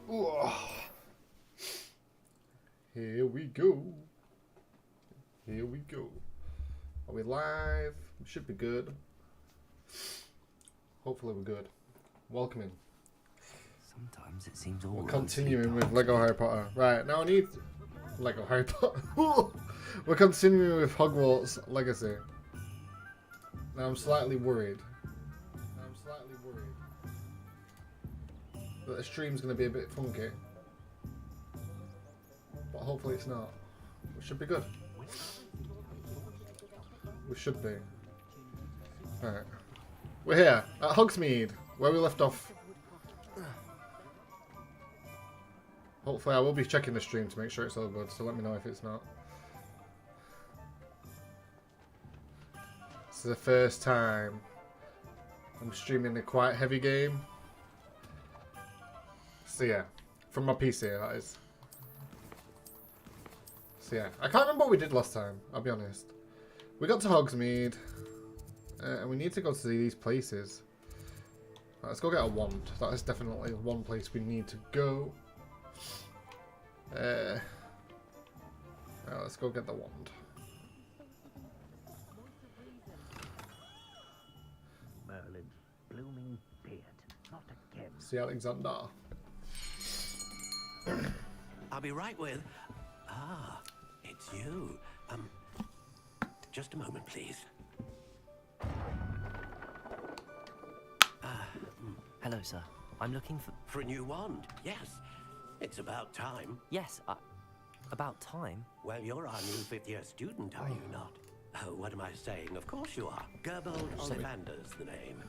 Ooh. Here we go. Here we go. Are we live? We should be good. Hopefully we're good. Welcome in. Sometimes it seems all We're continuing with Lego Harry Potter. Right, now I need Lego Harry Potter. We're continuing with Hogwarts Legacy. Now I'm slightly worried. That the stream's going to be a bit funky. But hopefully it's not. We should be good. We should be. Alright. We're here at Hogsmeade, where we left off. Hopefully I will be checking the stream to make sure it's all good, so let me know if it's not. This is the first time I'm streaming a quite heavy game. So yeah, from my PC that is. So yeah, I can't remember what we did last time, I'll be honest. We got to Hogsmeade, and we need to go to these places. Right, let's go get a wand. That is definitely one place we need to go. Right, let's go get the wand. Merlin's blooming beard, not again. See Alexander. I'll be right with... Ah, it's you. Just a moment, please. Hello, sir. I'm looking for... For a new wand, yes. It's about time. Yes, about time. Well, you're our new fifth-year student, are you not? Oh, what am I saying? Of course you are. Gerbold Ollivander's the name.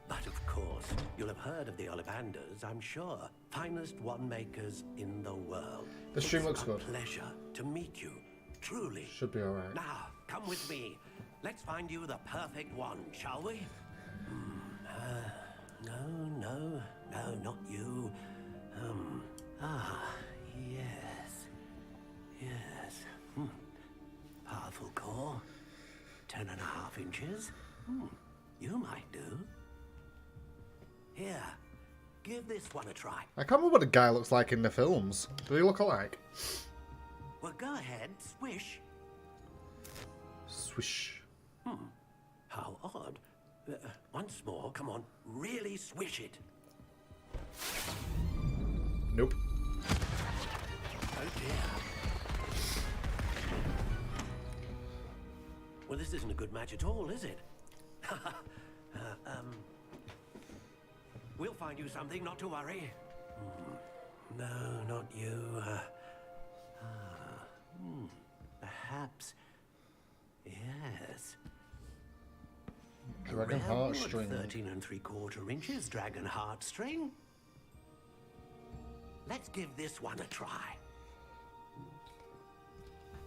But of course, you'll have heard of the Ollivanders, I'm sure. Finest wand makers in the world. The stream looks good. It's a pleasure to meet you. Truly. Should be alright. Now, come with me. Let's find you the perfect wand, shall we? No, not you. Yes. Powerful core. 10.5 inches. You might do. Here, give this one a try. I can't remember what the guy looks like in the films. Do they look alike? Well, go ahead, swish. Swish. How odd. Once more, come on, really swish it. Nope. Oh dear. Well, this isn't a good match at all, is it? We'll find you something, not to worry. No, not you. Perhaps. Yes. Dragon Rare wood, heartstring. 13 3/4 inches dragon heartstring. Let's give this one a try.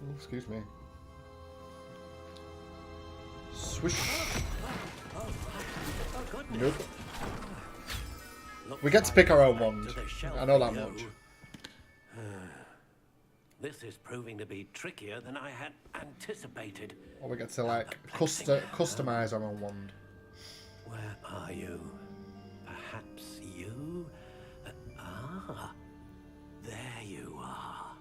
Oh, excuse me. Swish. Oh, goodness. Nope. Looks We get to like pick our own back wand. to the shelf I know that we go. much. This is proving to be trickier than I had anticipated. Or we get to like customize our own wand. Where are you? Perhaps you? There you are.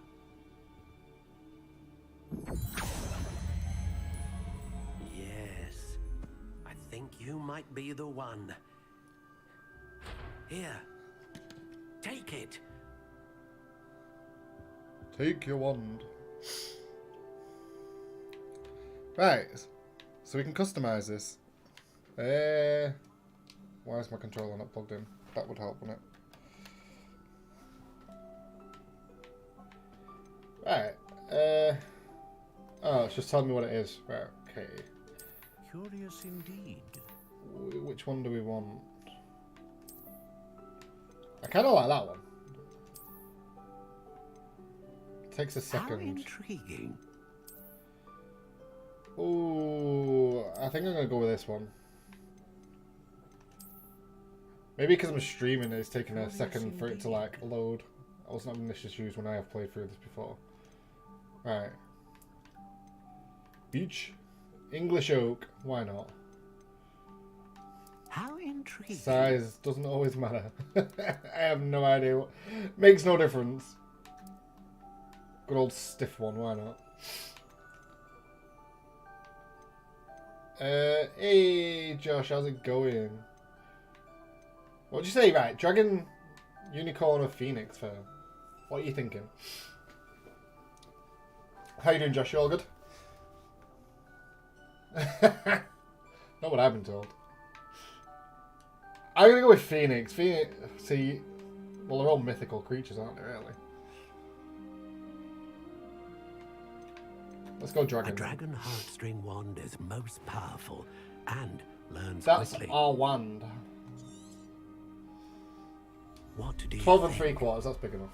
Yes, I think you might be the one. Here, take it. Take your wand. Right. So we can customize this. Why is my controller not plugged in? That would help, wouldn't it? Right. Oh, it's just telling me what it is. Right, okay. Curious indeed. Which one do we want? I kind of like that one. Takes a How second. intriguing. Oh, I think I'm going to go with this one. Maybe because I'm streaming it's taking a second for it to like load. I wasn't having this issues when I have played through this before. Right. Beach. English oak. Why not? How intriguing. Size doesn't always matter. I have no idea. Makes no difference. Good old stiff one, why not? Hey Josh, how's it going? What'd you say? Right, Dragon, Unicorn, or Phoenix fair? What are you thinking? How you doing, Josh? You all good? Not what I've been told. I'm gonna go with Phoenix. Phoenix, see, well, they're all mythical creatures, aren't they, really? Let's go Dragon. A dragon heartstring wand is most powerful and learns That's quickly. our wand. What do you 12 and think? 3/4, that's big enough.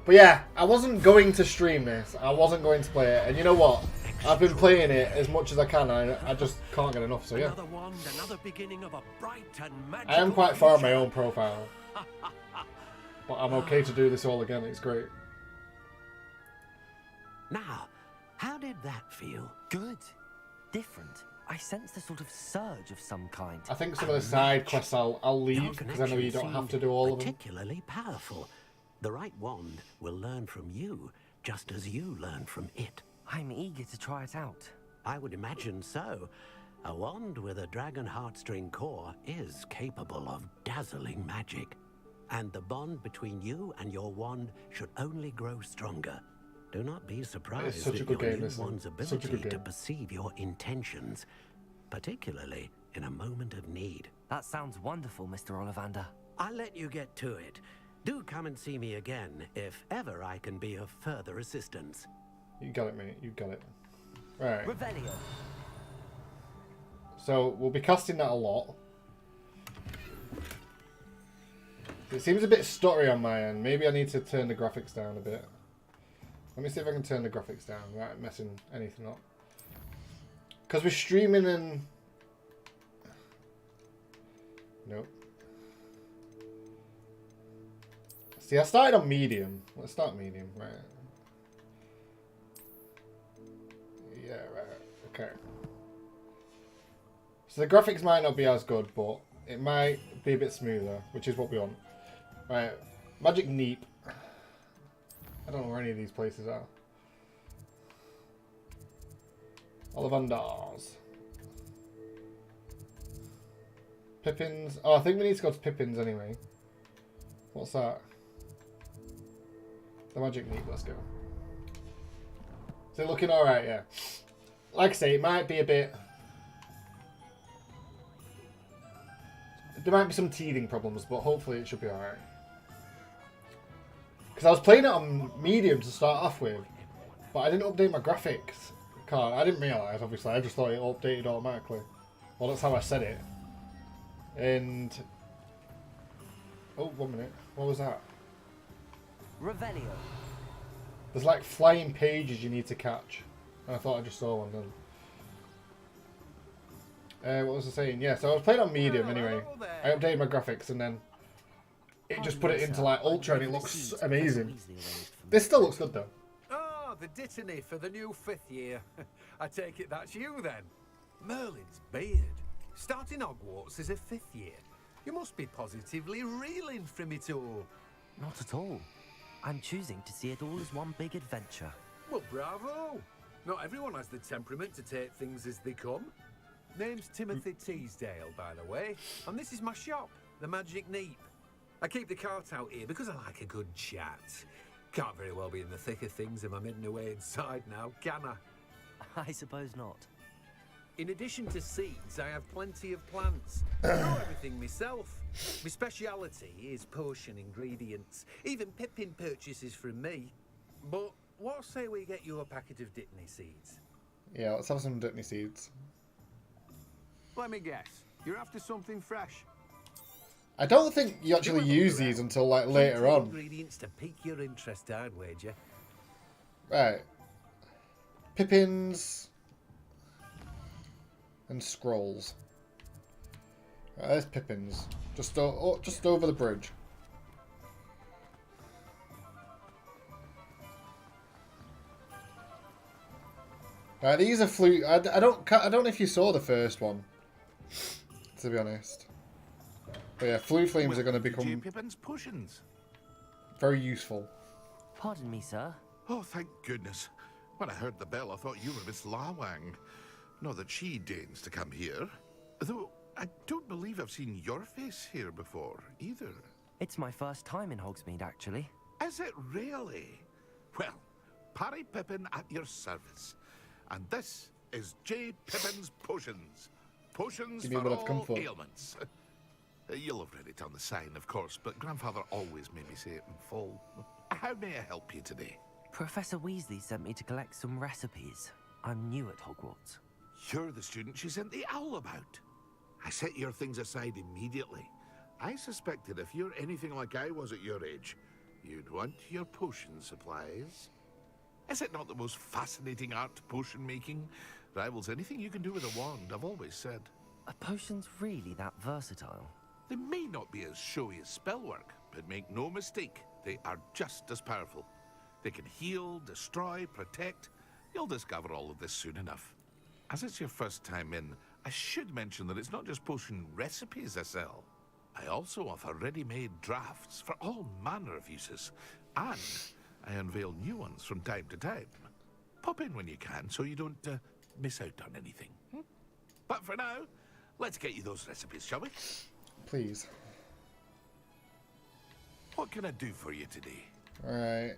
But yeah, I wasn't going to stream this. I wasn't going to play it. And you know what? I've been playing it as much as I can. I just can't get enough, so yeah. Another wand, another beginning of a bright and magical I am quite far on my future. own profile. But I'm okay to do this all again. It's great. Now, how did that feel? Good. Different. I sensed a sort of surge of some kind. I think some of the side quests I'll Your leave because I know you connection don't have seemed to do all of them. particularly powerful. The right wand will learn from you, just as you learn from it. I'm eager to try it out. I would imagine so. A wand with a dragon heartstring core is capable of dazzling magic. And the bond between you and your wand should only grow stronger. Do not be surprised such a at good your game, new isn't it? wand's Such a ability good to game. perceive your intentions, particularly in a moment of need. That sounds wonderful, Mr. Ollivander. I'll let you get to it. Do come and see me again if ever I can be of further assistance. You got it, mate. You got it. Right. Revelio. So we'll be casting that a lot. It seems a bit stuttery on my end. Maybe I need to turn the graphics down a bit. Let me see if I can turn the graphics down without messing anything up. Because we're streaming and... Nope. See, I started on medium. Let's start medium, right? Yeah, right. Okay. So the graphics might not be as good, but it might be a bit smoother, which is what we want. Right. Magic Neep. I don't know where any of these places are. Ollivanders. Pippins. Oh, I think we need to go to Pippins anyway. What's that? The Magic Neep. Let's go. Is it looking alright? Yeah. Like I say, it might be a bit... There might be some teething problems, but hopefully it should be alright. Because I was playing it on medium to start off with, but I didn't update my graphics card. I didn't realise, obviously. I just thought it updated automatically. Well, that's how I said it. And... Oh, 1 minute. What was that? Revelio. There's like flying pages you need to catch. And I thought I just saw one then. What was I saying? Yeah, so I was playing on medium anyway. I updated my graphics and then it just put it into like ultra and it looks amazing. This still looks good though. Oh, the Dittany for the new 5th year. I take it that's you then. Merlin's beard. Starting Hogwarts is a 5th year. You must be positively reeling from it all. Not at all. I'm choosing to see it all as one big adventure. Well, bravo. Not everyone has the temperament to take things as they come. Name's Timothy Teasdale, by the way, and this is my shop, the Magic Neep. I keep the cart out here because I like a good chat. Can't very well be in the thick of things if I'm hidden away inside now, can I? I suppose not. In addition to seeds, I have plenty of plants. I grow everything myself. My speciality is potion ingredients. Even Pippin purchases from me. But what say we get you a packet of Dittany seeds? Yeah, let's have some Dittany seeds. Let me guess. You're after something fresh. I don't think you actually use these until like later Plenty of on. Ingredients to pique your interest, I'd wager. Right. Pippins and scrolls. Right, there's Pippins. Just over the bridge. These are flute. I don't know if you saw the first one, to be honest. But yeah, flute flames are going to become Pippin's potions. very useful. Pardon me, sir. Oh, thank goodness. When I heard the bell, I thought you were Miss Lawang. Not that she deigns to come here. Though I don't believe I've seen your face here before, either. It's my first time in Hogsmeade, actually. Is it really? Well, Parry Pippin at your service. And this is J. Pippin's Potions. Potions Give me a for bit of all comfort. ailments. You'll have read it on the sign, of course, but Grandfather always made me say it in full. How may I help you today? Professor Weasley sent me to collect some recipes. I'm new at Hogwarts. You're the student she sent the owl about. I set your things aside immediately. I suspected if you're anything like I was at your age, you'd want your potion supplies. Is it not the most fascinating art, potion making? Rivals anything you can do with a wand, I've always said. Are potions really that versatile? They may not be as showy as spellwork, but make no mistake, they are just as powerful. They can heal, destroy, protect. You'll discover all of this soon enough. As it's your first time in, I should mention that it's not just potion recipes I sell. I also offer ready-made drafts for all manner of uses, and I unveil new ones from time to time. Pop in when you can so you don't miss out on anything. But for now, let's get you those recipes, shall we? Please. What can I do for you today? Alright.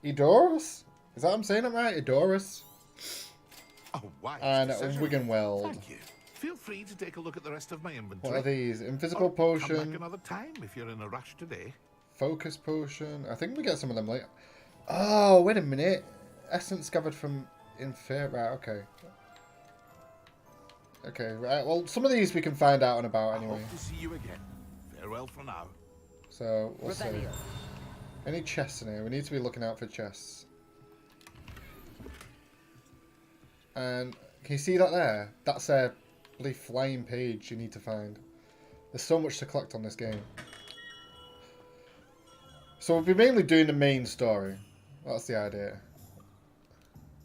Edorus? Is that I'm saying it right? Edorus? Oh, why? And Wiggenweld. Thank you. Feel free to take a look at the rest of my inventory. What are these? Invisible Or come potion. back another time if you're in a rush today. Focus potion. I think we get some of them later. Oh, wait a minute. Essence gathered from Infer. Right, okay. Okay, right. Well, some of these we can find out and about I anyway. hope to see you again. Farewell for now. So, we'll see. Revelio. Any chests in here? We need to be looking out for chests. And can you see that there? That's a bloody flying page you need to find. There's so much to collect on this game. So we'll be mainly doing the main story. That's the idea.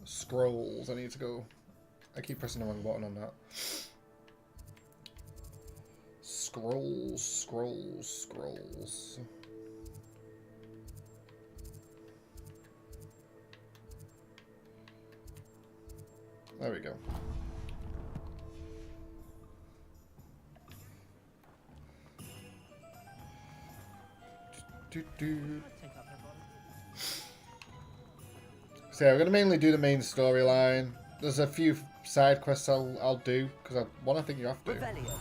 Scrolls. I need to go. I keep pressing the wrong button on that. Scrolls, scrolls, scrolls. There we go. So yeah, we're gonna mainly do the main storyline. There's a few side quests I'll do because I think you have to. Revelio.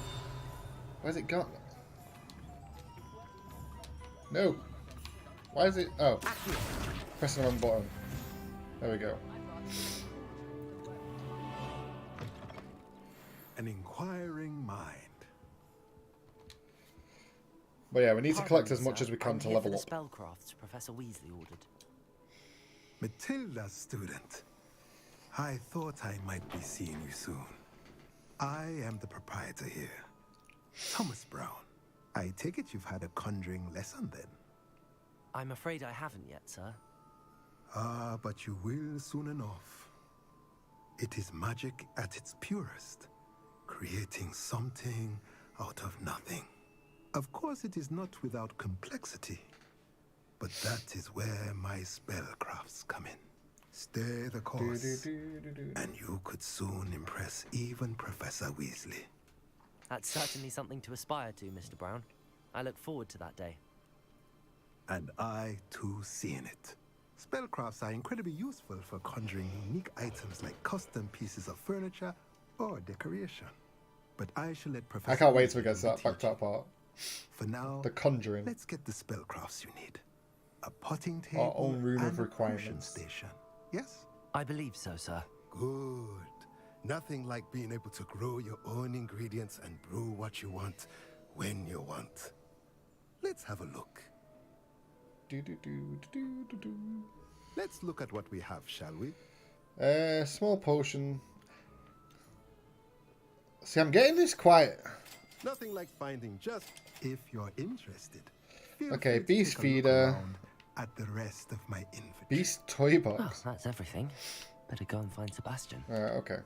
Where's it gone? No. Why is it? Oh, pressing the wrong button. There we go. An inquiring mind. But yeah, we need to Pardon collect me, as much sir. as we can I'm to here level for up. the spellcrafts Professor Weasley ordered. Matilda's student. I thought I might be seeing you soon. I am the proprietor here, Thomas Brown. I take it you've had a conjuring lesson then? I'm afraid I haven't yet, sir. Ah, but you will soon enough. It is magic at its purest, creating something out of nothing. Of course, it is not without complexity, but that is where my spellcrafts come in. Stay the course, and you could soon impress even Professor Weasley. That's certainly something to aspire to, Mr. Brown. I look forward to that day. And I, too, see in it. Spellcrafts are incredibly useful for conjuring unique items like custom pieces of furniture or decoration. But I shall let Professor I can't wait till we Weasley get to that, back to teach that part. For now, The conjuring. let's get the spellcrafts you need. A potting Our table own room of and a potion requirements. station. Yes? I believe so, sir. Good. Nothing like being able to grow your own ingredients and brew what you want when you want. Let's have a look. Let's look at what we have, shall we? Small potion. See, I'm getting this quite. Nothing like finding just If you're interested, feel Okay, free to beast take a look feeder. around at the rest of my inventory. Beast toy Oh, box. that's everything. Better go and find Sebastian. Okay.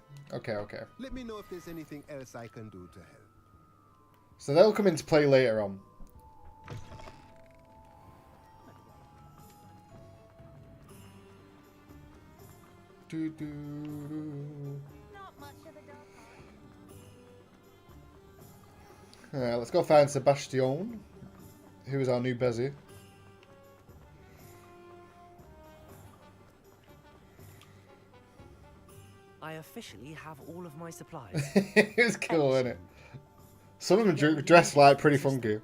Let me know if there's anything else I can do to help. So they'll come into play later on. Not much of a dog. Alright, let's go find Sebastian, who is our new Bezzy. I officially have all of my supplies. It's cool, isn't it? Some of them dressed like pretty funky.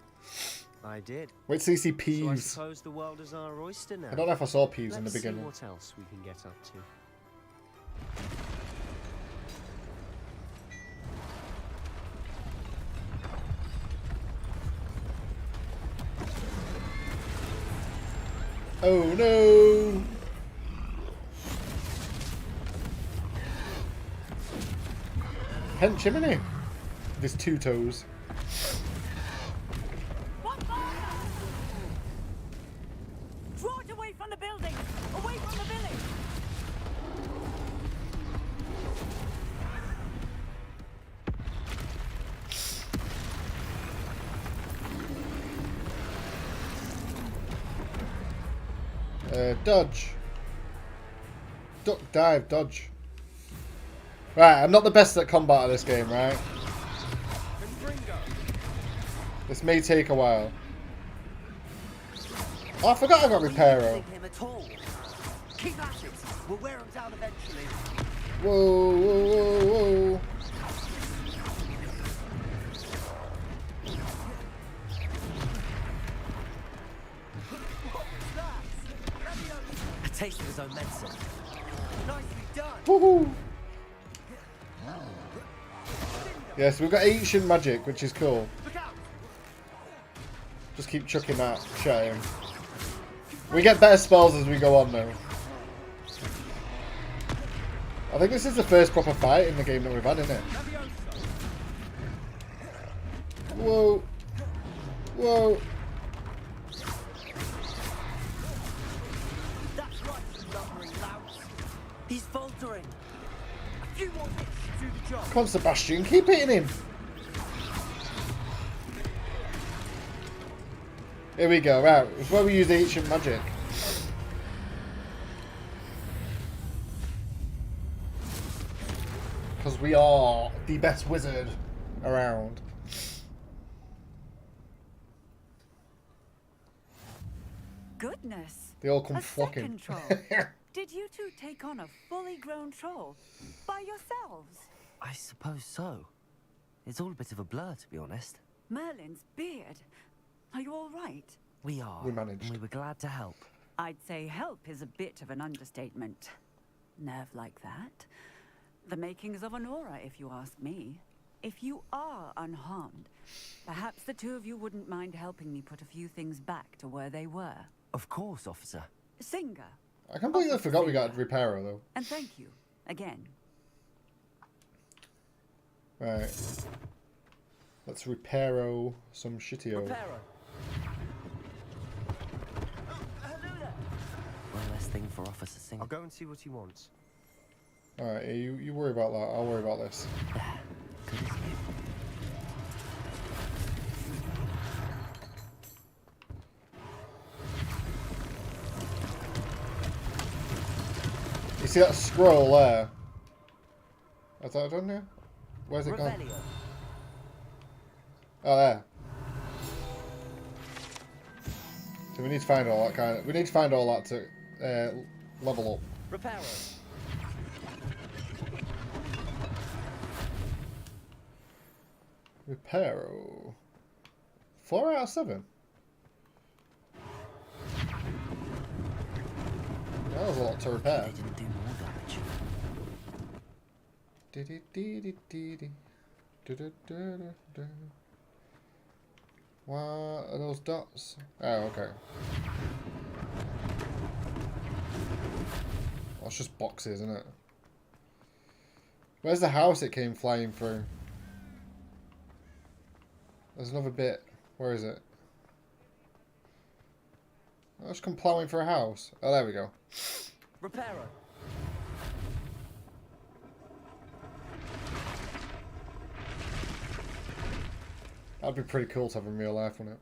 I did. Wait till you see So I Peeves. suppose the world is our oyster now. I don't know if I saw Peeves in the Let's beginning. see what else we can get up to. Oh no! Hench chimney. There's two toes. Draw it away from the building! Away from the village! Dodge. Duck, dive, dodge. Right, I'm not the best at combat of this game, right? This may take a while. Oh, I forgot I got Reparo. Him at all. Keep at it. We'll wear him down eventually. Whoa, whoa, whoa, whoa. A taste of his own medicine. Nicely done. Woohoo! Yes, we've got ancient magic, which is cool. Just keep chucking that shit at him. We get better spells as we go on though. I think this is the first proper fight in the game that we've had, isn't it? Whoa. Whoa. That's right, you lumbering louts. He's faltering. A few more hits to do the job. Come on, Sebastian, keep hitting him. Here we go, right. It's where we use ancient magic. Because we are the best wizard around. Goodness. They all come A flocking. second troll. Did you two take on a fully grown troll by yourselves? I suppose so. It's all a bit of a blur, to be honest. Merlin's beard. Are you all right? We are. We managed. And we were glad to help. I'd say help is a bit of an understatement. Nerve like that. The makings of an aura, if you ask me. If you are unharmed, perhaps the two of you wouldn't mind helping me put a few things back to where they were. Of course, officer. Singer. I completely forgot we got Reparo though. And thank you, again. Right. Let's Reparo some shitio. Reparo. One less thing for Officer Singer. I'll go and see what he wants. Alright, you worry about that. I'll worry about this. There. Good as new. You see that scroll there? Is that done here? Where's it gone? Revelio. Oh, there. So we need to find all that kind of... We need to find all that to level up. Reparo. Reparo. 4 out of 7. That was a lot to repair. They didn't do more damage. What are those dots? Oh, okay. Well, it's just boxes, isn't it? Where's the house it came flying through? There's another bit. Where is it? Oh, it's come plowing for a house. Oh, there we go. Reparo. That'd be pretty cool to have in real life, wouldn't it?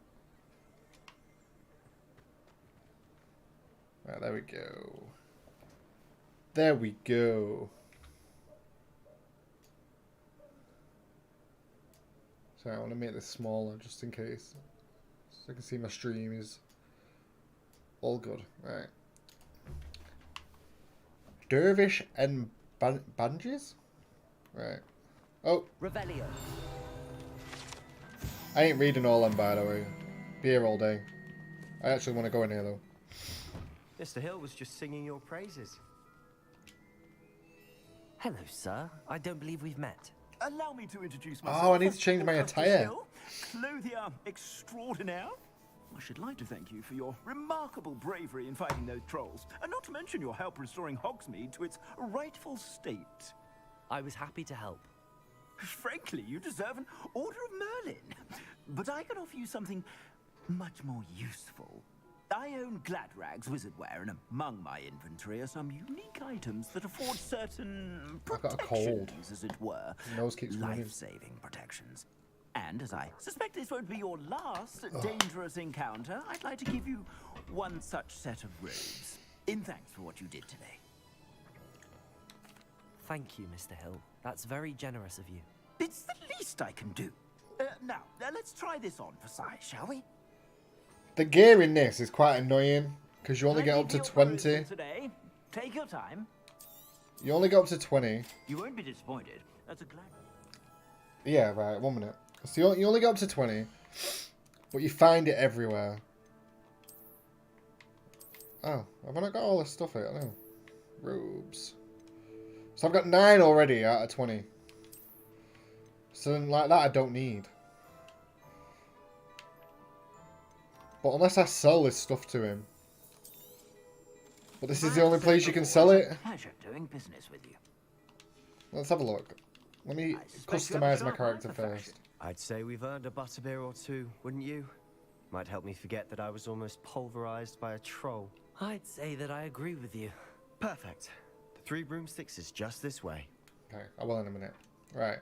Right, there we go. There we go. Sorry, I want to make this smaller just in case. So I can see my stream is all good. Right. Dervish and Banges? Right. Oh. Revelio. I ain't reading all them, by the way. Be here all day. I actually want to go in here, though. Mr. Hill was just singing your praises. Hello, sir. I don't believe we've met. Allow me to introduce myself. Oh, I need to change my attire. Clothier extraordinaire. I should like to thank you for your remarkable bravery in fighting those trolls, and not to mention your help restoring Hogsmeade to its rightful state. I was happy to help. Frankly, you deserve an Order of Merlin. But I can offer you something much more useful. I own Gladrag's wizardware, and among my inventory are some unique items that afford certain I've got a cold. protections, as it were. My nose keeps running. Life-saving protections. And as I suspect this won't be your last dangerous encounter, I'd like to give you one such set of robes, in thanks for what you did today. Thank you, Mr. Hill. That's very generous of you. It's the least I can do. Now, let's try this on for size, shall we? The gear in this is quite annoying because you only get up to 20. Today. Take your time. You only get up to 20. You won't be disappointed. That's a glad. Yeah, right. 1 minute. So you only get up to 20, but you find it everywhere. Oh, have I not got all this stuff here? No. Robes. So I've got 9 already out of 20. So then, like that, I don't need. But unless I sell this stuff to him. But this is the only place you can sell it. Pleasure doing business with you. Let's have a look. Let me customize my character first. I'd say we've earned a butterbeer or two, wouldn't you? Might help me forget that I was almost pulverized by a troll. I'd say that I agree with you. Perfect. The 3 broomsticks is just this way. Okay, I will in a minute. Right.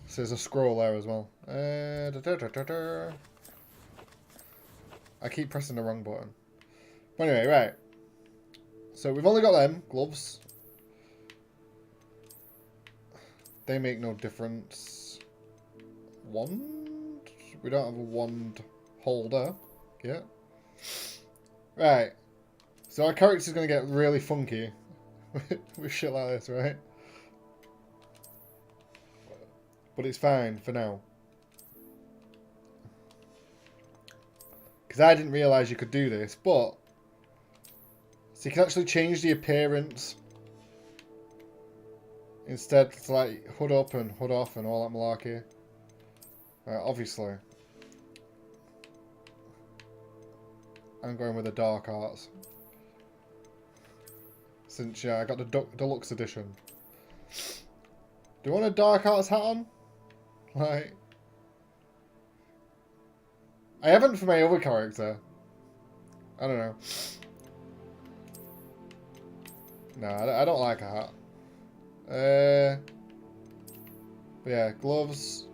So there's a scroll there as well. I keep pressing the wrong button. But anyway, right. So we've only got them. Gloves. They make no difference. Wand? We don't have a wand holder yet. Right. So our character's going to get really funky with shit like this, right? But it's fine for now. Because I didn't realise you could do this, but... So you can actually change the appearance. Instead, it's like hood up and hood off and all that malarkey. Obviously. I'm going with the dark arts. Since, yeah, I got the deluxe edition. Do you want a dark arts hat on? Like... I haven't for my other character. I don't know. No, I don't like a hat. But yeah, gloves.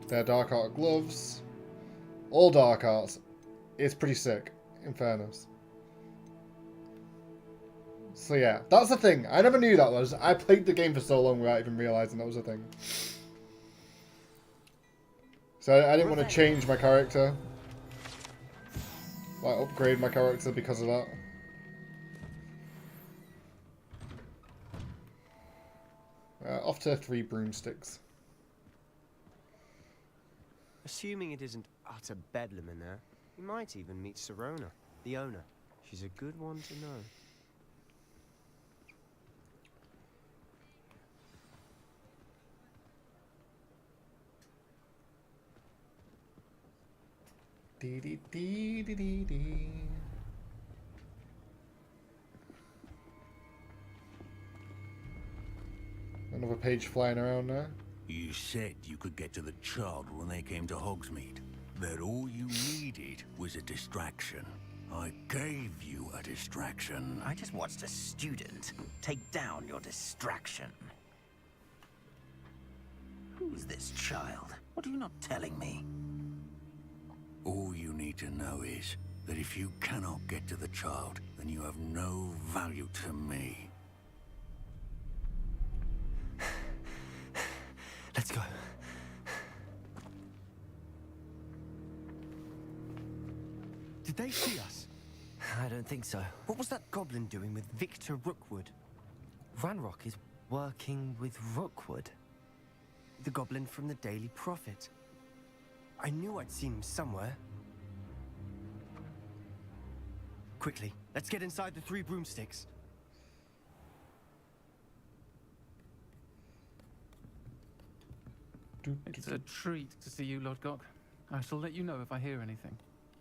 They're dark art gloves. All dark arts. It's pretty sick, in fairness. So yeah, that's the thing. I never knew that was. I played the game for so long without even realising that was a thing. So I didn't want to change my character. Like, upgrade my character because of that. Off to 3 broomsticks. Assuming it isn't utter bedlam in there, you might even meet Serona, the owner. She's a good one to know. Dee dee dee dee dee dee. Another page flying around there. You said you could get to the child when they came to Hogsmeade. That all you needed was a distraction. I gave you a distraction. I just watched a student take down your distraction. Who's this child? What are you not telling me? All you need to know is that if you cannot get to the child, then you have no value to me. Let's go. Did they see us? I don't think so. What was that goblin doing with Victor Rookwood? Ranrock is working with Rookwood. The goblin from the Daily Prophet. I knew I'd seen him somewhere. Quickly, let's get inside the 3 broomsticks. It's a treat to see you, Lodgok. I shall let you know if I hear anything.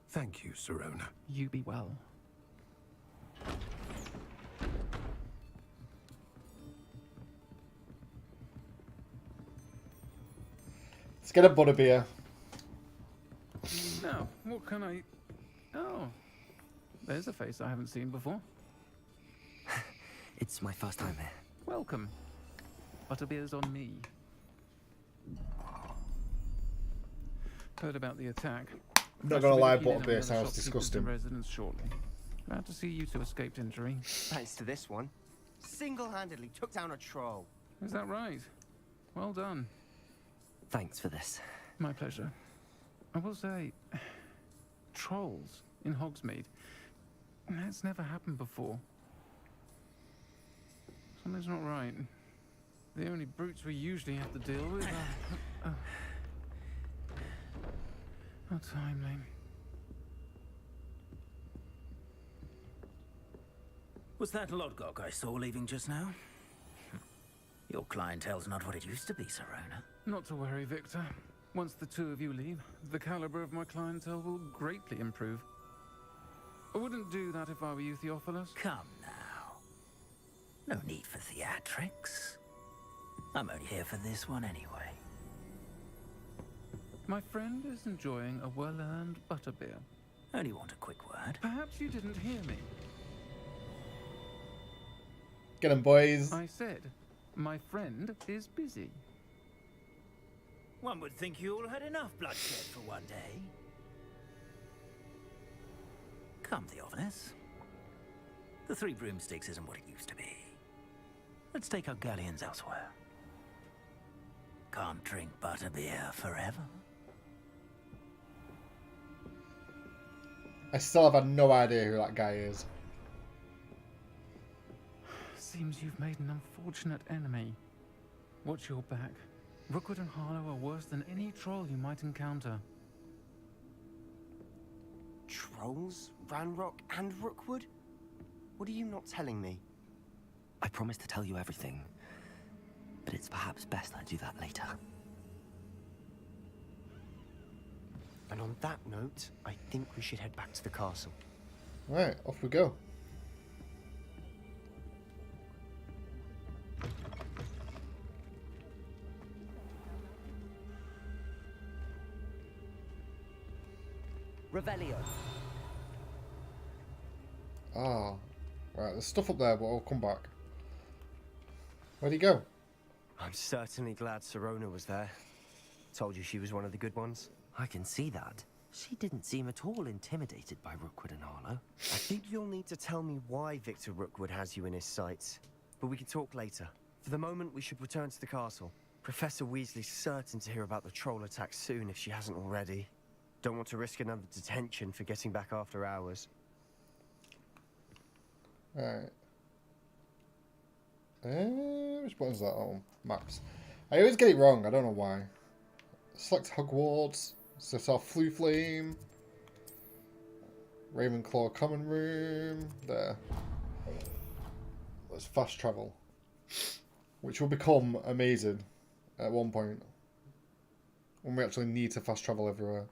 Thank you, Sirona. You be well. Let's get a butterbeer. Now, what can I... Oh, there's a face I haven't seen before. It's my first time here. Welcome. Butterbeer's on me. Heard about the attack. I'm not gonna lie, butterbeer sounds disgusting. Residents shortly. Glad to see you two escaped injury. Thanks to this one. Single-handedly took down a troll. Is that right? Well done. Thanks for this. My pleasure. I will say, trolls in Hogsmeade. That's never happened before. Something's not right. The only brutes we usually have to deal with are... How timely. Was that Lodgok I saw leaving just now? Your clientele's not what it used to be, Sirona. Not to worry, Victor. Once the two of you leave, the caliber of my clientele will greatly improve. I wouldn't do that if I were you, Theophilus. Come now. No need for theatrics. I'm only here for this one anyway. My friend is enjoying a well-earned butterbeer. Only want a quick word. Perhaps you didn't hear me. Get 'em, boys. I said, my friend is busy. One would think you all had enough bloodshed for one day. Come, Theophilus. The 3 broomsticks isn't what it used to be. Let's take our galleons elsewhere. Can't drink butterbeer forever. I still have had no idea who that guy is. Seems you've made an unfortunate enemy. Watch your back. Rookwood and Harlow are worse than any troll you might encounter. Trolls? Ranrock and Rookwood? What are you not telling me? I promised to tell you everything, but it's perhaps best I do that later. And on that note, I think we should head back to the castle. Right, off we go. Revelio. Ah, right, there's stuff up there, but I'll come back. Where'd he go? I'm certainly glad Sirona was there. Told you she was one of the good ones. I can see that. She didn't seem at all intimidated by Rookwood and Harlow. I think you'll need to tell me why Victor Rookwood has you in his sights. But we can talk later. For the moment, we should return to the castle. Professor Weasley's certain to hear about the troll attack soon if she hasn't already. Don't want to risk another detention for getting back after hours. Alright. Which button's that on? Maps. I always get it wrong, I don't know why. Select Hogwarts. Set off Flue Flame. Ravenclaw Common Room. There. Let's fast travel. Which will become amazing at one point. When we actually need to fast travel everywhere.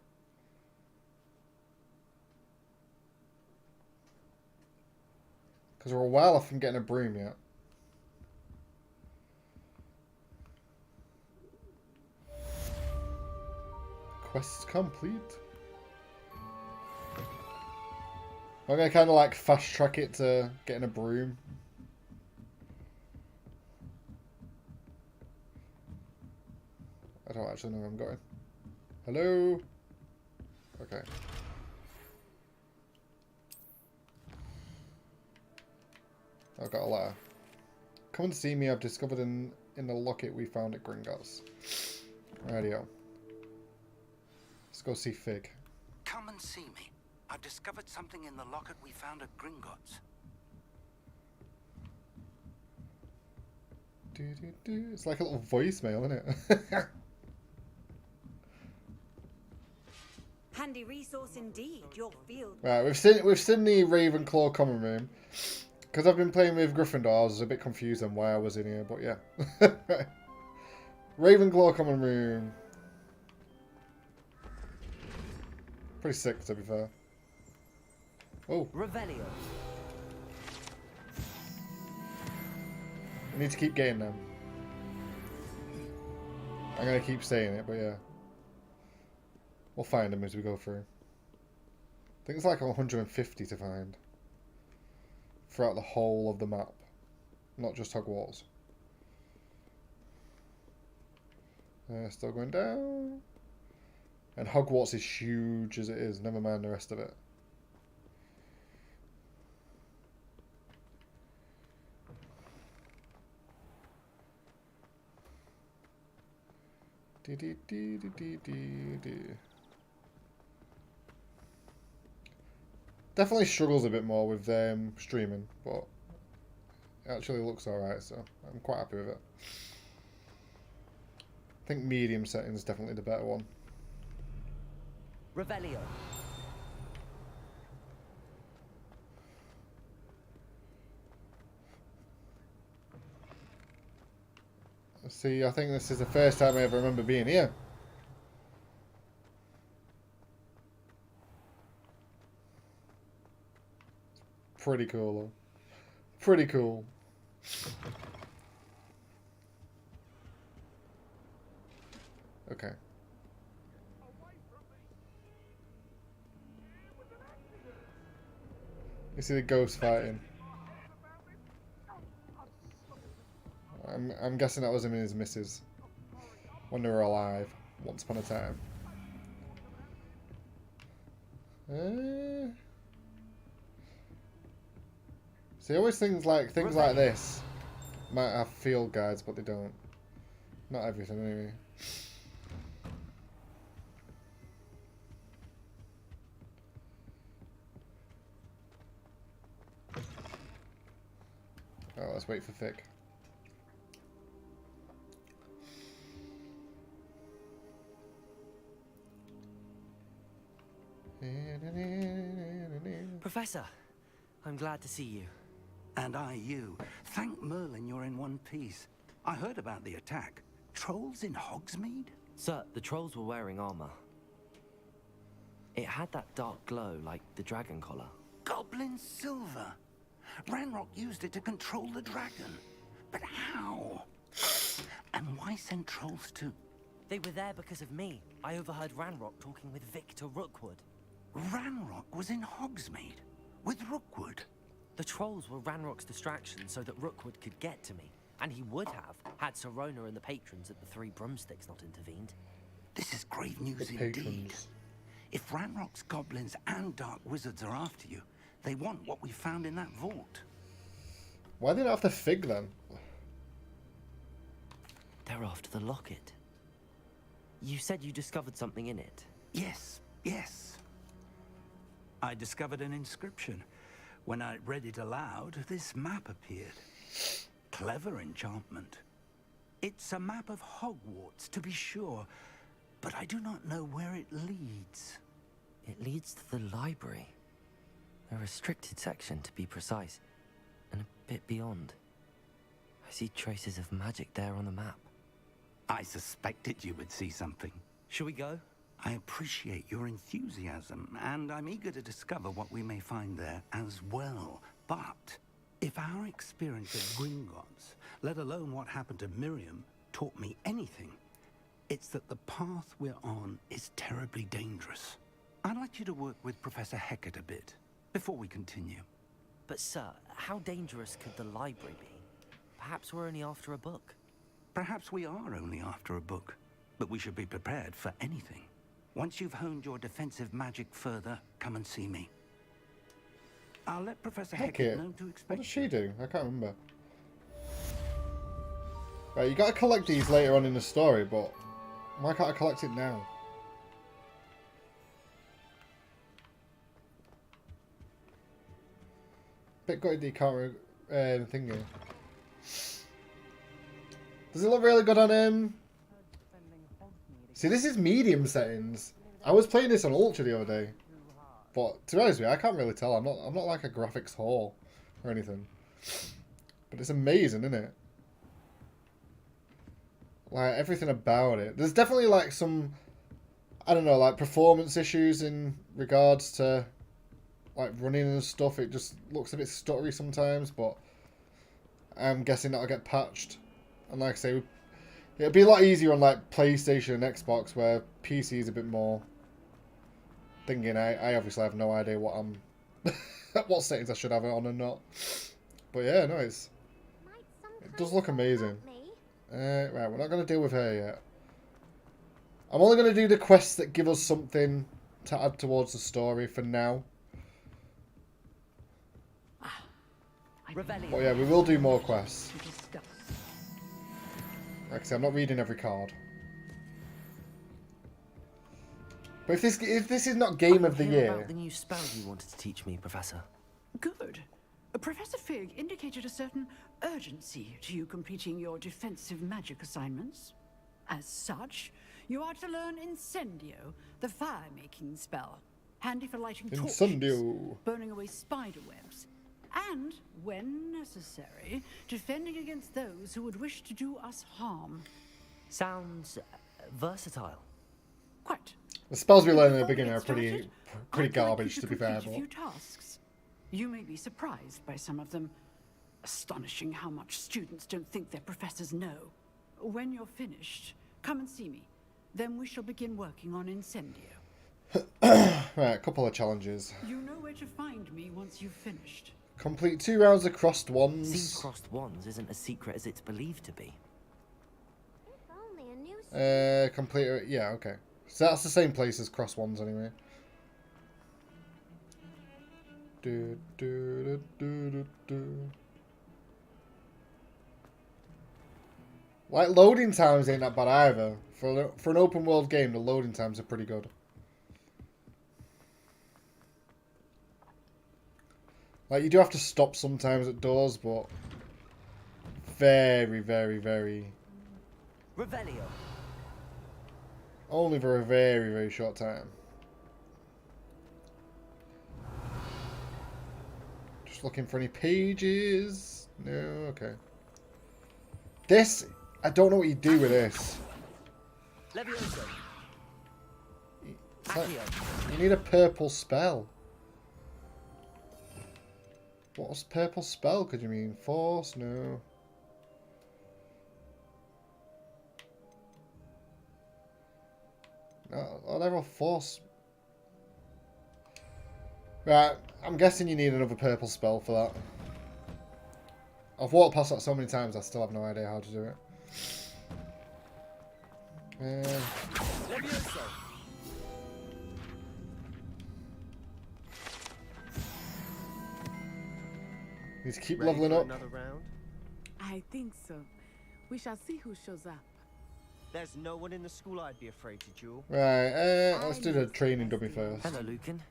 Because we're a while off from getting a broom yet. Quest complete. I'm going to kind of like fast track it to getting a broom. I don't actually know where I'm going. Hello? Okay. I've got a letter. Come and see me. I've discovered in the locket we found at Gringotts. Radio. Let's go see Fig. Come and see me. I've discovered something in the locket we found at Gringotts. It's like a little voicemail, isn't it? Handy resource indeed, your field. Right, we've seen the Ravenclaw common room. Because I've been playing with Gryffindor, I was a bit confused on why I was in here, but yeah. Ravenclaw common room. Pretty sick, to be fair. Oh. Revelio. I need to keep getting them. I'm going to keep saying it, but yeah. We'll find them as we go through. I think it's like 150 to find. Throughout the whole of the map. Not just Hogwarts. Still going down. And Hogwarts is huge as it is, never mind the rest of it. Definitely struggles a bit more with streaming, but it actually looks alright, so I'm quite happy with it. I think medium setting is definitely the better one. Revelio. See, I think this is the first time I ever remember being here. Pretty cool, though. Pretty cool. Okay. You see the ghost fighting. I'm guessing that was him and his missus when they were alive once upon a time. See, always things like this might have field guides, but they don't. Not everything, anyway. Oh, let's wait for Fick. Professor, I'm glad to see you. And I you. Thank Merlin you're in one piece. I heard about the attack. Trolls in Hogsmeade? Sir, the trolls were wearing armor. It had that dark glow like the dragon collar. Goblin silver. Ranrock used it to control the dragon. But how? And why send trolls to... They were there because of me. I overheard Ranrock talking with Victor Rookwood. Ranrock was in Hogsmeade? With Rookwood? The trolls were Ranrock's distraction so that Rookwood could get to me. And he would have, had Serona and the patrons at the Three Broomsticks not intervened. This is grave news indeed. If Ranrock's goblins and dark wizards are after you, they want what we found in that vault. Why did I have to Fig then? They're after the locket. You said you discovered something in it. Yes, yes. I discovered an inscription. When I read it aloud, this map appeared. Clever enchantment. It's a map of Hogwarts, to be sure, but I do not know where it leads. It leads to the library. A restricted section, to be precise, and a bit beyond. I see traces of magic there on the map. I suspected you would see something. Shall we go? I appreciate your enthusiasm, and I'm eager to discover what we may find there as well. But if our experience at Gringotts, let alone what happened to Miriam, taught me anything, it's that the path we're on is terribly dangerous. I'd like you to work with Professor Hecat a bit before we continue. But sir, how dangerous could the library be? Perhaps we're only after a book. Perhaps we are only after a book, but we should be prepared for anything. Once you've honed your defensive magic further, come and see me. I'll let Professor Hecat know to expect. What does she do? I can't remember. Right, you gotta collect these later on in the story, but why can't I collect it now? Bit gutted that you can't thingy. Does it look really good on him? See, this is medium settings. I was playing this on Ultra the other day, but to be honest with you, I can't really tell. I'm not like a graphics whore or anything, but it's amazing, isn't it? Like everything about it. There's definitely like some, I don't know, like performance issues in regards to like running and stuff. It just looks a bit stuttery sometimes, but I'm guessing that'll get patched. And like I say, it'll be a lot easier on like PlayStation and Xbox, where PC is a bit more thinking. I obviously have no idea what I'm what settings I should have it on and not. But yeah, no, it does look amazing. Right, we're not going to deal with her yet. I'm only going to do the quests that give us something to add towards the story for now. But yeah, we will do more quests. Like I say, I'm not reading every card. But if this is not Game of the Year... about the new spell you wanted to teach me, Professor. Good. Professor Fig indicated a certain urgency to you completing your defensive magic assignments. As such, you are to learn Incendio, the fire-making spell. Handy for lighting torches, burning away spider webs, and, when necessary, defending against those who would wish to do us harm. Sounds versatile. Quite. The spells we learn in the beginning are pretty garbage, to be fair. A few tasks. You may be surprised by some of them. Astonishing how much students don't think their professors know. When you're finished, come and see me. Then we shall begin working on Incendio. Right, a couple of challenges. You know where to find me once you've finished. Complete 2 rounds of crossed wands. These crossed wands isn't as secret as it's believed to be. Complete... Yeah, okay. So that's the same place as crossed wands anyway. Like, loading times ain't that bad either. For an open world game, the loading times are pretty good. Like, you do have to stop sometimes at doors, but very, very, very... Revelio. Only for a very, very short time. Just looking for any pages. No, okay. This, I don't know what you do with this. Levioso. Like, you need a purple spell. What's purple spell? Could you mean force? No. No, they're all force. Right, I'm guessing you need another purple spell for that. I've walked past that so many times, I still have no idea how to do it. Levioso. Need to keep leveling up. Another round? I think so. We shall see who shows up. There's no one in the school I'd be afraid to duel. Right, let's do the training dummy first. Hello, Lucan.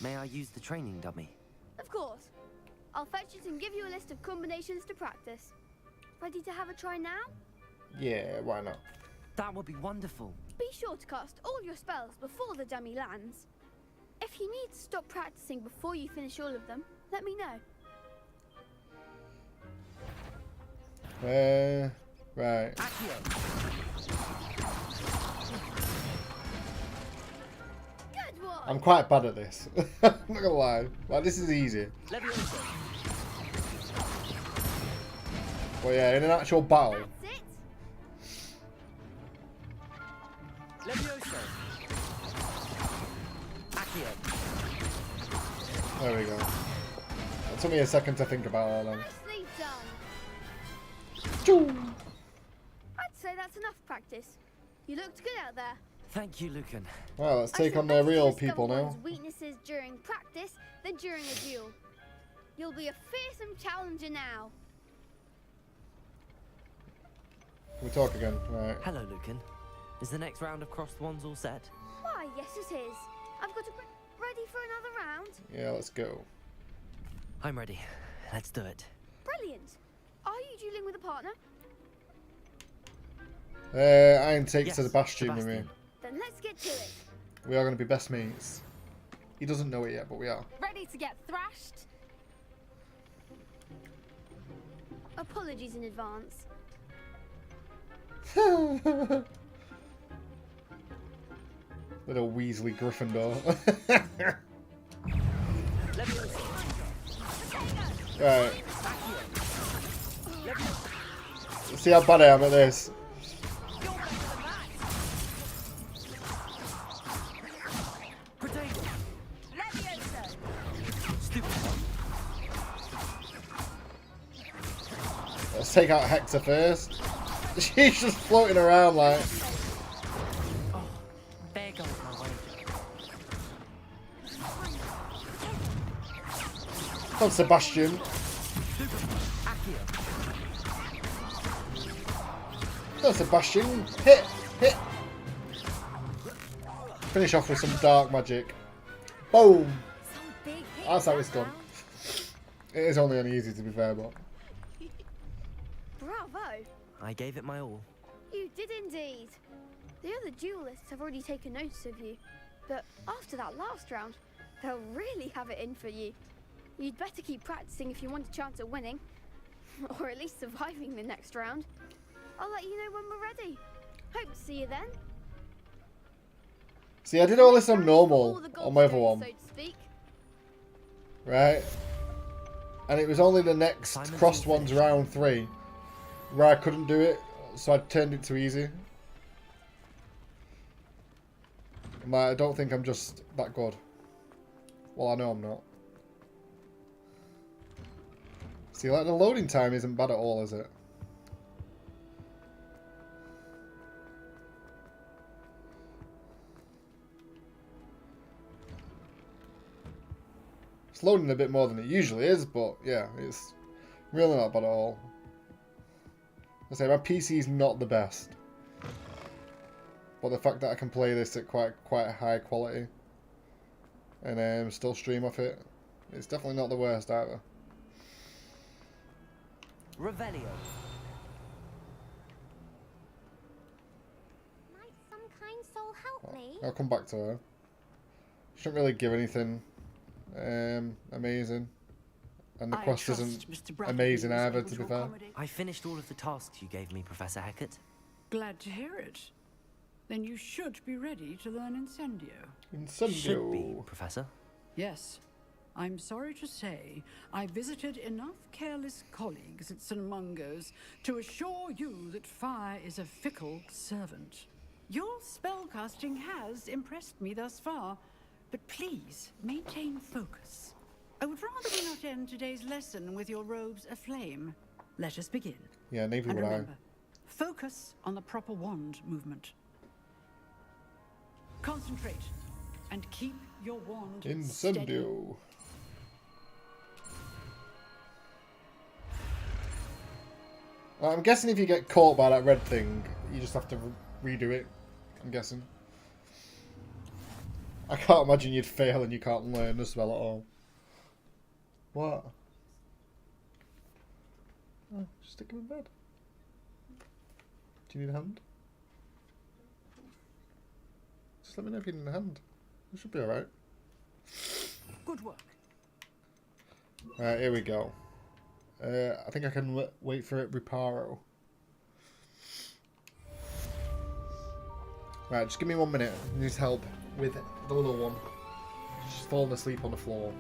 May I use the training dummy? Of course. I'll fetch it and give you a list of combinations to practice. Ready to have a try now? Yeah, why not? That would be wonderful. Be sure to cast all your spells before the dummy lands. If you need to stop practicing before you finish all of them, let me know. Right. Good one. I'm quite bad at this. I'm not gonna lie. Like, this is easy. Well, yeah, in an actual battle. That's it. Levioso. Accio. There we go. It took me a second to think about that then. Nicely done. I'd say that's enough practice. You looked good out there. Thank you, Lucan. Well, let's take on the real people now. One's weaknesses during practice than during a duel. You'll be a fearsome challenger now. Can we talk again? Right. Hello, Lucan. Is the next round of crossed wands all set? Why, yes it is. I've got to be ready for another round. Yeah, let's go. I'm ready. Let's do it. Brilliant. Are you dueling with a partner? Iron takes Yes, to the Bastion with me. Then let's get to it. We are going to be best mates. He doesn't know it yet, but we are. Ready to get thrashed? Apologies in advance. Little Weasley Gryffindor. Right. Let's see how bad I am at this. Let's take out Hector first. She's just floating around like. There goes my way. Come on, Sebastian. Come on, Sebastian. Hit! Hit! Finish off with some dark magic. Boom! That's how it's done. It is only uneasy to be fair, but. Bravo! I gave it my all. You did indeed. The other duelists have already taken notice of you, but after that last round, they'll really have it in for you. You'd better keep practicing if you want a chance at winning, or at least surviving the next round. I'll let you know when we're ready. Hope to see you then. See, I did all this on normal on my other one, So to speak. right? And it was only the next crossed ones round 3 where I couldn't do it, so I turned it to easy. I'm like, I don't think I'm just that good. Well, I know I'm not. See, like, the loading time isn't bad at all, is it? It's loading a bit more than it usually is, but yeah, it's really not bad at all. I say my PC's not the best, but the fact that I can play this at quite high quality and still stream off it, it's definitely not the worst either. Revelio. Might some kind soul help me? I'll come back to her. Shouldn't really give anything amazing, and the quest isn't amazing either, to be fair. I finished all of the tasks you gave me, Professor Hackett. Glad to hear it. Then you should be ready to learn Incendio. Incendio. Should be, Professor. Yes. I'm sorry to say, I visited enough careless colleagues at St. Mungo's to assure you that fire is a fickle servant. Your spellcasting has impressed me thus far, but please maintain focus. I would rather we not end today's lesson with your robes aflame. Let us begin. Yeah, neither And would I. remember, focus on the proper wand movement. Concentrate and keep your wand steady. Incendio. I'm guessing if you get caught by that red thing, you just have to redo it. I'm guessing. I can't imagine you'd fail and you can't learn the spell at all. What? Oh, just stick him in bed. Do you need a hand? Just let me know if you need a hand. It should be alright. Good work. Alright, here we go. I think I can wait for it. Reparo. Right, just give me 1 minute. I need help with the little one. She's fallen asleep on the floor.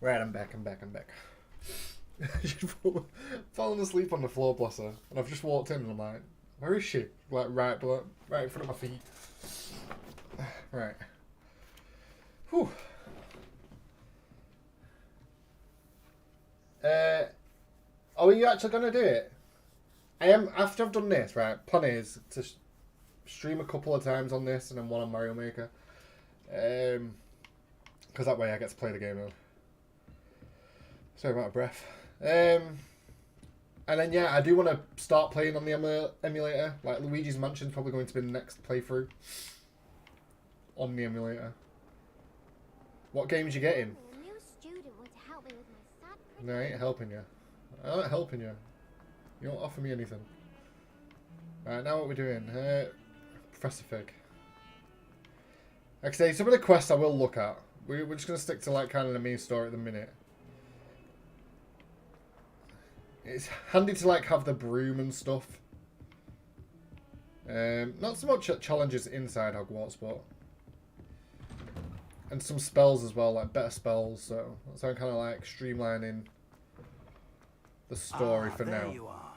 Right, I'm back. She's fallen asleep on the floor, bless her. And I've just walked in and I'm like, where is she? Like, right in front of my feet. Right. Whew. Are you actually going to do it? I am, after I've done this, right, plan is to stream a couple of times on this and then one on Mario Maker. Because that way I get to play the game mode. Sorry about my breath. And then, yeah, I do want to start playing on the emulator. Like, Luigi's Mansion is probably going to be the next playthrough on the emulator. What games you getting? A new student want to help me with my sad No, I ain't helping you. I'm not helping you. You don't offer me anything. Right, now what we're doing? Professor Fig. Like I say, some of the quests I will look at. We're just going to stick to, like, kind of the main story at the minute. It's handy to, like, have the broom and stuff. Not so much challenges inside Hogwarts, but... And some spells as well, like better spells, so I'm kind of, like, streamlining the story for there now. You are.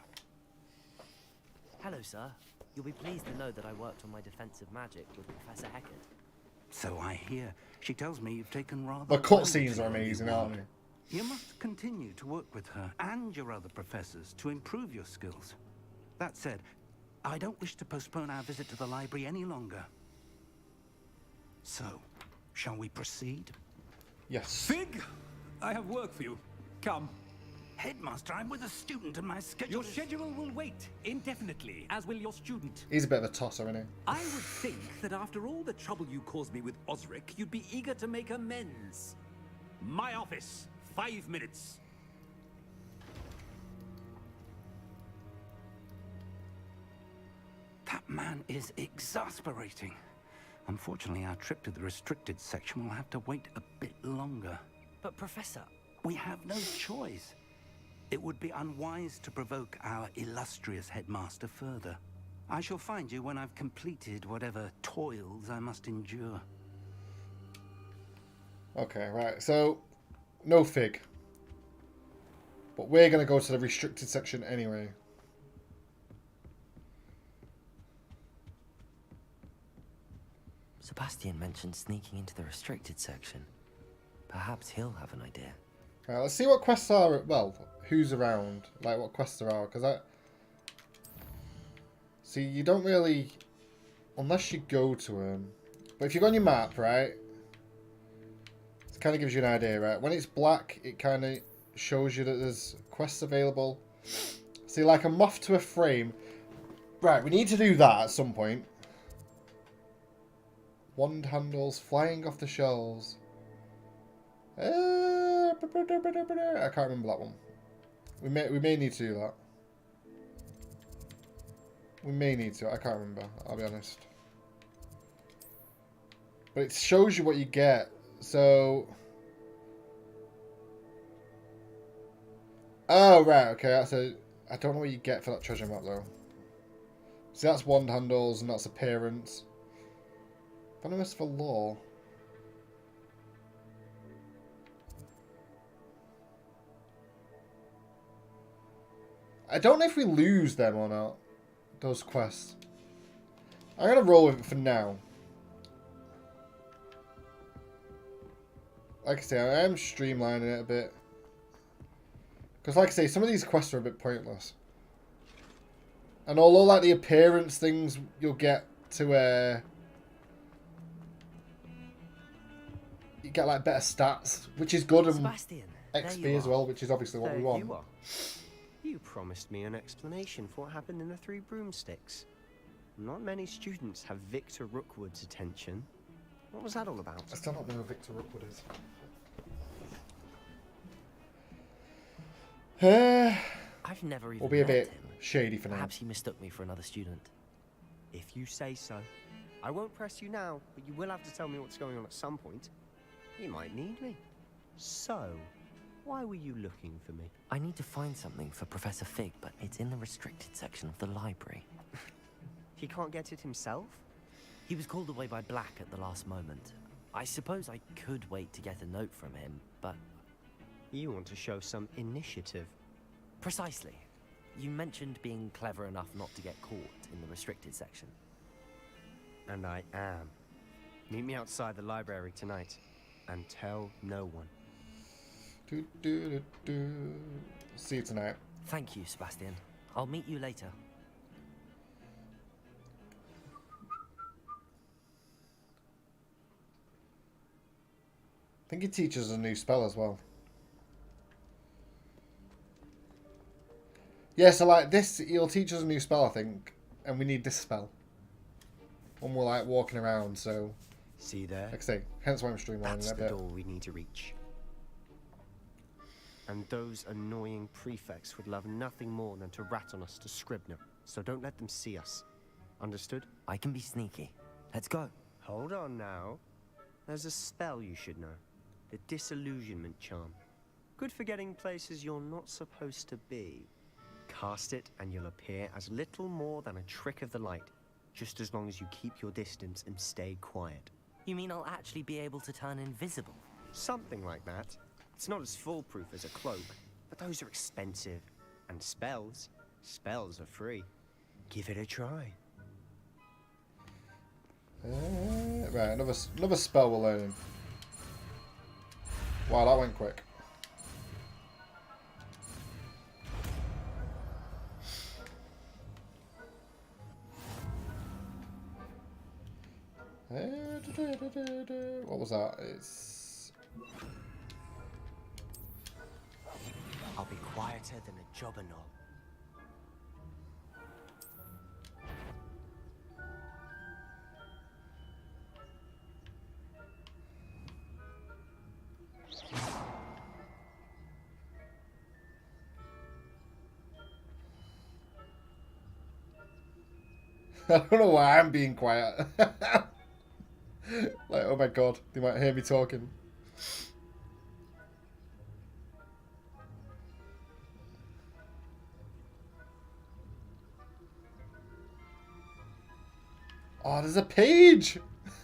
Hello, sir. You'll be pleased to know that I worked on my defensive magic with Professor Heckard. So I hear. She tells me you've taken rather... The cutscenes are amazing, aren't they? You must continue to work with her and your other professors to improve your skills. That said, I don't wish to postpone our visit to the library any longer. So, shall we proceed? Yes. Fig, I have work for you. Come. Headmaster, I'm with a student and my schedule... Your schedule will wait indefinitely, as will your student. He's a bit of a tosser, isn't he? I would think that after all the trouble you caused me with Osric, you'd be eager to make amends. My office. 5 minutes. That man is exasperating. Unfortunately, our trip to the restricted section will have to wait a bit longer. But, Professor... We have no choice. It would be unwise to provoke our illustrious headmaster further. I shall find you when I've completed whatever toils I must endure. Okay, right, so... No Fig. But we're going to go to the restricted section anyway. Sebastian mentioned sneaking into the restricted section. Perhaps he'll have an idea. Right, let's see what quests are... Well, who's around. Like, what quests there are. Because I... See, you don't really... Unless you go to them. But if you go on your map, right... It kind of gives you an idea, right? When it's black, it kind of shows you that there's quests available. See, like a moth to a frame. Right, we need to do that at some point. Wand handles flying off the shelves. I can't remember that one. We may need to do that. We may need to. I can't remember. I'll be honest. But it shows you what you get. So. Oh right. Okay. That's a. I don't know what you get for that treasure map though. See, that's wand handles and that's appearance. Venomous for law. I don't know if we lose them or not. Those quests. I'm going to roll with it for now. Like I say, I am streamlining it a bit. Because like I say, some of these quests are a bit pointless. And although like the appearance things you'll get to you get like better stats, which is good, and Sebastian, XP as well, which is obviously what we want. You are. You promised me an explanation for what happened in the Three Broomsticks. Not many students have Victor Rookwood's attention. What was that all about? I still don't know who Victor Rookwood is. I've never even We'll be a met bit him. shady for now. Perhaps he mistook me for another student. If you say so. I won't press you now, but you will have to tell me what's going on at some point. You might need me. So, why were you looking for me? I need to find something for Professor Fig, but it's in the restricted section of the library. He can't get it himself? He was called away by Black at the last moment. I suppose I could wait to get a note from him, but You want to show some initiative. Precisely. You mentioned being clever enough not to get caught in the restricted section. And I am. Meet me outside the library tonight, and tell no one. See you tonight. Thank you, Sebastian. I'll meet you later. I think he teaches a new spell as well. Yeah, so like this, he'll teach us a new spell, I think. And we need this spell. When we're like walking around, so... See there? Like I say, hence why I'm streamlining That's that the bit. door we need to reach. And those annoying prefects would love nothing more than to rat on us to Scribner. So don't let them see us. Understood? I can be sneaky. Let's go. Hold on now. There's a spell you should know. The Disillusionment Charm. Good for getting places you're not supposed to be. Cast it and you'll appear as little more than a trick of the light. Just as long as you keep your distance and stay quiet. You mean I'll actually be able to turn invisible? Something like that. It's not as foolproof as a cloak, but those are expensive. And spells are free. Give it a try. Right, another spell we're learning. Wow, that went quick. What was that? It's... I'll be quieter than a jobberknoll. I don't know why I'm being quiet. Like, oh my god, they might hear me talking. Oh, there's a page!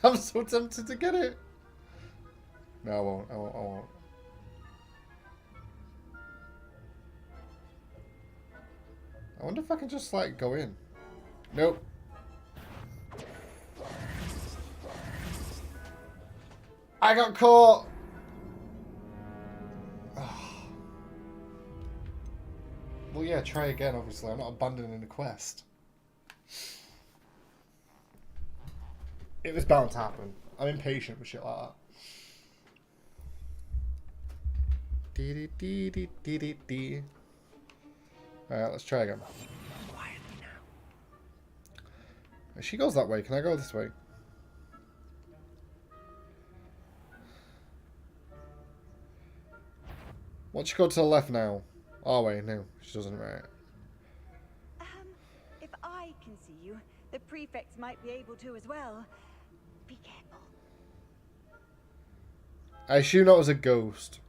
I'm so tempted to get it. No, I won't. I wonder if I can just, like, go in. Nope. I got caught! Oh. Well, yeah, try again, obviously. I'm not abandoning the quest. It was bound to happen. I'm impatient with shit like that. Dee. Alright, let's try again. Quietly now. If she goes that way, can I go this way? Why don't you go to the left now? Oh wait, no, she doesn't, right. If I can see you, the prefects might be able to as well. Be careful. I assume that was a ghost.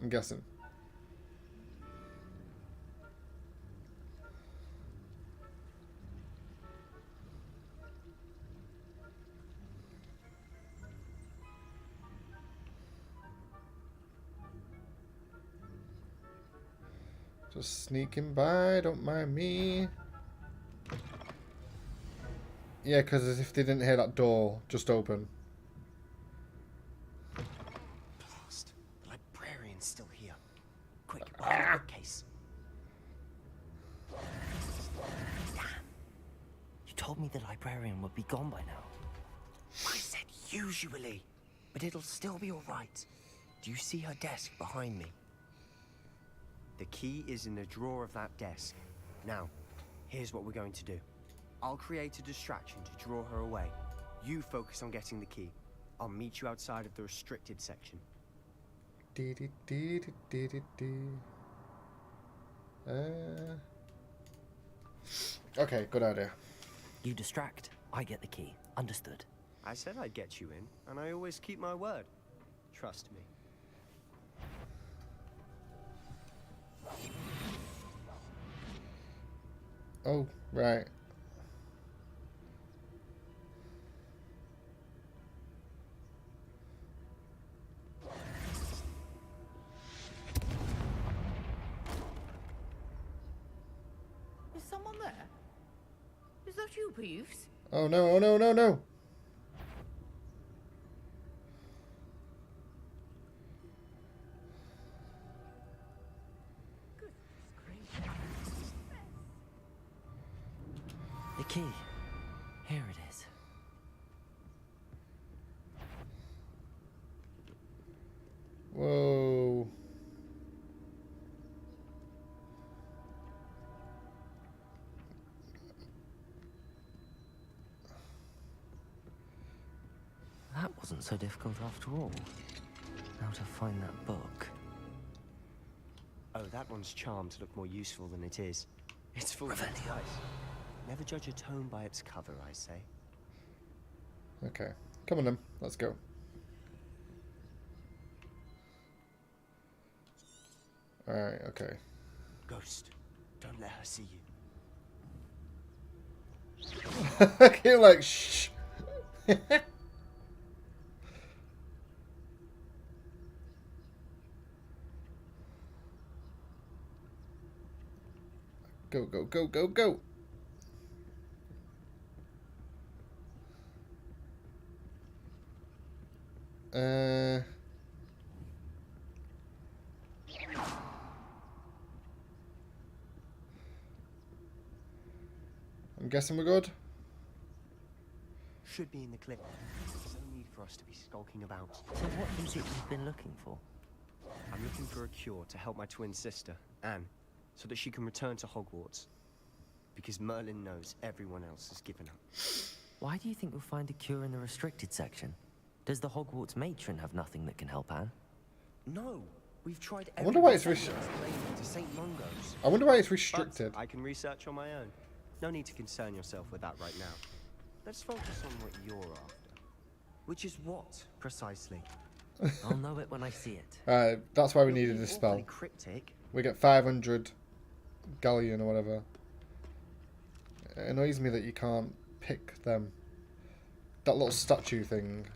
I'm guessing. Just sneaking by, don't mind me. Yeah, because as if they didn't hear that door just open. Blast. The librarian's still here. Quick, behind the bookcase. Damn. You told me the librarian would be gone by now. I said usually, but it'll still be alright. Do you see her desk behind me? The key is in the drawer of that desk. Now, here's what we're going to do. I'll create a distraction to draw her away. You focus on getting the key. I'll meet you outside of the restricted section. Okay, good idea. You distract, I get the key. Understood. I said I'd get you in, and I always keep my word. Trust me. Oh, right. someone there? Is that you, Peeves? Oh no, oh no, no, no. The key. Here it is. Whoa. That wasn't so difficult after all. How to find that book. Oh, that one's charmed to look more useful than it is. It's full of twice. Never judge a tome by its cover, I say. Okay. Come on then. Let's go. Alright, okay. Ghost, don't let her see you. You're like, shh. Go, go, go, go, go. I'm guessing we're good. Should be in the clip. There's no need for us to be skulking about. So what is it you've been looking for? I'm looking for a cure to help my twin sister, Anne, so that she can return to Hogwarts. Because Merlin knows everyone else has given up. Why do you think we'll find a cure in the restricted section? Does the Hogwarts matron have nothing that can help Anne? No, we've tried. I wonder why it's to St. Mungo's. I wonder why it's restricted. But I can research on my own. No need to concern yourself with that right now. Let's focus on what you're after. Which is what, precisely? I'll know it when I see it. That's why we needed this spell. Cryptic. We get 500 galleon or whatever. It annoys me that you can't pick them. That little statue thing.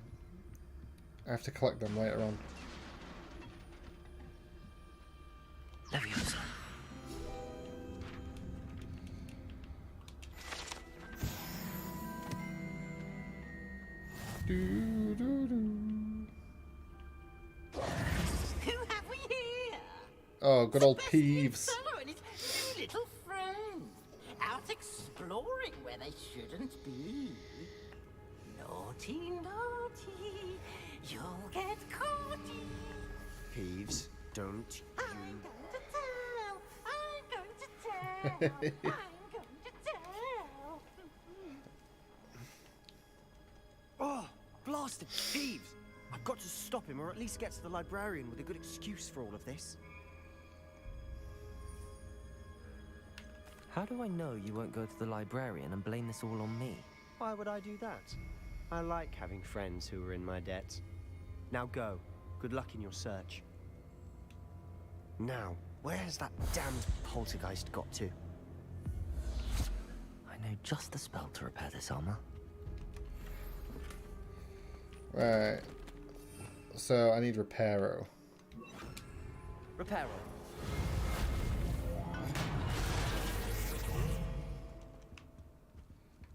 I have to collect them later on. Leviosa. Who have we here? Oh, good old Peeves. Fellow and his two little friends out exploring where they shouldn't be. Naughty, naughty, you'll get caughty. Peeves, don't you... I'm going to tell. I'm going to tell. Oh, blasted Peeves! I've got to stop him, or at least get to the librarian with a good excuse for all of this. How do I know you won't go to the librarian and blame this all on me? Why would I do that? I like having friends who are in my debt. Now go. Good luck in your search. Now, where has that damned poltergeist got to? I know just the spell to repair this armor. Right. So I need Reparo. Reparo.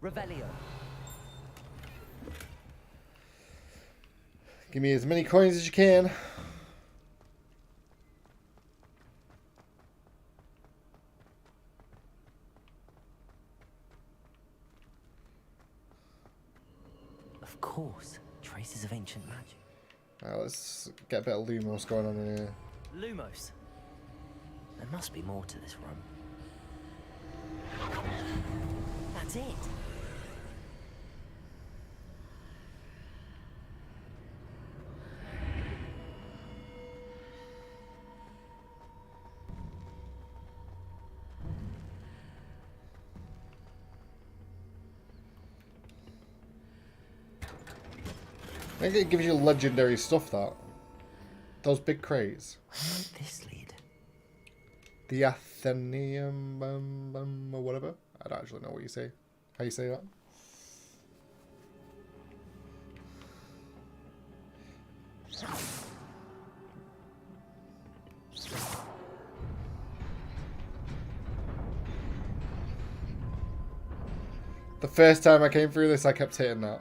Revelio. Give me as many coins as you can. Of course, traces of ancient magic. Right, let's get a bit of Lumos going on in here. Lumos. There must be more to this room. That's it. I think it gives you legendary stuff, that. Those big crates. Where might this lead? The Athenaeum, or whatever. I don't actually know what you say. How you say that? The first time I came through this, I kept hitting that.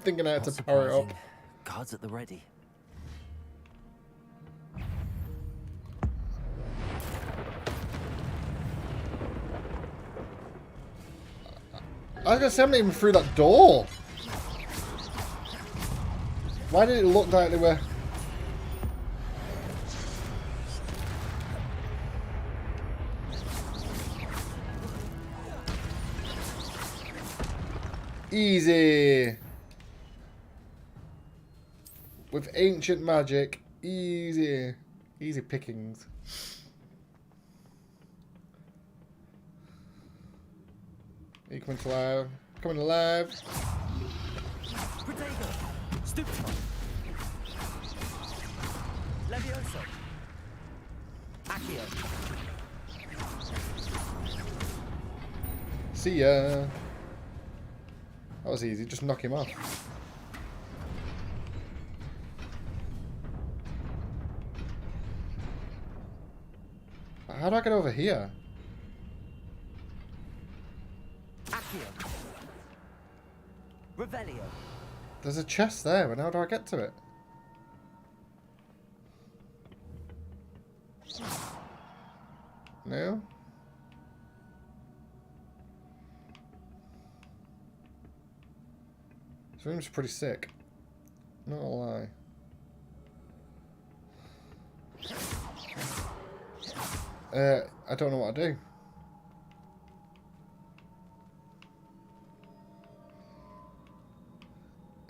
Thinking I had to power it up. Guards at the ready. I was gonna say I'm not even through that door. Why did it look like they were? Easy. With ancient magic, easy. Easy pickings. Are you coming to live? Coming alive. Protego! Stupefy! Levioso! Accio! See ya. That was easy, just knock him off. How do I get over here? Accio! Revelio! There's a chest there, but how do I get to it? No? This room's pretty sick. Not gonna lie. I don't know what to do.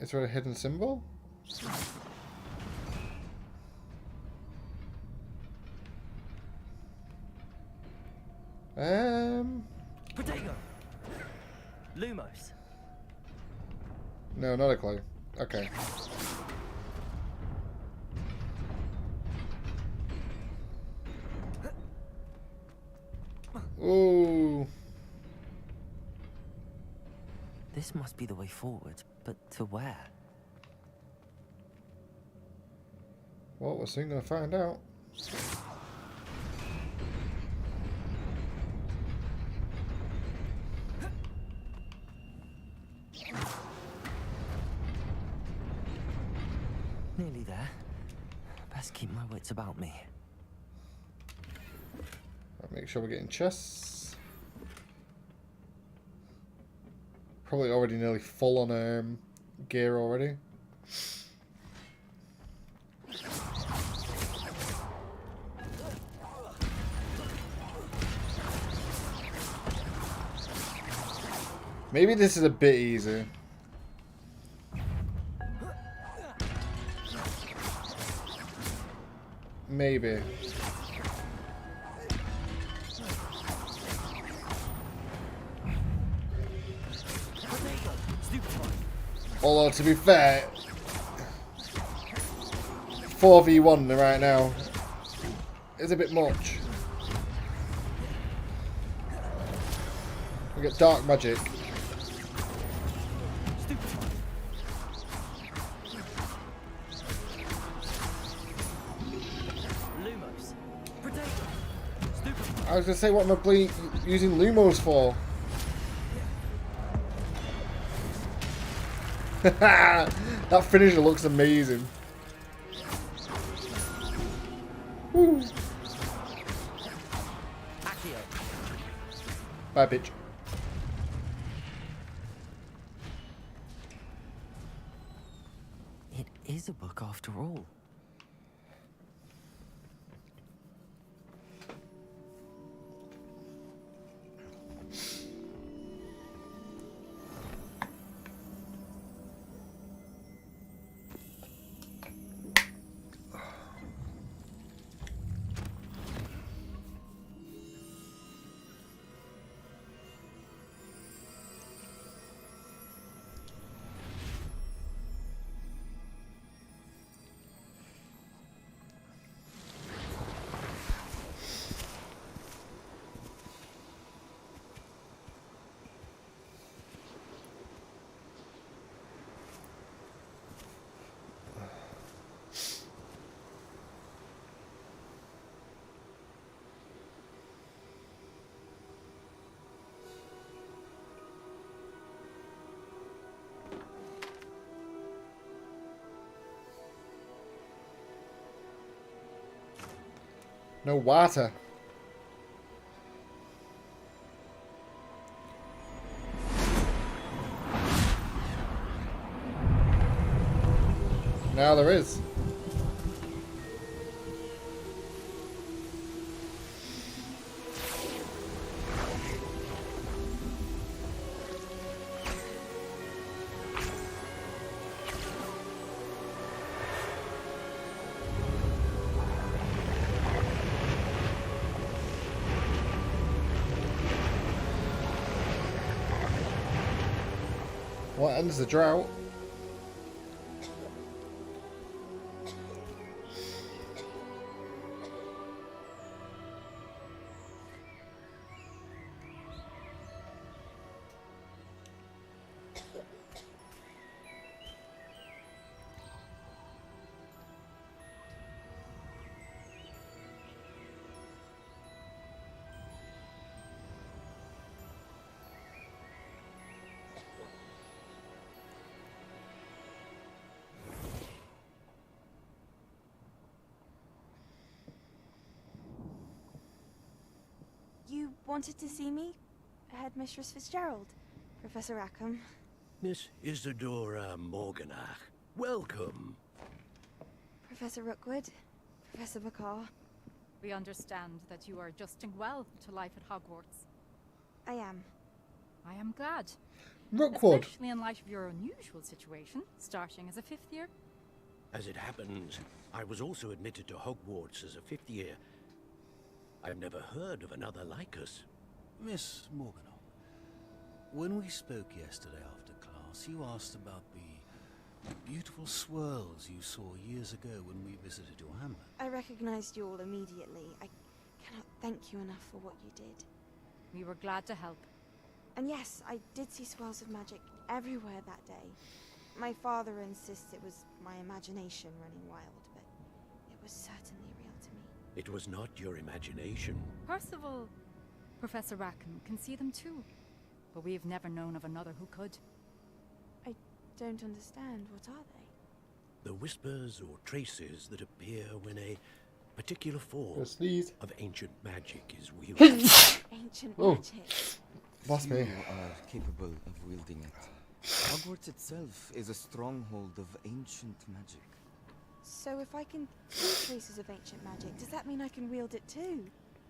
Is there a hidden symbol? Protego! Lumos! No, not a clue. Okay. Ooh. This must be the way forward, but to where? Well, we're soon gonna find out. Nearly there. Best keep my wits about me. Make sure we're getting chests. Probably already nearly full on gear already. Maybe this is a bit easy. Maybe. Although, to be fair, 4v1 right now is a bit much. We get dark magic. I was gonna say, what am I using Lumos for? That finisher looks amazing. Woo. Bye, bitch. It is a book after all. No water. Now there is. What ends the drought? You wanted to see me? Headmistress Fitzgerald? Professor Rackham? Miss Isadora Morganach, welcome. Professor Rookwood? Professor Bakar? We understand that you are adjusting well to life at Hogwarts. I am. I am glad. Rookwood. Especially in light of your unusual situation, starting as a 5th year. As it happens, I was also admitted to Hogwarts as a 5th year. I've never heard of another like us. Miss Morganach, when we spoke yesterday after class, you asked about the beautiful swirls you saw years ago when we visited your hamlet. I recognized you all immediately. I cannot thank you enough for what you did. We were glad to help. And yes, I did see swirls of magic everywhere that day. My father insists it was my imagination running wild, but it was certainly real to me. It was not your imagination. Percival, Professor Rackham can see them too. But we've never known of another who could. I don't understand. What are they? The whispers or traces that appear when a particular form of ancient magic is wielded. Ancient Oh. magic. Lost me. You are capable of wielding it. Hogwarts itself is a stronghold of ancient magic. So if I can see traces of ancient magic, does that mean I can wield it too?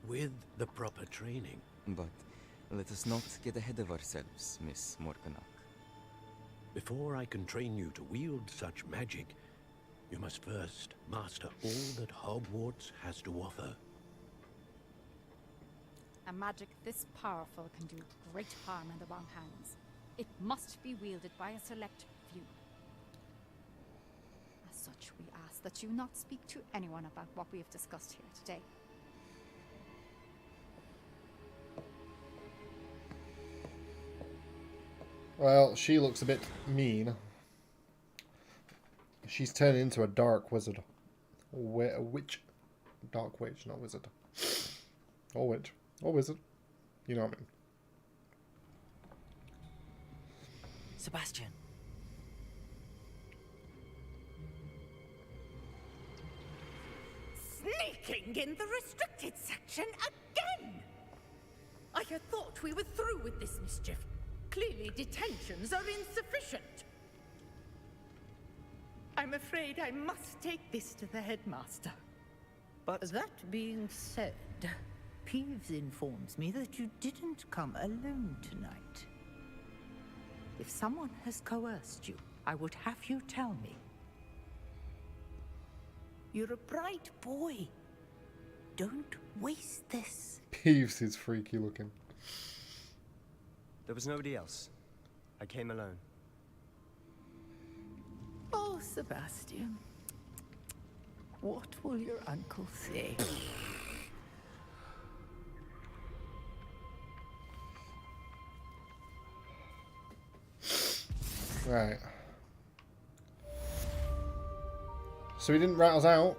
With the proper training. But let us not get ahead of ourselves, Miss Morganach. Before I can train you to wield such magic, you must first master all that Hogwarts has to offer. A magic this powerful can do great harm in the wrong hands. It must be wielded by a select few. As such, we ask that you not speak to anyone about what we have discussed here today. Well, she looks a bit mean. She's turning into a dark wizard. A witch. Dark witch, not wizard. Or witch. Or wizard. You know what I mean. Sebastian. Sneaking in the restricted section again! I had thought we were through with this mischief. Clearly detentions are insufficient. I'm afraid I must take this to the headmaster. But that being said, Peeves informs me that you didn't come alone tonight. If someone has coerced you, I would have you tell me. You're a bright boy. Don't waste this. Peeves is freaky looking. there was nobody else. I came alone. Oh, Sebastian. What will your uncle say? Right. So he didn't rat us out.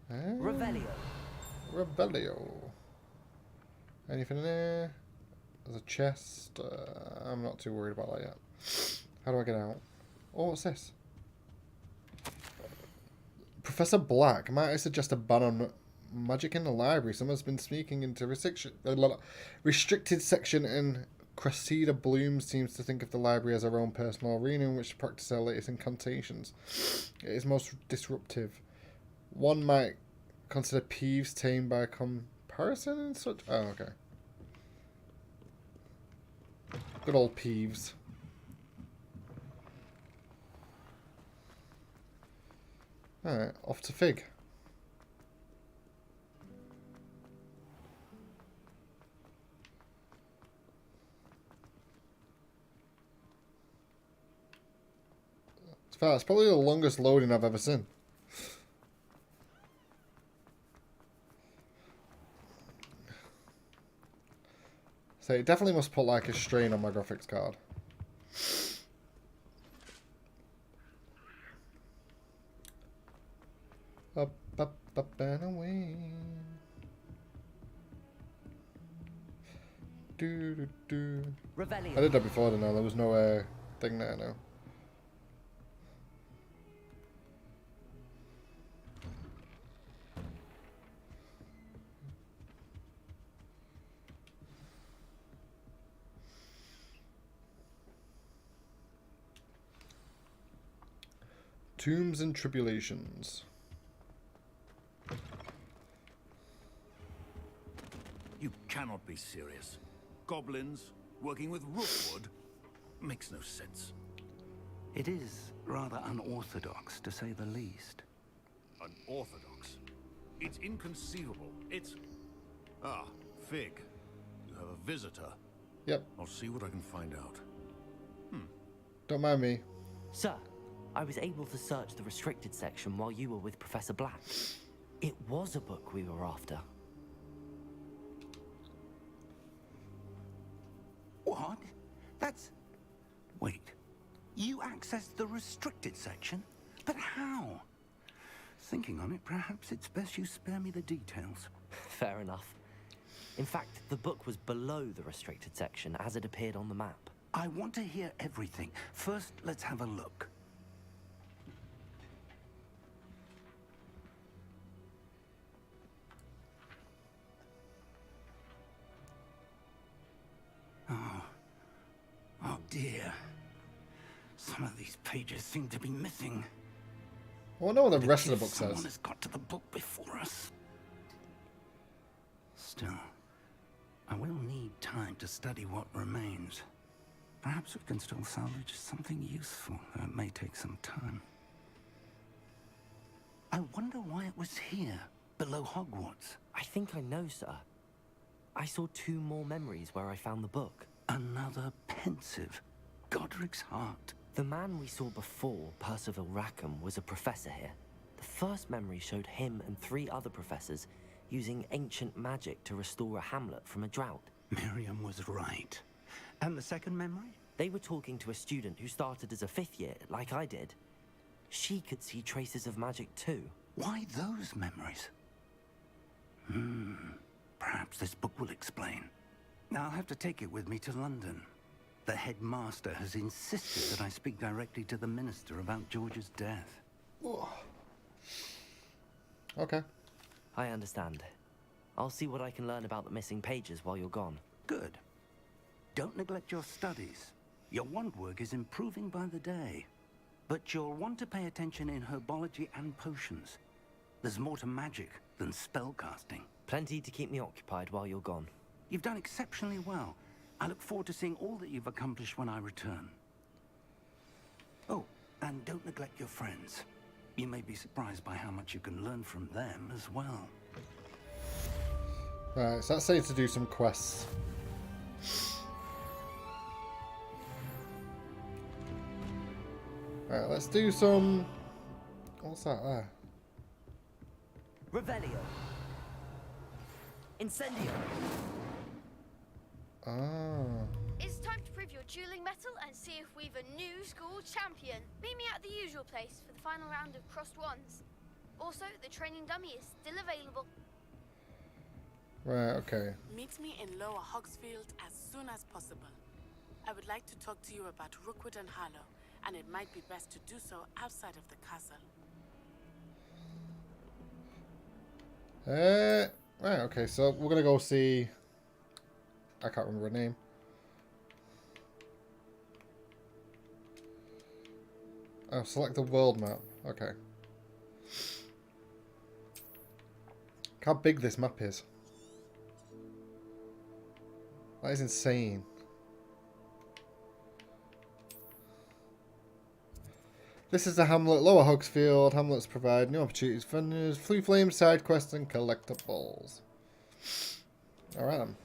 Revelio. Revelio. Anything in there? There's a chest. I'm not too worried about that yet. How do I get out? Oh, what's this? Professor Black, might I suggest a ban on magic in the library? Someone's been sneaking into restricted section, and Cressida Bloom seems to think of the library as her own personal arena in which to practice her latest incantations. It is most disruptive. One might consider Peeves tame by comparison and such. Oh, okay. Good old Peeves. Alright, off to Fig. It's fair, it's probably the longest loading I've ever seen. So it definitely must put like a strain on my graphics card. Up and away. I did that before, didn't I? There was no thing there now. Tombs and Tribulations. You cannot be serious. Goblins working with Rookwood makes no sense. It is rather unorthodox, to say the least. Unorthodox? It's inconceivable. It's... Ah, Fig. You have a visitor. Yep. I'll see what I can find out. Don't mind me. Sir, I was able to search the restricted section while you were with Professor Black. It was a book we were after. What? That's... Wait. You accessed the restricted section? But how? Thinking on it, perhaps it's best you spare me the details. Fair enough. In fact, the book was below the restricted section as it appeared on the map. I want to hear everything. First, let's have a look. Oh dear. Some of these pages seem to be missing. I wonder what the rest of the book Someone says. has got to the book before us. Still, I will need time to study what remains. Perhaps we can still salvage something useful, though it may take some time. I wonder why it was here, below Hogwarts. I think I know, sir. I saw 2 more memories where I found the book. Another pensive. Godric's heart. The man we saw before, Percival Rackham, was a professor here. The first memory showed him and 3 other professors using ancient magic to restore a hamlet from a drought. Miriam was right. And the second memory? They were talking to a student who started as a 5th year, like I did. She could see traces of magic too. Why those memories? Perhaps this book will explain. Now I'll have to take it with me to London. The headmaster has insisted that I speak directly to the minister about George's death. Okay. I understand. I'll see what I can learn about the missing pages while you're gone. Good. Don't neglect your studies. Your wand work is improving by the day. But you'll want to pay attention in herbology and potions. There's more to magic than spellcasting. Plenty to keep me occupied while you're gone. You've done exceptionally well. I look forward to seeing all that you've accomplished when I return. Oh, and don't neglect your friends. You may be surprised by how much you can learn from them as well. Right, so that's saying to do some quests. Right, let's do some... What's that there? Revelio. Incendio. Ah. It's time to prove your dueling mettle and see if we've a new school champion. Meet me at the usual place for the final round of crossed wands. Also, the training dummy is still available. Right, okay. Meet me in Lower Hogsfield as soon as possible. I would like to talk to you about Rookwood and Harlow and it might be best to do so outside of the castle. Right, okay, so we're gonna go see... I can't remember her name. Oh, select the world map. Okay. Look how big this map is. That is insane. This is the Hamlet, Lower Hogsfield. Hamlets provide new opportunities for news, Flue Flame, side quests, and collectibles. Alright then.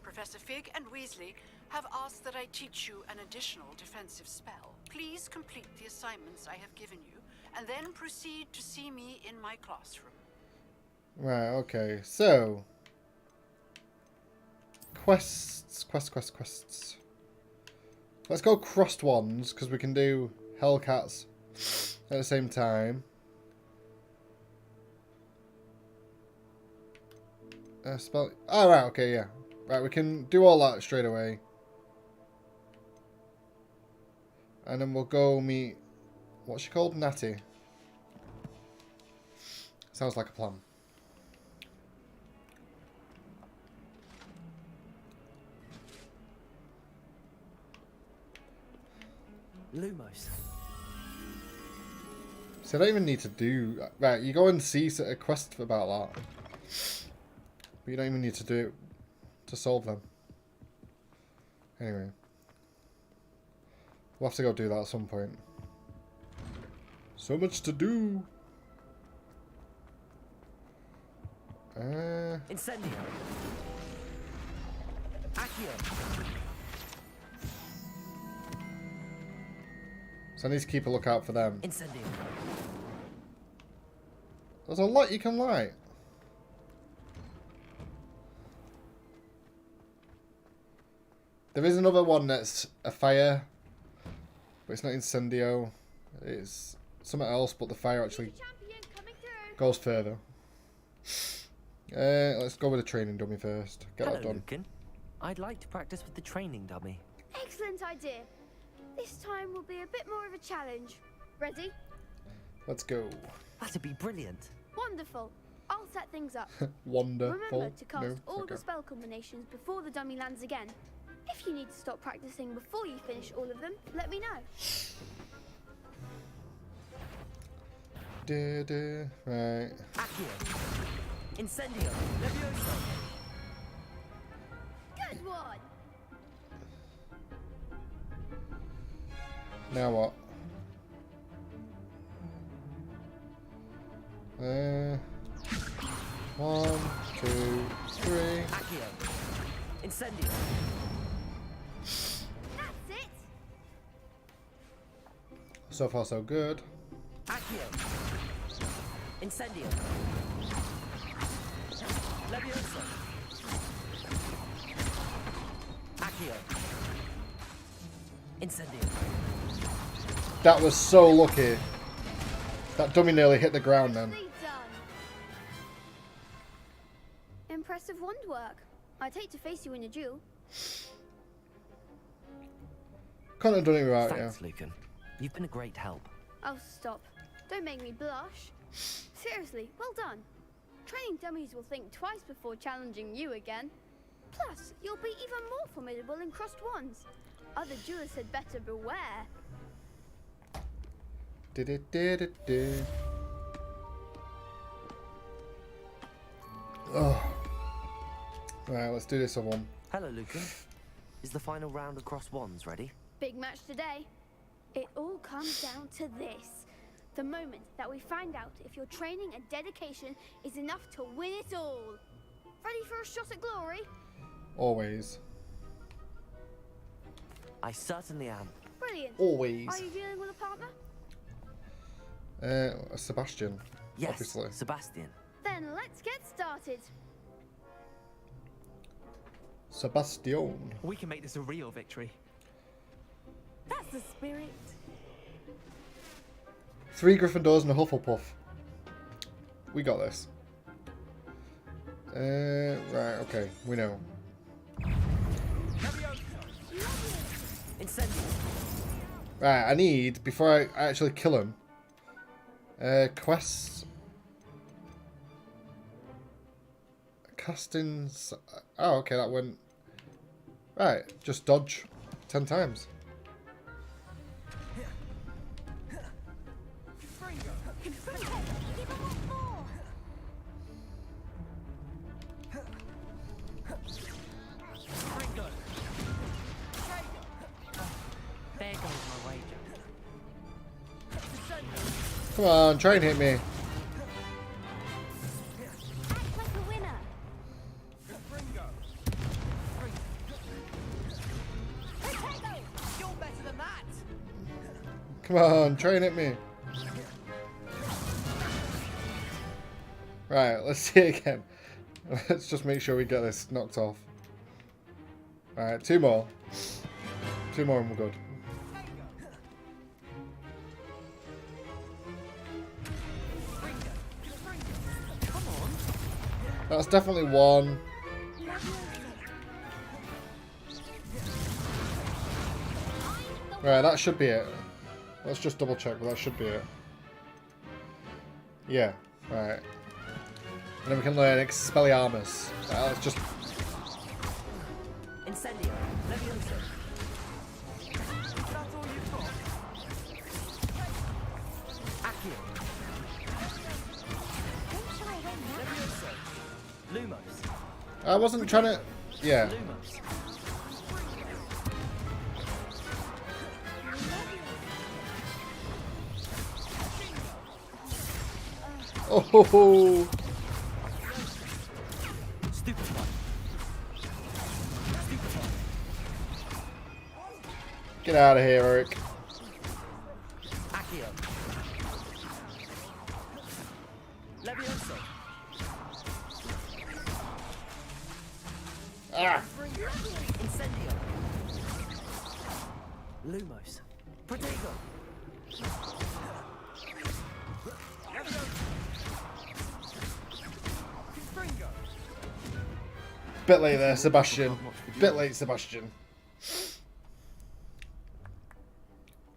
Professor Fig and Weasley have asked that I teach you an additional defensive spell. Please complete the assignments I have given you, and then proceed to see me in my classroom. Right, okay. So... Quests. Let's go crossed ones, because we can do Hellcats at the same time. Spell... Oh, right, okay, yeah. Right, we can do all that straight away. And then we'll go meet... What's she called? Natty. Sounds like a plan. Lumos. So I don't even need to do... Right, you go and see a quest about that. But you don't even need to do it to solve them. Anyway. We'll have to go do that at some point. So much to do! Incendio. Accio. So I need to keep a lookout for them. Incendio. There's a lot you can light. There is another one that's a fire, but it's not Incendio. It's something else, but the fire actually goes further. Let's go with the training dummy first. Get that done. Lucan. I'd like to practice with the training dummy. Excellent idea. This time will be a bit more of a challenge. Ready? Let's go. That'd be brilliant. Wonderful. I'll set things up. Wonderful. Remember to cast all okay. the spell combinations before the dummy lands again. If you need to stop practicing before you finish all of them, let me know. Right. Accio. Incendio. Levioso. Good one. Now what? 1, 2, 3. Accio. Incendio. That's it. So far, so good. Accio. Incendio. Levioso. Accio. Incendio. That was so lucky. That dummy nearly hit the ground then. Nicely done. Impressive wand work. I'd hate to face you in a duel. Couldn't have done it without you. Thanks, Lucan. You've been a great help. Oh, stop. Don't make me blush. Seriously, well done. Training dummies will think twice before challenging you again. Plus, you'll be even more formidable in crossed wands. Other duelists had better beware. Oh. Right, let's do this one. Hello, Lucan. Is the final round of cross wands ready? Big match today. It all comes down to this. The moment that we find out if your training and dedication is enough to win it all. Ready for a shot at glory? Always. I certainly am. Brilliant. Always. Are you dealing with a partner? Sebastian. Yes, obviously. Sebastian. Then let's get started. Sebastian. We can make this a real victory. That's the spirit. 3 Gryffindors and a Hufflepuff. We got this. Right, okay, we know. Right, I need, before I actually kill him, quest. Casting. Oh, okay, that went. Right, just dodge 10 times. There goes my wager. Come on, try and hit me. Act like a winner. You're better than that. Come on, try and hit me. Right, let's see it again. Let's just make sure we get this knocked off. Alright, 2 more. 2 more and we're good. That's definitely 1. Right, that should be it. Let's just double check, but that should be it. Yeah, right. And then we can learn Expelliarmus. Let's just... Incendio. Levioso. That's all you've got. Accio. Levioso. Lumos. I wasn't trying to... Yeah. Lumos. Oh ho ho! Stupefy. Get out of here, Eric. Accio. Levioso. Ah! Incendio. Lumos. Protego. Bit late there, Sebastian. Bit late, Sebastian.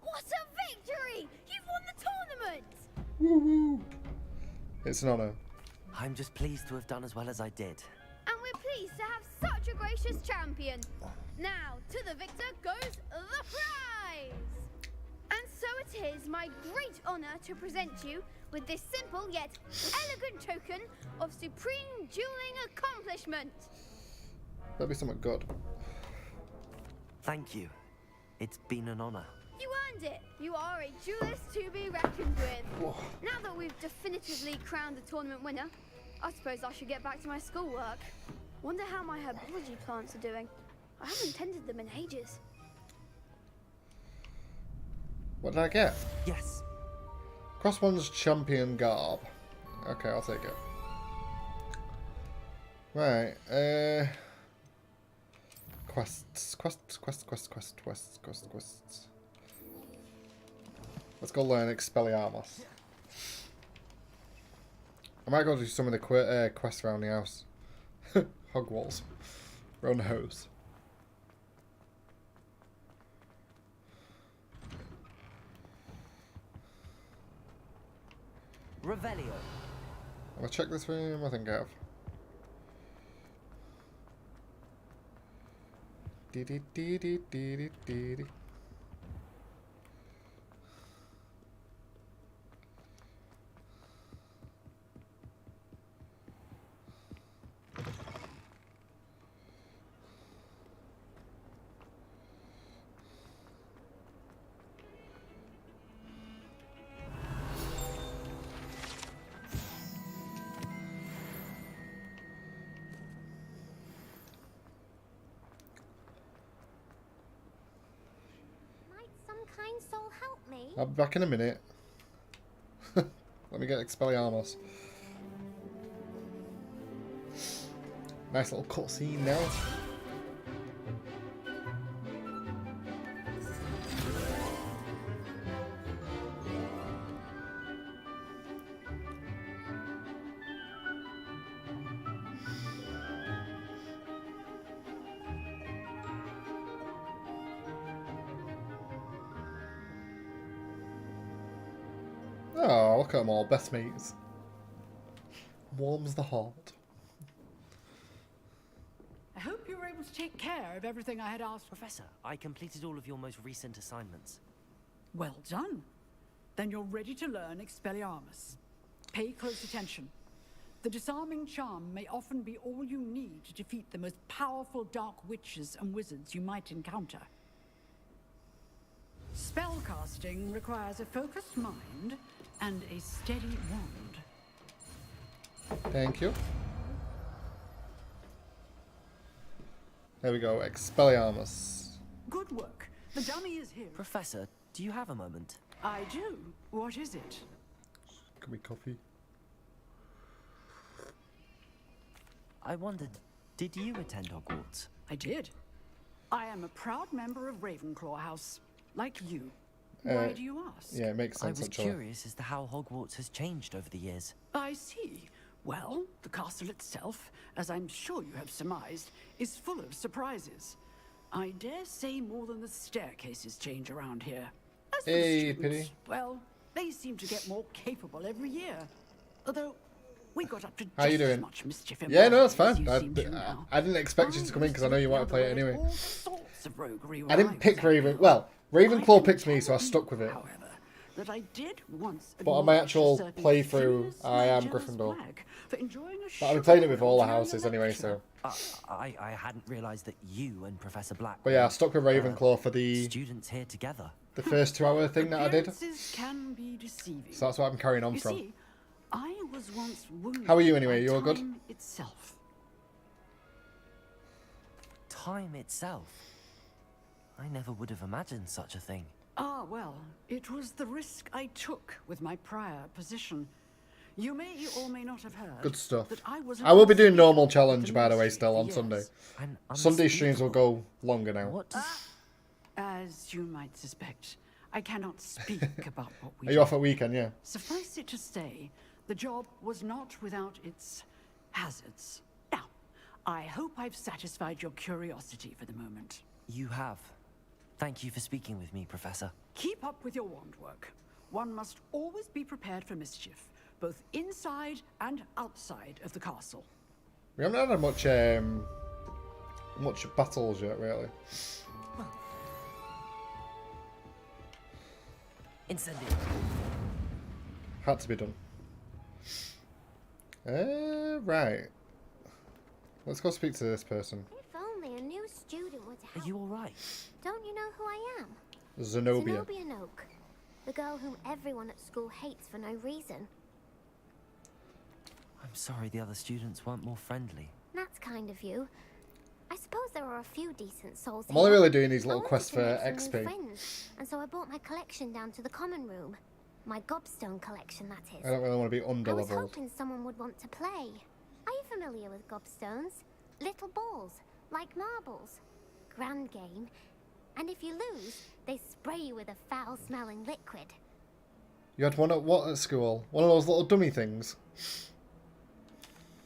What a victory! You've won the tournament! Woohoo! It's an honour. I'm just pleased to have done as well as I did. And we're pleased to have such a gracious champion. Now, to the victor goes the prize! And so it is my great honour to present you with this simple yet elegant token of supreme dueling accomplishment. That'd be something good. Thank you. It's been an honor. You earned it. You are a duelist to be reckoned with. Now that we've definitively crowned the tournament winner, I suppose I should get back to my schoolwork. Wonder how my herbology plants are doing. I haven't tended them in ages. What did I get? Yes. Cross one's champion garb. Okay, I'll take it. Right, quests. Let's go learn Expelliarmus. I might go do some of the quests around the house. Hogwarts. Around the house. Revelio. Have I checked this room? I think I have. Dee-dee-dee-dee-dee-dee-dee. Kind soul help me. I'll be back in a minute. Let me get Expelliarmus. Nice little cutscene now. Oh, look at them all, best mates. Warms the heart. I hope you were able to take care of everything I had asked. Professor, I completed all of your most recent assignments. Well done. Then you're ready to learn Expelliarmus. Pay close attention. The disarming charm may often be all you need to defeat the most powerful dark witches and wizards you might encounter. Spellcasting requires a focused mind and a steady wand. Thank you. There we go, Expelliarmus. Good work. The dummy is here. Professor, do you have a moment? I do. What is it? Give me coffee. I wondered, did you attend Hogwarts? I did. I am a proud member of Ravenclaw House, like you. Uh, Why do you ask? Yeah, it makes sense. I was actually. curious as to how Hogwarts has changed over the years. I see. Well, the castle itself, as I'm sure you have surmised, is full of surprises. I dare say more than the staircases change around here. As for the Hey, students, Pity. well, they seem to get more capable every year. Although, we got up to How you just as doing? much mischief in Yeah, one no, that's day as fine. you seem to now. I didn't expect you to come in because I know you want to play it anyway. All sorts of roguery I didn't pick Raven. Well, Ravenclaw picked me, so I stuck with it. That I did once But on my acknowledge actual a certain playthrough, fierce I am jealous Gryffindor. wag for enjoying a But I've been playing it with all the sugar houses anyway, so. I hadn't realised that you and Professor Black But yeah, I stuck with Ravenclaw for the students here together. the first 2-hour thing that I did. Appearances can be deceiving. So that's what I'm carrying on You from. see, I was once wounded How are you anyway? by You all good? time itself. Time itself. I never would have imagined such a thing. Ah, well, it was the risk I took with my prior position. You may or may not have heard. Good stuff. That I was I will be doing an normal unspeakable challenge, by the way, ministry still for on years. Sunday. An Sunday streams will unspeakable- go longer now. What does... As you might suspect, I cannot speak about what we Are you do. off at weekend? Yeah. Suffice it to say, the job was not without its hazards. Now, I hope I've satisfied your curiosity for the moment. You have. Thank you for speaking with me, Professor. Keep up with your wand work. One must always be prepared for mischief, both inside and outside of the castle. We haven't had much battles yet, really. Incendio. Had to be done. Right. Let's go speak to this person. If only a new student were to help. Are you alright? Don't you know who I am? Zenobia. Zenobia Noak. The girl whom everyone at school hates for no reason. I'm sorry the other students weren't more friendly. That's kind of you. I suppose there are a few decent souls I'm only here. really doing these I little wanted quests to for make some new XP. friends, and so I brought my collection down to the common room. My gobstone collection, that is. I don't really want to be I was under-leveled. hoping someone would want to play. Are you familiar with gobstones? Little balls, like marbles. Grand game. And if you lose, they spray you with a foul-smelling liquid. You had one at what at school? One of those little dummy things?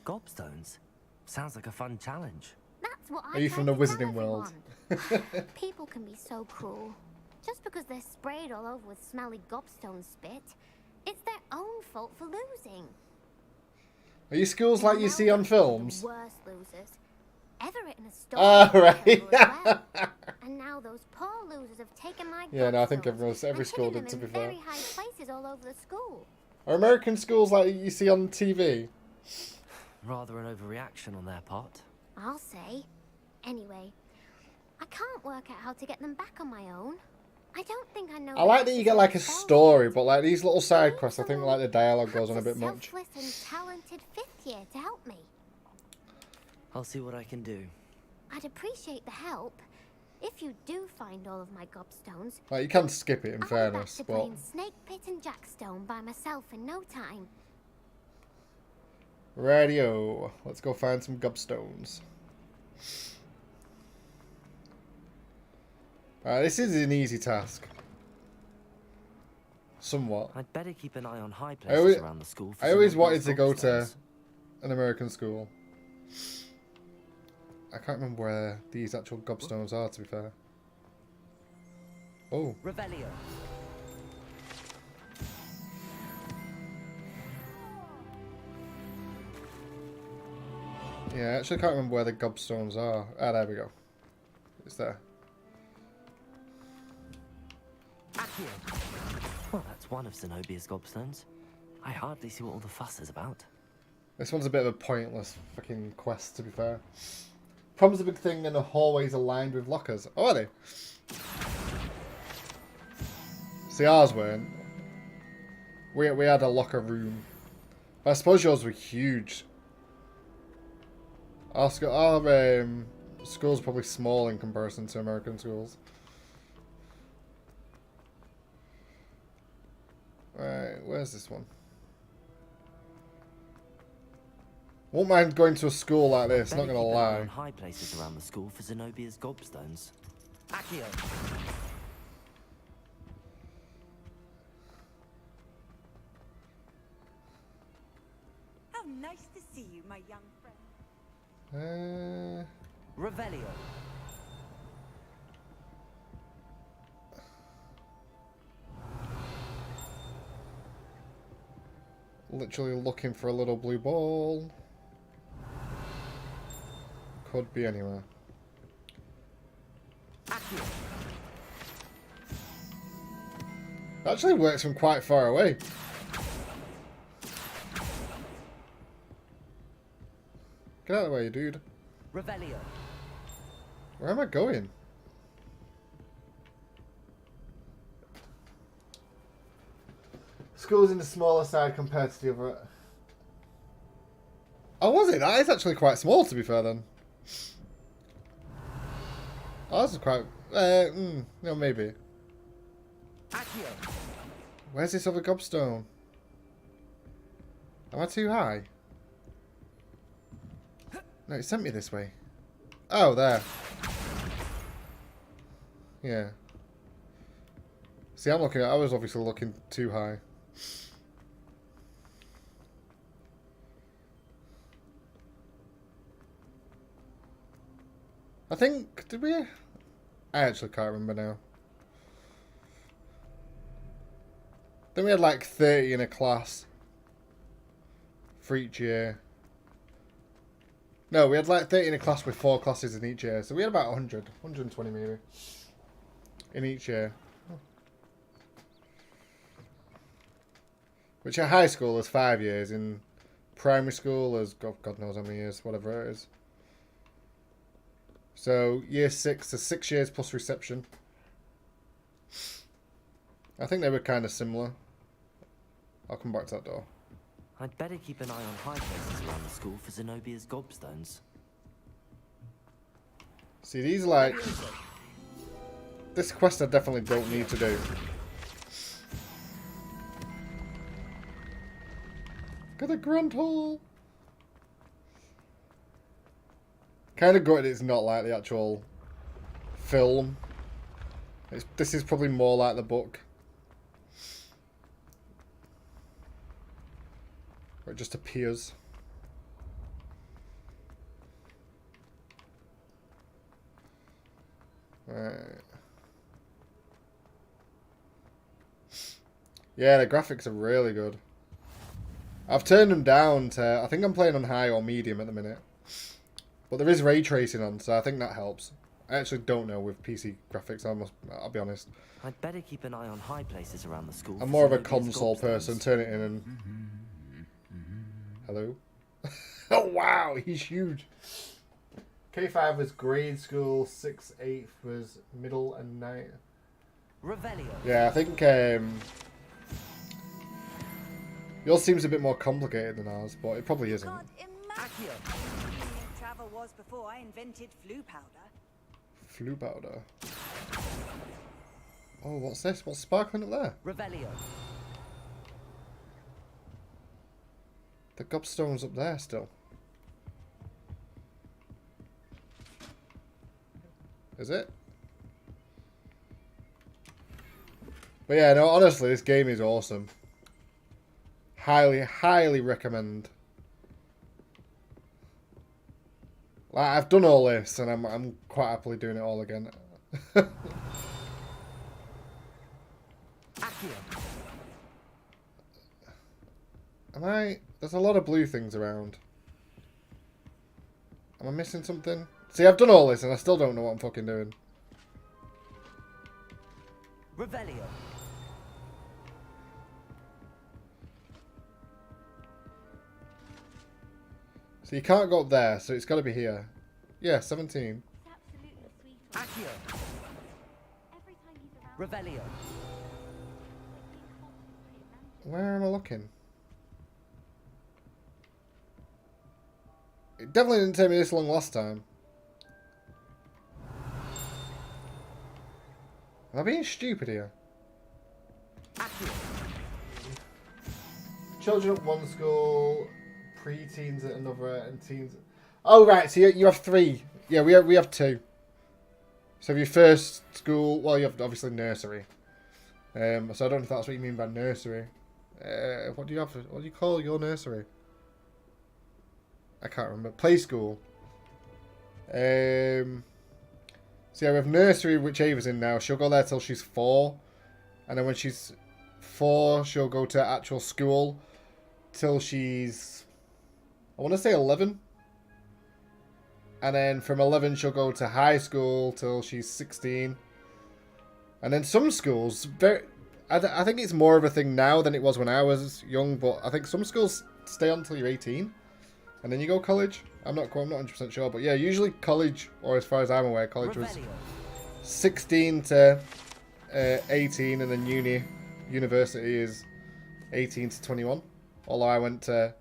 Gobstones? Sounds like a fun challenge. That's what I Are you tried from the to tell Wizarding World? everyone. People can be so cruel. Just because they're sprayed all over with smelly gobstone spit, it's their own fault for losing. Are you schools like you see on films? The worst losers. Everett and Astoria Ah, were right. terrible as well. And now those poor losers have taken my Yeah, no, I think gobstones every and school hidden did, to them be in fair. very high places all over the school. Are American schools like you see on TV? Rather an overreaction on their part. I'll say. Anyway, I can't work out how to get them back on my own. I don't think I know. I like that you get like a story, but like these little side quests, I think like the dialogue goes on a bit much. Selfless and talented fifth year to help me. I'll see what I can do. I'd appreciate the help. If you do find all of my gobstones, Like you can skip it in I'll be back fairness, to but playing Snake Pit and Jackstone by myself in no time. radio. Let's go find some gobstones. Alright, this is an easy task. Somewhat. I'd better keep an eye on high I places always, around the school. For I always Zenobia's wanted to go to gobstones. an American school. I can't remember where these actual gobstones are, to be fair. Oh. Revelio. Yeah, I actually can't remember where the gobstones are. Ah, there we go. It's there. Well, that's one of Zenobia's gobstones. I hardly see what all the fuss is about. This one's a bit of a pointless fucking quest, to be fair. Problem's a big thing, and the hallways are lined with lockers. Oh, are they? See, ours weren't. We had a locker room. But I suppose yours were huge. Our schools are probably small in comparison to American schools. Right, where's this one? Won't mind going to a school like this, not gonna lie. High places around the school for Zenobia's gobstones. Accio. How nice to see you, my young friend. Revelio. Literally looking for a little blue ball. Could be anywhere. Actually works from quite far away. Get out of the way, dude. Revelio. Where am I going? School's in the smaller side compared to the other. Oh, was it? That is actually quite small, to be fair, then. Oh, this is quite... no, maybe. Where's this other gobstone? Am I too high? No, it sent me this way. Oh, there. Yeah. See, I was obviously looking too high. I think, did we? I actually can't remember now. Then we had like 30 in a class for each year. No, we had like 30 in a class with 4 classes in each year. So we had about 100, 120 maybe, in each year. Which at high school is 5 years. In primary school is God knows how many years, whatever it is. So year 6 is 6 years plus reception. I think they were kind of similar. I'll come back to that door. I'd better keep an eye on high places around the school for Zenobia's gobstones. See, these like... This quest I definitely don't need to do. Got a grunt hole! Kind of gutted it's not like the actual film. This is probably more like the book. Where it just appears. Right. Yeah, the graphics are really good. I've turned them down to... I think I'm playing on high or medium at the minute. But there is ray tracing on, so I think that helps. I actually don't know with PC graphics, I'll be honest. I'd better keep an eye on high places around the school. I'm more of a console person. Turn it in and... Hello? Oh, wow, he's huge. K5 was grade school, 6th, 8th was middle and 9th. Revelio. Yeah, I think yours seems a bit more complicated than ours, but it probably isn't. Travel was before I invented flu powder. Flu powder. Oh, what's this? What's sparkling up there? Revelio. The gobstone's up there still. Is it? But yeah, no, honestly, this game is awesome. Highly, highly recommend. Like, I've done all this, and I'm quite happily doing it all again. Am I? There's a lot of blue things around. Am I missing something? See, I've done all this and I still don't know what I'm fucking doing. Revelio. So you can't go up there, so it's got to be here. Yeah, 17. Accio. Revelio. Where am I looking? It definitely didn't take me this long last time. Am I being stupid here? Children at one school, pre-teens at another, and teens. Oh right, so you have 3. Yeah, we have 2. So your first school, well, you have obviously nursery. So I don't know if that's what you mean by nursery. What do you have? What do you call your nursery? I can't remember. Play school. So yeah, we have nursery, which Ava's in now. She'll go there till she's 4. And then when she's 4, she'll go to actual school till she's, I want to say 11. And then from 11, she'll go to high school till she's 16. And then some schools, I think it's more of a thing now than it was when I was young, but I think some schools stay on until you're 18. And then you go college. I'm not 100% sure, but yeah, usually college, or as far as I'm aware, college was 16 to 18, and then university is 18 to 21. Although I went to,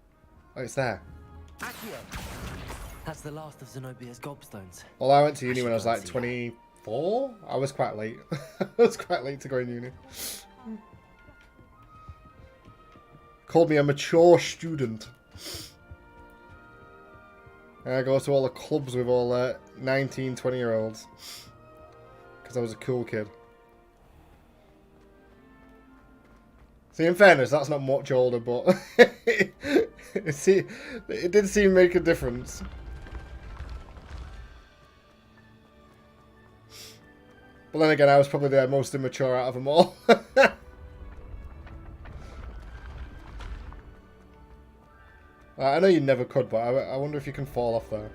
oh, it's there. That's the last of Zenobia's gobstones. Well, I went to uni when I was like 24. I was quite late. I was quite late to go in uni. Called me a mature student. And I go to all the clubs with all 19, 20-year-olds. Because I was a cool kid. See, in fairness, that's not much older, but it did seem to make a difference. But then again, I was probably the most immature out of them all. I know you never could, but I wonder if you can fall off there.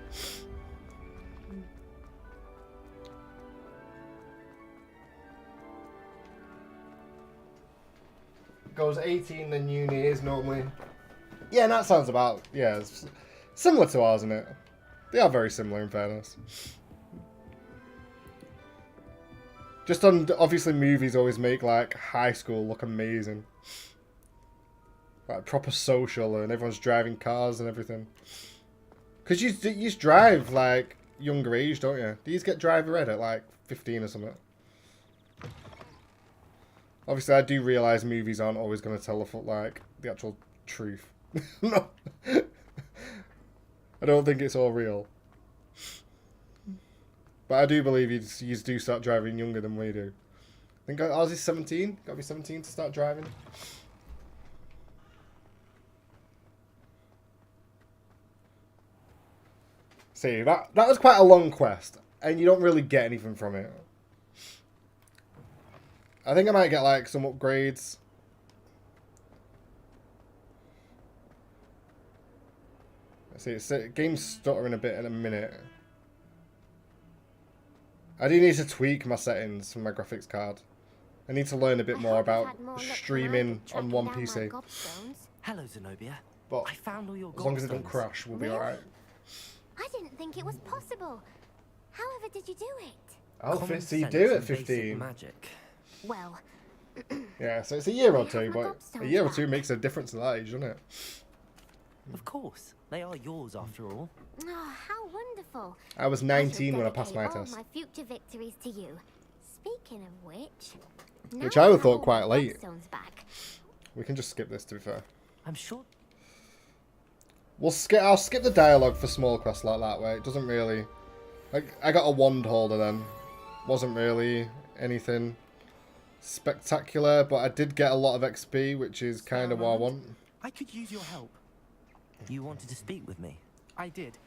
Goes 18, then uni is normally... Yeah, and that sounds about... Yeah, it's similar to ours, isn't it? They are very similar, in fairness. Just on... Obviously, movies always make, like, high school look amazing. Like, proper social, and everyone's driving cars and everything. Because you just drive, like, younger age, don't you? Do you get driver ed at, like, 15 or something? Obviously, I do realise movies aren't always going to tell the actual truth. No. I don't think it's all real. But I do believe you do start driving younger than we do. I think ours is 17. Got to be 17 to start driving. See, that was quite a long quest, and you don't really get anything from it. I think I might get, like, some upgrades. Let's see, game's stuttering a bit in a minute. I do need to tweak my settings for my graphics card. I need to learn a bit more about streaming on one PC. Hello, Zenobia. But I found all your as long as it doesn't crash, we'll be alright. I didn't think it was possible. However did you do it? Oh, so you do at 15. Magic. Well... Yeah, so it's a year or two, but a year or two makes a difference at that age, doesn't it? Of course. They are yours, after all. Oh, how wonderful. I was 19 when I passed my test. All my future victories to you. Speaking of which... Which I would have thought quite late. We can just skip this, to be fair. I'm sure... I'll skip the dialogue for small quests like that, where it doesn't really... I got a wand holder then. Wasn't really anything spectacular, but I did get a lot of XP, which is kind of what I want. I could use your help. You wanted to speak with me? I did.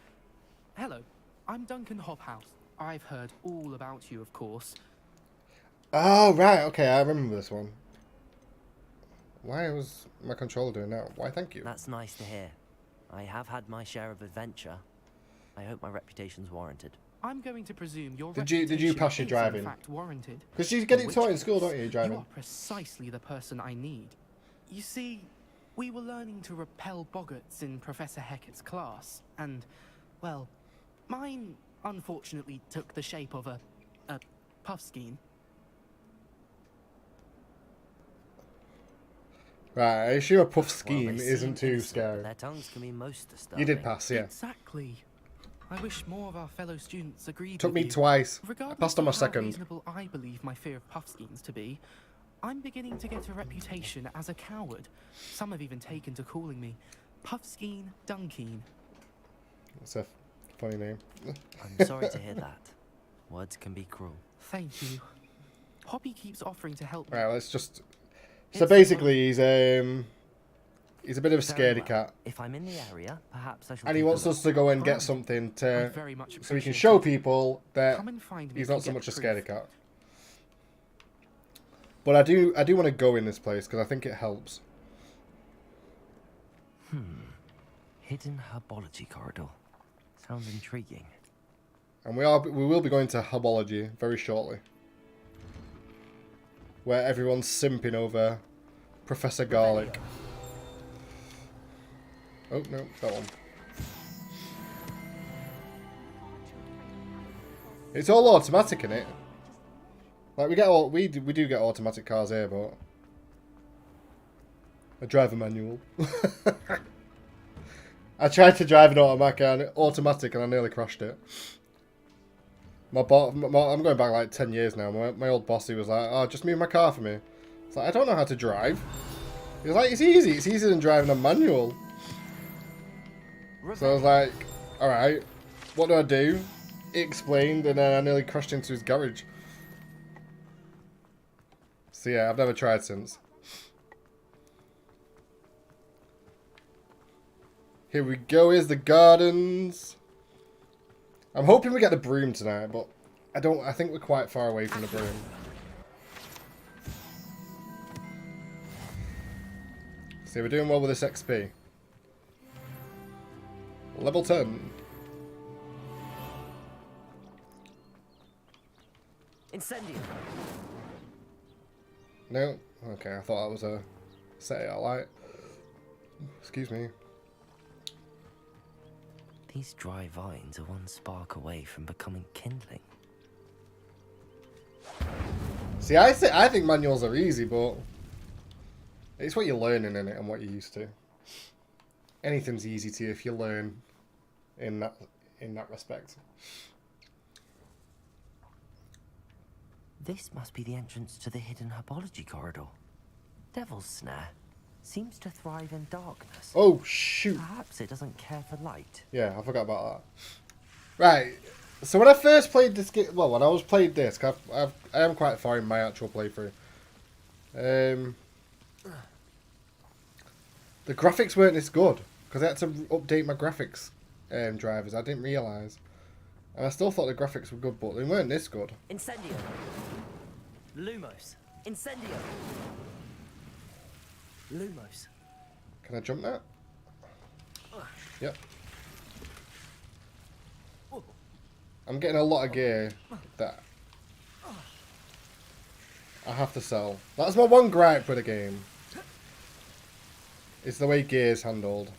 Hello, I'm Duncan Hobhouse. I've heard all about you, of course. Oh, right, okay, I remember this one. Why was my controller doing that? Why, thank you. That's nice to hear. I have had my share of adventure. I hope my reputation's warranted. I'm going to presume your Did you reputation pass your is driving? in fact warranted. Because you get In it which taught in school, case, don't you, driving? You are precisely the person I need. You see, we were learning to repel boggarts in Professor Hecat's class, and, well, mine unfortunately took the shape of a puffskein. Right, I assume a puff Well, scheme they isn't seem too innocent, but scary. their tongues can be most disturbing. You did pass, yeah. Exactly. I wish more of our fellow students agreed Took with me you. twice. I Regardless passed on my of how second. reasonable I believe my fear of puffskeins to be, I'm beginning to get a reputation as a coward. Some have even taken to calling me Puffskeen Dunkeen. That's a funny name. I'm sorry to hear that. Words can be cruel. Thank you. Poppy keeps offering to help me. Right, let's just... So basically, he's a bit of a Very scaredy well. cat. If I'm in the area, perhaps I shall And he take a wants look. us to go and get something to... very much So we can appreciate show it. people that Come and find me he's if not you so get much a proof. scaredy cat. But I do want to go in this place because I think it helps. Hidden herbology corridor. Sounds intriguing. And we will be going to Herbology very shortly. Where everyone's simping over Professor Garlic. Oh, no, that one. It's all automatic in it. Like we do get automatic cars here, but a driver manual. I tried to drive an automatic and I nearly crashed it. I'm going back like 10 years now. My old boss, he was like, "Oh, just move my car for me." It's like, I don't know how to drive. He was like, "It's easy. It's easier than driving a manual." So I was like, "Alright, what do I do?" He explained, and then I nearly crashed into his garage. So yeah, I've never tried since. Here we go, here's the gardens. I'm hoping we get the broom tonight, but I think we're quite far away from the broom. See, we're doing well with this XP. Level 10. Incendio. No? Okay, I thought that was a set it out light. Excuse me. These dry vines are one spark away from becoming kindling. See, I think manuals are easy, but it's what you're learning in it and what you're used to. Anything's easy to you if you learn in that respect. This must be the entrance to the hidden herbology corridor. Devil's Snare seems to thrive in darkness. Oh, shoot. Perhaps it doesn't care for light. Yeah, I forgot about that. Right. So when I first played this game, well, when I was played this, 'cause I am quite far in my actual playthrough. The graphics weren't this good because I had to update my graphics drivers. I didn't realise, and I still thought the graphics were good, but they weren't this good. Incendio. Lumos. Incendio. Lumos. Can I jump that? Yep. I'm getting a lot of gear that I have to sell. That's my one gripe with the game. It's the way gear's handled.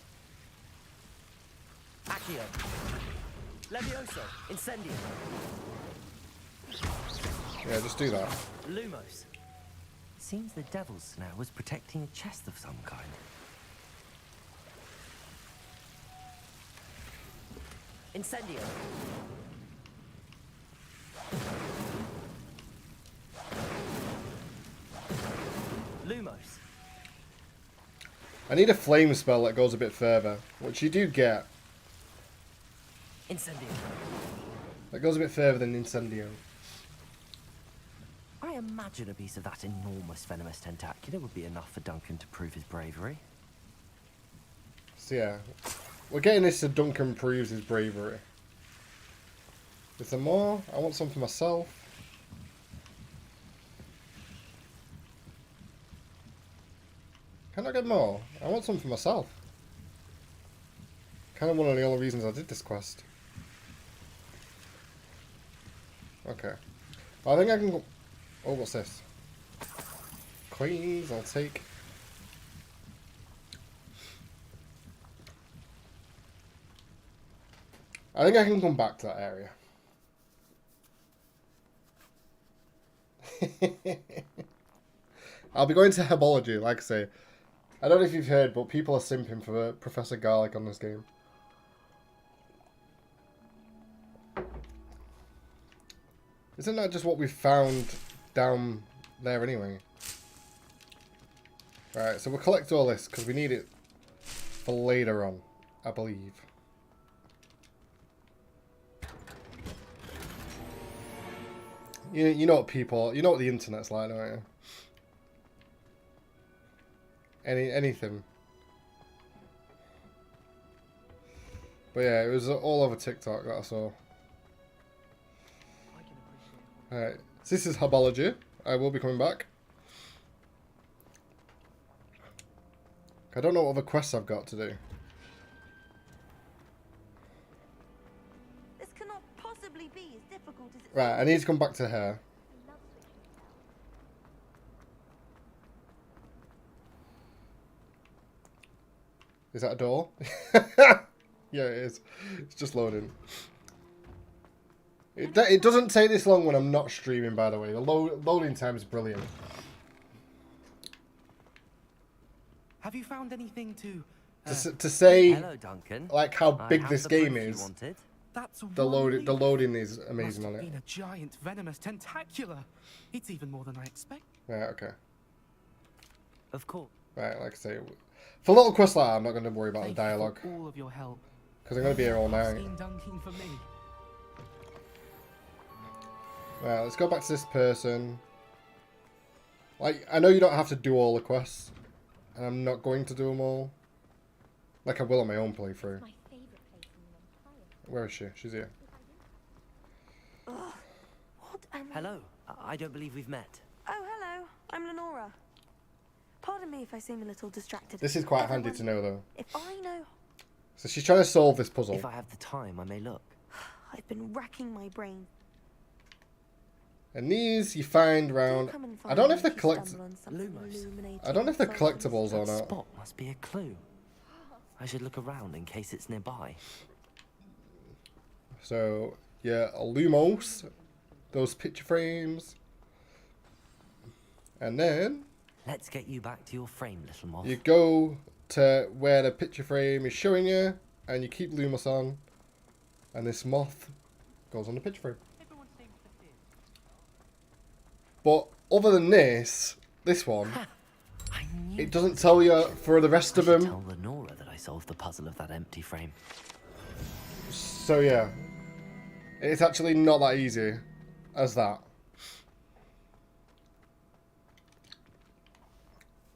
Accio. Levioso. Incendio. Yeah, just do that. Lumos. Seems the Devil's Snare was protecting a chest of some kind. Incendio. Lumos. I need a flame spell that goes a bit further, which you do get. Incendio. That goes a bit further than Incendio. I imagine a piece of that enormous venomous tentacular would be enough for Duncan to prove his bravery. So yeah, we're getting this so Duncan proves his bravery. Is there more? I want some for myself. Can I get more? I want some for myself. Kind of one of the only reasons I did this quest. Okay. Well, I think I can go... Oh, what's this? Coins, I'll take. I think I can come back to that area. I'll be going to Herbology, like I say. I don't know if you've heard, but people are simping for Professor Garlic on this game. Isn't that just what we found down there anyway? Right, so we'll collect all this because we need it for later on, I believe. You know what people, you know what the internet's like, don't you? Anything. But yeah, it was all over TikTok that I saw. Alright, so this is Herbology. I will be coming back. I don't know what other quests I've got to do. This cannot possibly be as difficult as it Right, I need to come back to her. Is that a door? Yeah, it is. It's just loading. It doesn't take this long when I'm not streaming, by the way. The loading time is brilliant. Have you found anything to say, hello, Duncan. like how big this game is? That's The loading is amazing on Must have it. been a giant venomous tentacular. It's even more than I expect. Right, okay. Of course. Right, like I say, for little quests like that, I'm not going to worry about the Thank you dialogue. for all of your help. Because I'm going to be here all night. Seen dunking for me. Right, let's go back to this person. Like, I know you don't have to do all the quests. And I'm not going to do them all. Like I will on my own playthrough. Where is she? She's here. Hello. I don't believe we've met. Oh, hello. I'm Lenora. Pardon me if I seem a little distracted. This is quite handy to know, though. If I know... So she's trying to solve this puzzle. If I have the time, I may look. I've been racking my brain. And these you find round... I don't know if they're I don't know if they're collectibles or That not. spot must be a clue. I should look around in case it's nearby. So, yeah, Lumos. Those picture frames. And then... Let's get you back to your frame, little moth. you go to where the picture frame is showing you. And you keep Lumos on. And this moth goes on the picture frame. But other than this one, it doesn't tell you for the rest of them. Tell Lenora that I solved the puzzle of that empty frame. So yeah, it's actually not that easy as that.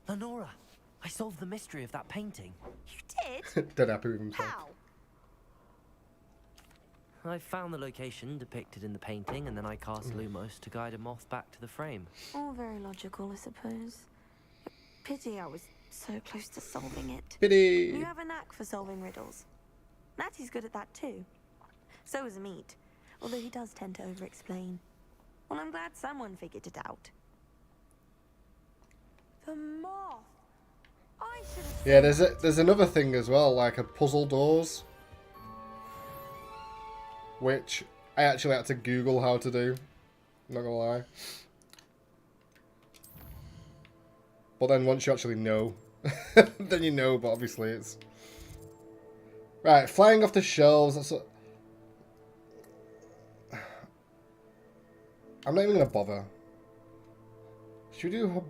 Lenora, I solved the mystery of that painting. You did? Dead happy with himself. How? I found the location depicted in the painting, and then I cast Lumos to guide a moth back to the frame. All very logical, I suppose. Pity I was so close to solving it. Pity. You have a knack for solving riddles. Natty's good at that too. So is Amit, although he does tend to over-explain. Well, I'm glad someone figured it out. The moth! I should have... Yeah, there's another thing as well, like a puzzle doors. Which I actually had to Google how to do. Not gonna lie. But then once you actually know, then you know, but obviously it's... Right, flying off the shelves, that's I'm not even gonna bother. Should we do...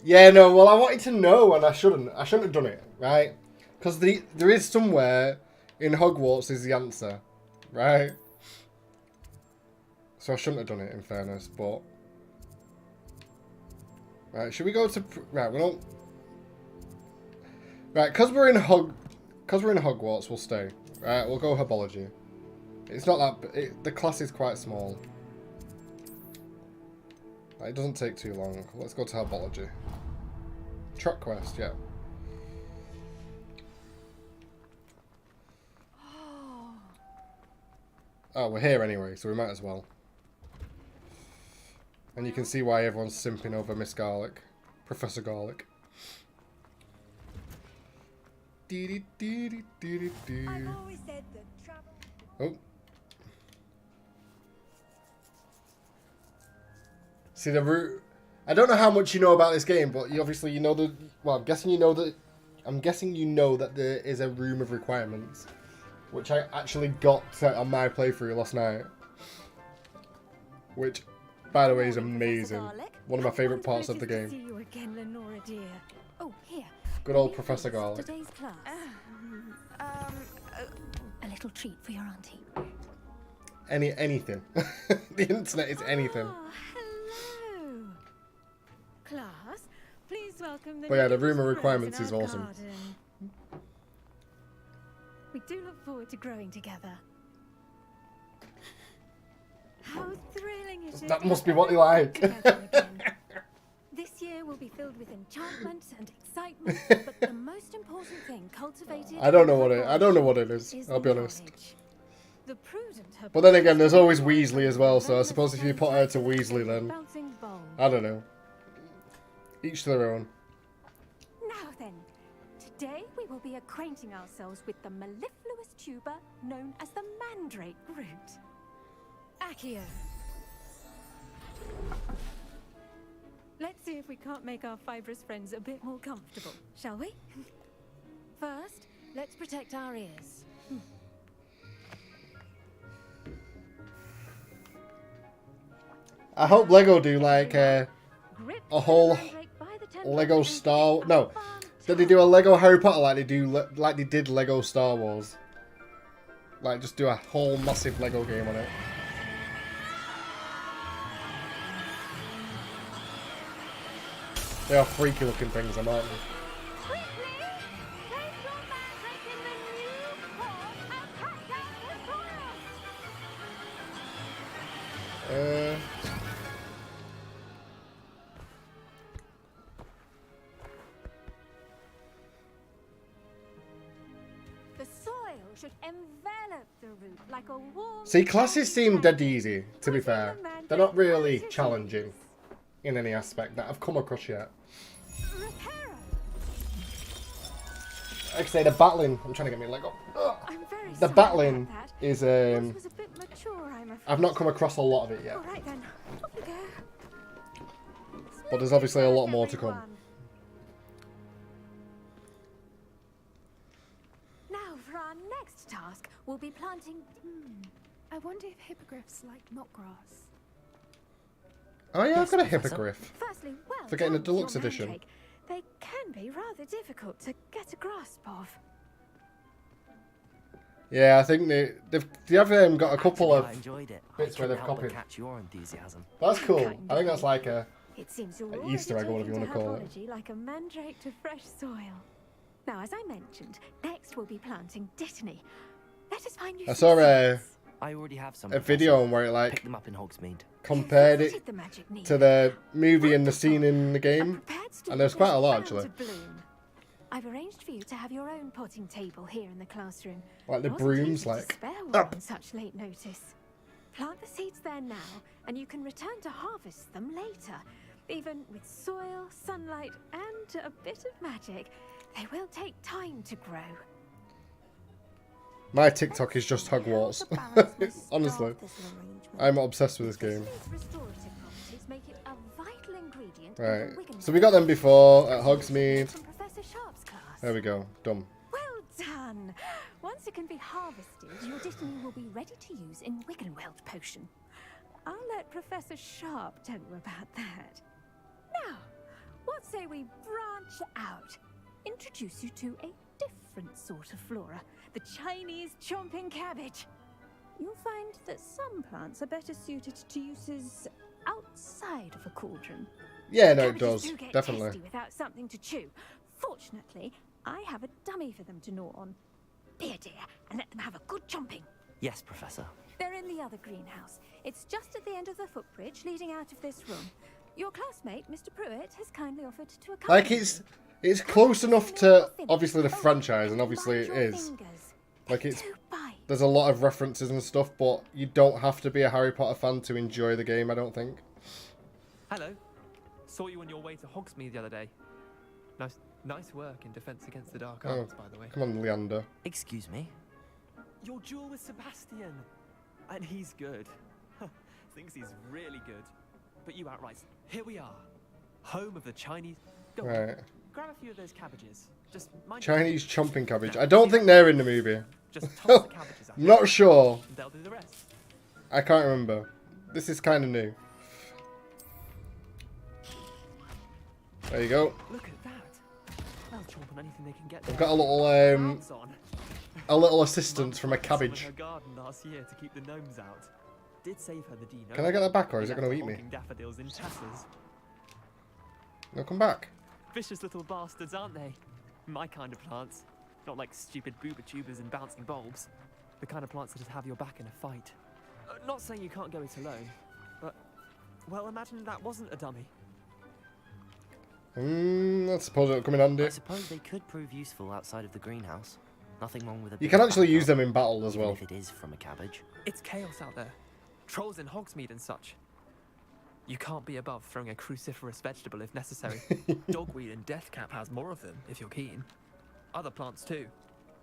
Yeah, no, well I wanted to know and I shouldn't have done it, right? Because there is somewhere in Hogwarts is the answer, right? So I shouldn't have done it in fairness, but... Right, should we go to... Right, we don't... Right, because we're in Hogwarts, we'll stay. Right, we'll go Herbology. It's not that... the class is quite small. It doesn't take too long. Let's go to Herbology. Truck quest, yeah. Oh, we're here anyway, so we might as well. And you can see why everyone's simping over Miss Garlic. Professor Garlic. Oh. See the route. I don't know how much you know about this game, but you obviously you know the. Well, I'm guessing you know that. I'm guessing you know that there is a room of requirements, which I actually got on my playthrough last night. Which, by the way, is amazing. One of my favourite parts of the game. See you again, Lenora dear. Oh, here. Good old Professor Garlic. Today's class. A little treat for your auntie. Anything. The internet is anything. Hello. Class, please welcome the But yeah, the newest room of rose requirements in is our awesome. garden. We do look forward to growing together. How thrilling it is. That must be what they like. This year will be filled with enchantment and excitement, but the most important thing cultivated. I don't know what it is. I'll be honest. The prudent But then again, there's always Weasley as well, so I suppose if you put her to Weasley, then I don't know. Each to their own. Now then, today we will be acquainting ourselves with the mellifluous tuber known as the mandrake root. Accio. Let's see if we can't make our fibrous friends a bit more comfortable, shall we? First, let's protect our ears. I hope Lego do like a whole Lego Star. No, did they do a Lego Harry Potter like they did Lego Star Wars? Like just do a whole massive Lego game on it. They are freaky looking things, aren't they? The soil should envelop the root like a warm. See, classes seem dead easy, to be fair. They're not really challenging in any aspect that I've come across yet. Like I say, the battling. I'm trying to get me Lego. The battling is I've not come across a lot of it yet. Right then. Off we go. But there's obviously a lot more to come. Now for our next task, we'll be planting. I wonder if hippogriffs like knotgrass. Oh yeah, I've got a hippogriff. Firstly, well For getting a done, deluxe your edition. mandrake. They can be rather difficult to get a grasp of. Yeah, I think they have got a couple of I enjoyed it. bits where they've help but copied. catch your enthusiasm. That's cool. I think that's like a It seems you're an already Easter egg, or whatever you want to taking call it. herbology like a mandrake to fresh soil. Now, as I mentioned, next we'll be planting dittany. Let us find you I some saw seeds. I already have some. a video on where it Pick like them up in Hogsmeade. compared it to the movie and the scene in the game, and there's quite a lot Bound actually. to bloom. I've arranged for you to have your own potting table here in the classroom. Like the Wasn't brooms, easy to like, spare one up. on such late notice. Plant the seeds there now, and you can return to harvest them later. Even with soil, sunlight, and a bit of magic, they will take time to grow. My TikTok is just Hogwarts. Honestly, I'm obsessed with this game. These restorative properties make it a vital ingredient. Right, in the Wigan so we got them before at Hogsmeade. from Professor Sharp's class. There we go, done. Well done! Once it can be harvested, your dittany will be ready to use in Wiggenweld potion. I'll let Professor Sharp tell you about that. Now, what say we branch out? Introduce you to a different sort of flora, the Chinese chomping cabbage. You'll find that some plants are better suited to uses outside of a cauldron. Yeah, no, it Cabbages does, do get definitely. tasty without something to chew. Fortunately, I have a dummy for them to gnaw on. Be a dear and let them have a good chomping. Yes, Professor. They're in the other greenhouse. It's just at the end of the footbridge leading out of this room. Your classmate, Mr. Pruitt, has kindly offered to accompany Like it's close enough to obviously the franchise, and obviously it is. Like it's There's a lot of references and stuff, but you don't have to be a Harry Potter fan to enjoy the game, I don't think. Hello. Saw you on your way to Hogsmeade the other day. Nice work in Defense Against the Dark Arts, by the way. Come on, Leander. Excuse me? Your duel with Sebastian. And he's good. Thinks he's really good. But you outright. Here we are. Home of the Chinese... Go on, Right. grab a few of those cabbages. Just mind Chinese chomping cabbage. I don't think they're in the movie. Just toss the cabbages at Not sure. They'll do the rest. I can't remember. This is kind of new. There you go. Look at that. They'll chomp on anything they can get. I've got a little assistance from a cabbage. Her garden last year to keep the gnomes out. Did save her the Dino. Can I get that back, or is it going to eat me? Daffodils in tassels. No, come back. Vicious little bastards, aren't they? My kind of plants. Not like stupid booba tubers and bouncing bulbs. The kind of plants that just have your back in a fight. Not saying you can't go it alone, but, well, imagine that wasn't a dummy. I suppose it'll come in handy. I suppose they could prove useful outside of the greenhouse. Nothing wrong with a You can actually use them in battle as well. If it is from a cabbage. It's chaos out there. Trolls in Hogsmeade and such. You can't be above throwing a cruciferous vegetable if necessary. Dogweed and deathcap has more of them, if you're keen. Other plants too.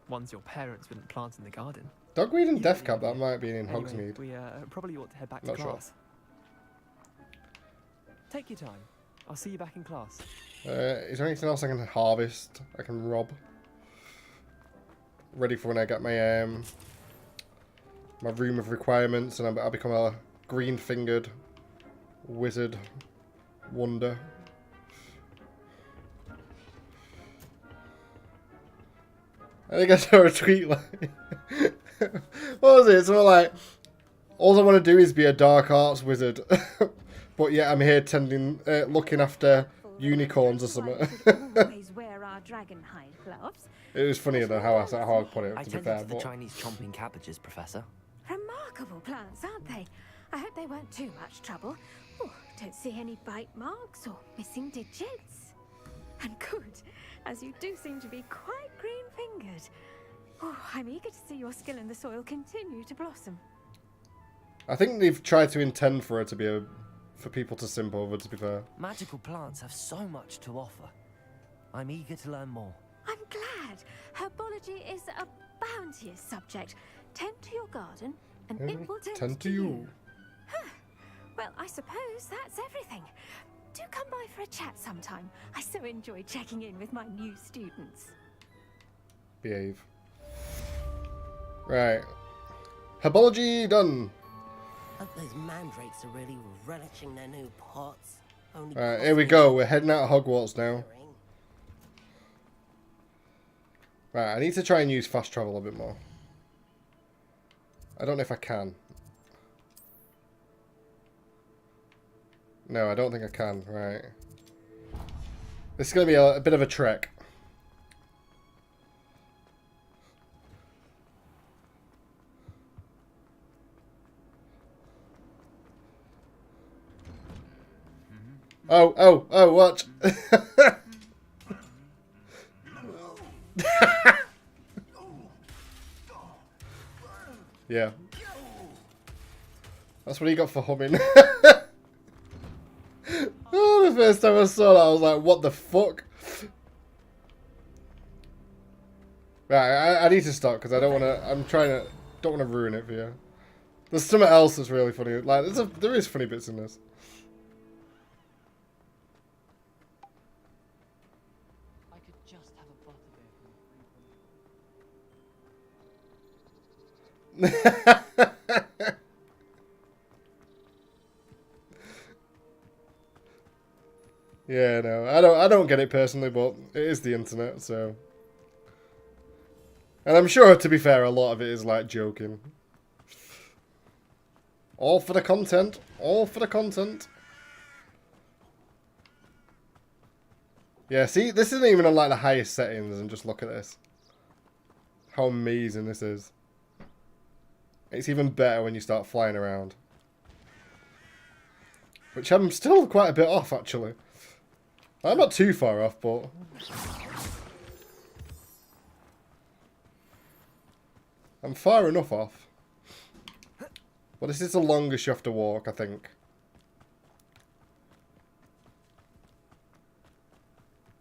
Ones your parents wouldn't plant in the garden. Dogweed and deathcap, that might be in Anyway, Hogsmeade. we probably ought to head back to Not sure. class. Take your time. I'll see you back in class. Is there anything else I can harvest? I can rob? Ready for when I get my my room of requirements and I become a green-fingered wizard wonder. I think I saw a tweet like... what was it? Something like, all I want to do is be a dark arts wizard. But yeah, I'm here tending, looking after unicorns or something. Always wear our dragon hide gloves. It was funnier than how I put it, I to be tended fair. to the But Chinese chomping cabbages, Professor. Remarkable plants, aren't they? I hope they weren't too much trouble. Oh, don't see any bite marks or missing digits. And good, as you do seem to be quite green-fingered. Oh, I'm eager to see your skill in the soil continue to blossom. I think they've tried to intend for it to be for people to simp over, to be fair. Magical plants have so much to offer. I'm eager to learn more. I'm glad. Herbology is a bounteous subject. Tend to your garden, and it will tend to you. Huh. Well, I suppose that's everything. Do come by for a chat sometime. I so enjoy checking in with my new students. Behave. Right. Herbology done. Hope those mandrakes are really relishing their new pots. Only Right, here we go. We're heading out of Hogwarts now. Right, I need to try and use fast travel a bit more. I don't know if I can. No, I don't think I can. Right. This is going to be a bit of a trek. Oh, what? Yeah. That's what he got for humming. Oh, the first time I saw that, I was like, what the fuck? Right, I need to stop because I don't want to, don't want to ruin it for you. There's something else that's really funny. Like, there is funny bits in this. I could just have a butterbeer. Yeah, no, I don't get it personally, but it is the internet, so. And I'm sure, to be fair, a lot of it is like joking. All for the content. All for the content. Yeah, see, this isn't even on like the highest settings, and just look at this. How amazing this is. It's even better when you start flying around. Which I'm still quite a bit off, actually. I'm not too far off, but... I'm far enough off. But this is the longest you have to walk, I think.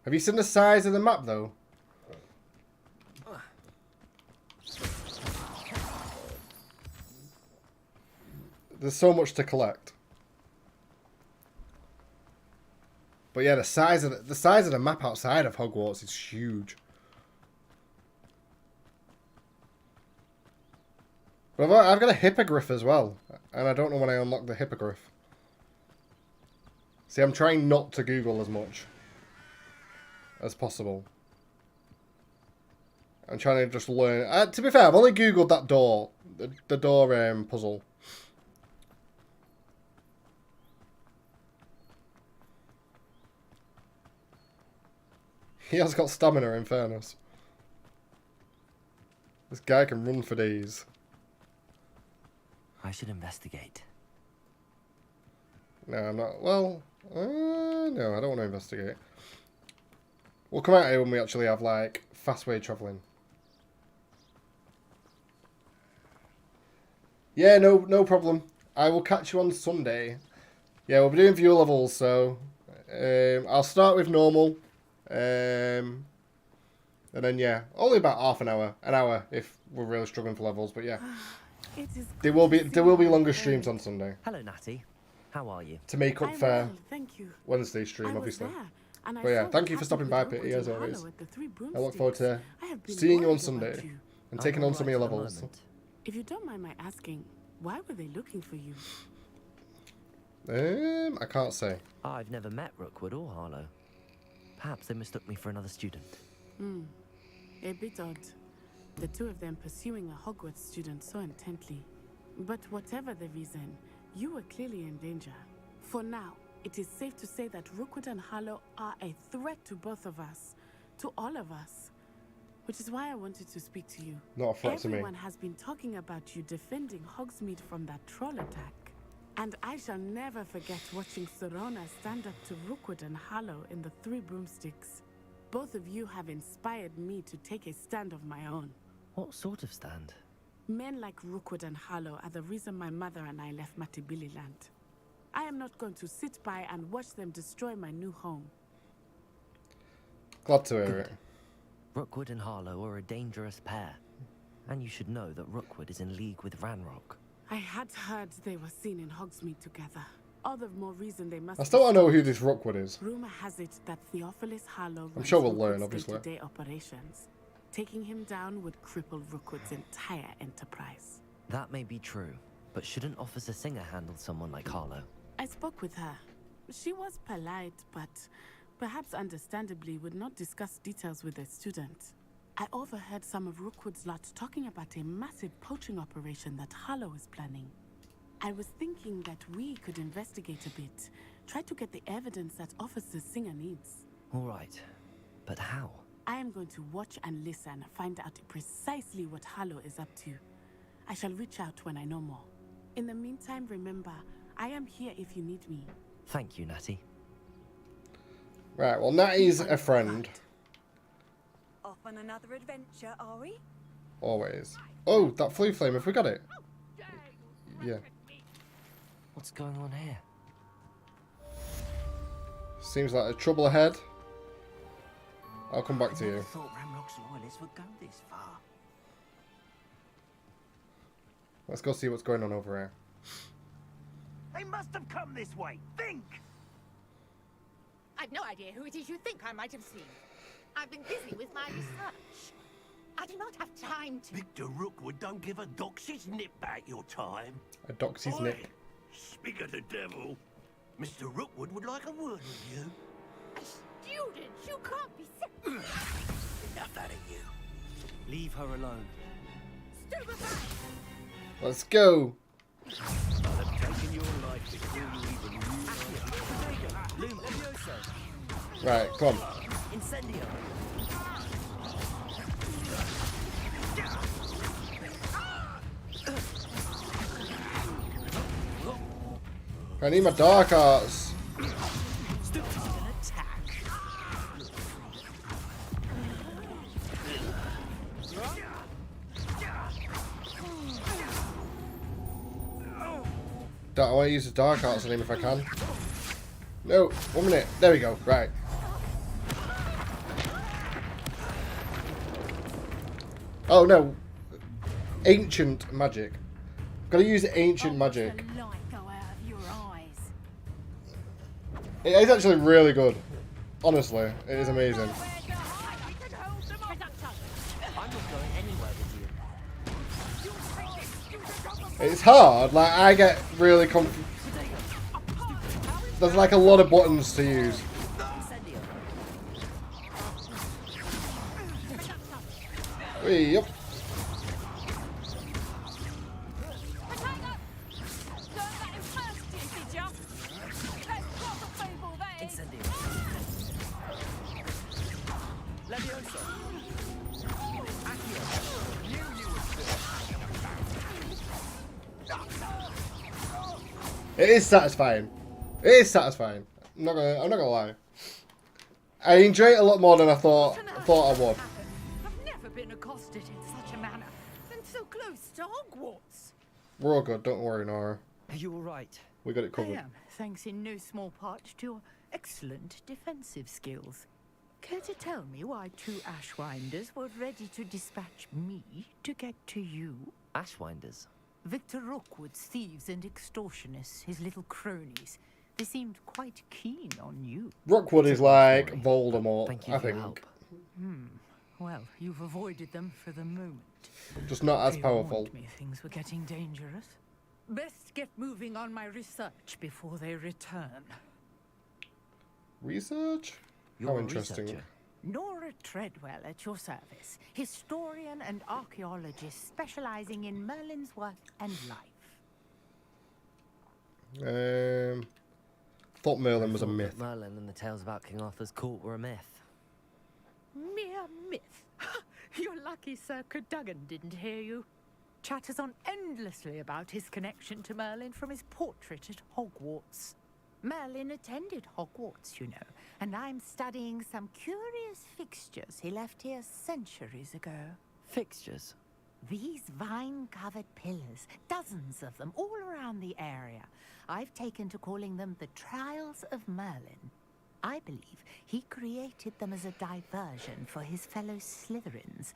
Have you seen the size of the map, though? There's so much to collect. But yeah, the size of the map outside of Hogwarts is huge. But I've got a hippogriff as well, and I don't know when I unlock the hippogriff. See, I'm trying not to Google as much as possible. I'm trying to just learn. To be fair, I've only Googled that door, the door puzzle. He has got stamina, in fairness. This guy can run for days. I should investigate. No, I'm not. Well, no, I don't want to investigate. We'll come out here when we actually have, like, fast way travelling. Yeah, no problem. I will catch you on Sunday. Yeah, we'll be doing view levels, so I'll start with normal. And then, yeah, only about half an hour if we're really struggling for levels, but yeah. There will be longer streams on Sunday. Hello, Natty. How are you? To make up for Wednesday stream, obviously. But yeah, thank you for stopping by, Pitty, as always. I look forward to seeing you on Sunday and taking on some of your levels. If you don't mind my asking, why were they looking for you? I can't say. I've never met Rookwood or Harlow. Perhaps they mistook me for another student. A bit odd. The two of them pursuing a Hogwarts student so intently. But whatever the reason, you were clearly in danger. For now, it is safe to say that Rookwood and Harlow are a threat to both of us. To all of us. Which is why I wanted to speak to you. Not a threat to me. Everyone has been talking about you defending Hogsmeade from that troll attack. And I shall never forget watching Serona stand up to Rookwood and Harlow in the Three Broomsticks. Both of you have inspired me to take a stand of my own. What sort of stand? Men like Rookwood and Harlow are the reason my mother and I left Matibili Land. I am not going to sit by and watch them destroy my new home. Glad to hear it. Rookwood and Harlow are a dangerous pair. And you should know that Rookwood is in league with Ranrock. I had heard they were seen in Hogsmeade together. All the more reason they must. I still don't know who this Rookwood is. Rumor has it that Theophilus Harlow I'm sure we'll learn, runs obviously. day-to-day operations. Taking him down would cripple Rookwood's entire enterprise. That may be true, but shouldn't Officer Singer handle someone like Harlow? I spoke with her. She was polite, but perhaps understandably would not discuss details with a student. I overheard some of Rookwood's lot talking about a massive poaching operation that Harlow is planning. I was thinking that we could investigate a bit, try to get the evidence that Officer Singer needs. All right, but how? I am going to watch and listen, find out precisely what Harlow is up to. I shall reach out when I know more. In the meantime, remember, I am here if you need me. Thank you, Natty. Right, well, Natty's a friend. Off on another adventure, are we? Always. Oh, that flue flame, have we got it? Yeah. What's going on here? Seems like a trouble ahead. I'll come back to you. I thought Ranrock's loyalists would go this far. Let's go see what's going on over here. They must have come this way. Think! I've no idea who it is you think I might have seen. I've been busy with my research. I do not have time to... Victor Rookwood don't give a doxy's nip back your time. A doxy's Oi, nip. Speak of the devil. Mr. Rookwood would like a word with you. Student, you can't be... Enough out of you. Leave her alone. Let's go. I'd have taken your life before you even knew. Right, come on. Incendio. I need my dark arts. I want to use the dark arts on him if I can. No, 1 minute. There we go. Right. Oh no. Ancient magic. Gotta use ancient magic. It is actually really good. Honestly, it is amazing. It's hard, like I get really confused. There's like a lot of buttons to use. Yep. It is satisfying. It is satisfying. I'm not gonna lie. I enjoy it a lot more than I thought I would. I've never been accosted in such a manner, and so close to Hogwarts. We're all good, don't worry, Nora. Are you alright? We got it covered. I am, thanks in no small part to your excellent defensive skills. Care to tell me why 2 Ashwinders were ready to dispatch me to get to you? Ashwinders? Victor Rookwood's thieves and extortionists, his little cronies. They seemed quite keen on you. Rookwood is like Voldemort, I think. Well, you've avoided them for the moment. Just not as They powerful. warned me things were getting dangerous. Best get moving on my research before they return. Research? How interesting. Nora Treadwell at your service, historian and archaeologist specializing in Merlin's work and life. Thought Merlin was a I thought myth. that Merlin and the tales about King Arthur's court were a myth. Mere myth. You're lucky Sir Cadogan didn't hear you. Chatters on endlessly about his connection to Merlin from his portrait at Hogwarts. Merlin attended Hogwarts, you know, and I'm studying some curious fixtures he left here centuries ago. Fixtures? These vine-covered pillars, dozens of them, all around the area. I've taken to calling them the Trials of Merlin. I believe he created them as a diversion for his fellow Slytherins.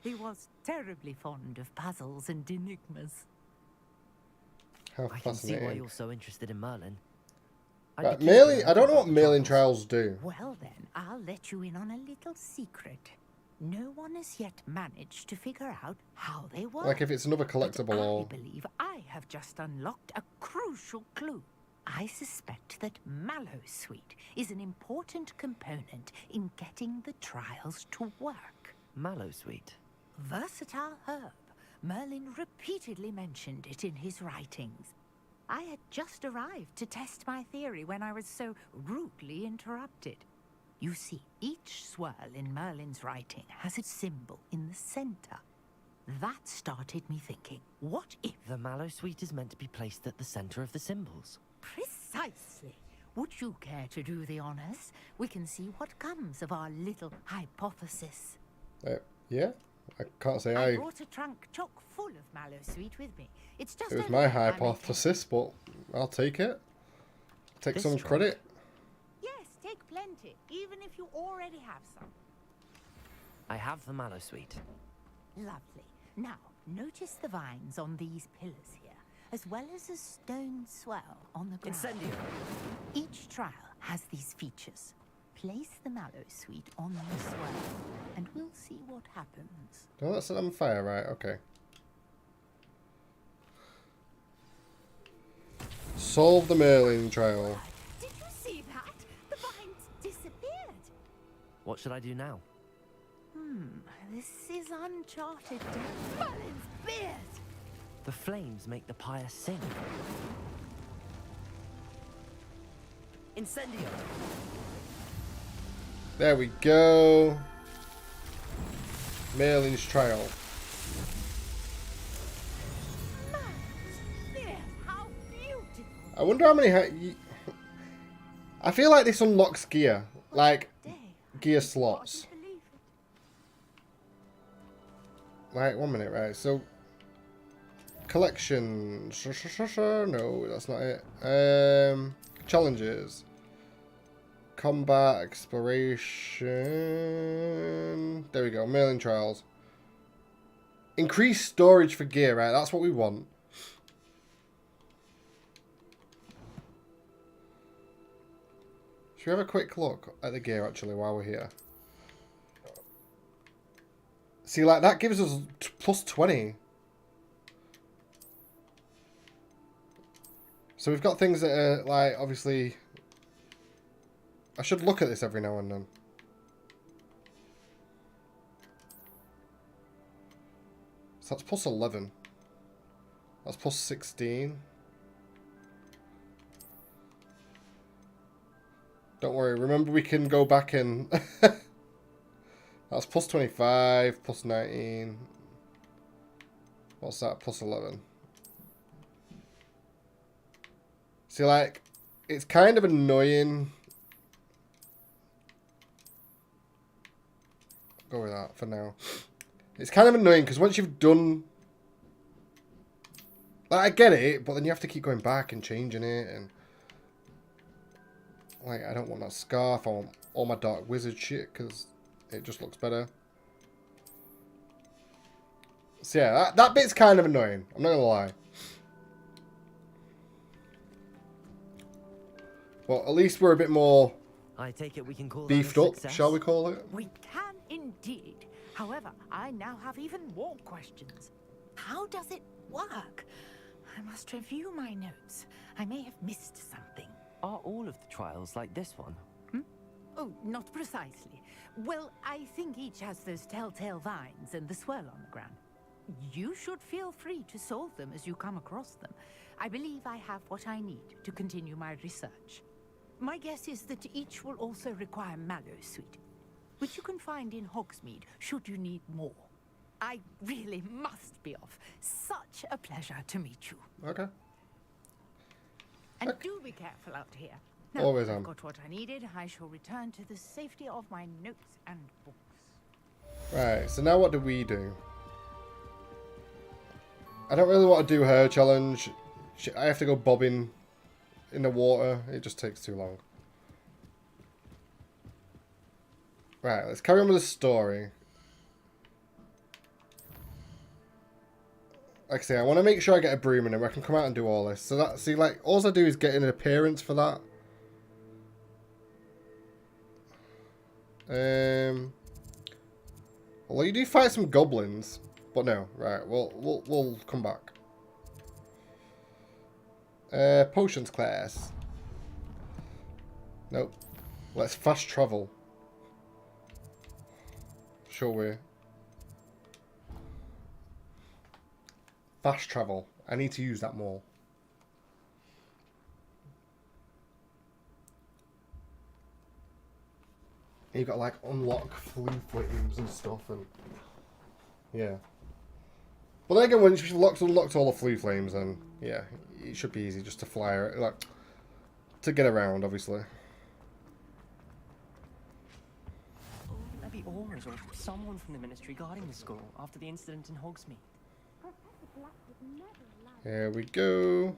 He was terribly fond of puzzles and enigmas. How I can see why fascinating. you're so interested in Merlin. Right, Merlin, I don't know what Merlin trials do. Well then, I'll let you in on a little secret. No one has yet managed to figure out how they work. Like if it's another collectible or... I believe I have just unlocked a crucial clue. I suspect that Mallowsweet is an important component in getting the trials to work. Mallowsweet? Versatile herb. Merlin repeatedly mentioned it in his writings. I had just arrived to test my theory when I was so rudely interrupted. You see, each swirl in Merlin's writing has a symbol in the center. That started me thinking, what if... The Mallowsweet is meant to be placed at the center of the symbols. Precisely. Would you care to do the honors? We can see what comes of our little hypothesis. Yeah? I can't say I brought a trunk chock full of Mallowsweet with me. It's just It was over my there, hypothesis, but I'll take it. Take some credit. Yes, take plenty, even if you already have some. I have the Mallowsweet. Lovely. Now, notice the vines on these pillars here, as well as a stone swell on the ground. Incendio. Each trial has these features. Place the Mallowsweet on the swell, and we'll see what happens. Oh, that's on fire, right? Okay. Solve the Merlin trial. Did you see that? The vines disappeared. What should I do now? This is uncharted territory. Merlin's beard! The flames make the pyre sing. Incendio! There we go. Merlin's trial. How beautiful! I wonder how many... I feel like this unlocks gear. Like, gear slots. Right, 1 minute, right. So, Collection. No, that's not it. Challenges. Combat, exploration. There we go. Mailing trials. Increase storage for gear, right? That's what we want. Should we have a quick look at the gear actually while we're here? See, like that gives us plus 20. So we've got things that are like obviously. I should look at this every now and then. So that's plus 11. That's plus 16. Don't worry, remember we can go back and... That's plus 25, plus 19. What's that? Plus 11. See, like, it's kind of annoying. Go with that for now. It's kind of annoying because once you've done... Like, I get it, but then you have to keep going back and changing it. And like, I don't want that scarf. I want all my dark wizard shit because it just looks better. So yeah, that bit's kind of annoying. I'm not going to lie. Well, at least we're a bit more I take it we can call beefed that a up, success? shall we call it? We can indeed. However, I now have even more questions. How does it work? I must review my notes. I may have missed something. Are all of the trials like this one? Oh, not precisely. Well, I think each has those telltale vines and the swirl on the ground. You should feel free to solve them as you come across them. I believe I have what I need to continue my research. My guess is that each will also require mallow sweet, which you can find in Hogsmeade should you need more. I really must be off. Such a pleasure to meet you. Okay. And do be careful out here. Now Always I've am. got what I needed. I shall return to the safety of my notes and books. Right, so now what do we do? I don't really want to do her challenge. I have to go bobbing in the water. It just takes too long. Right, let's carry on with the story. Like I say, I want to make sure I get a broom in and I can come out and do all this. So that, see, like, all I do is get an appearance for that. Well, you do fight some goblins, but no, right? We'll come back. Potions class. Nope. Let's fast travel. Sure we. Fast travel. I need to use that more. You've got like unlock flue flames and stuff, and yeah. But then again, when you've unlocked all the flue flames, then yeah, it should be easy just to fly, like to get around, obviously. Maybe Aurors or someone from the Ministry guarding the school after the incident in Hogsmeade. Here we go.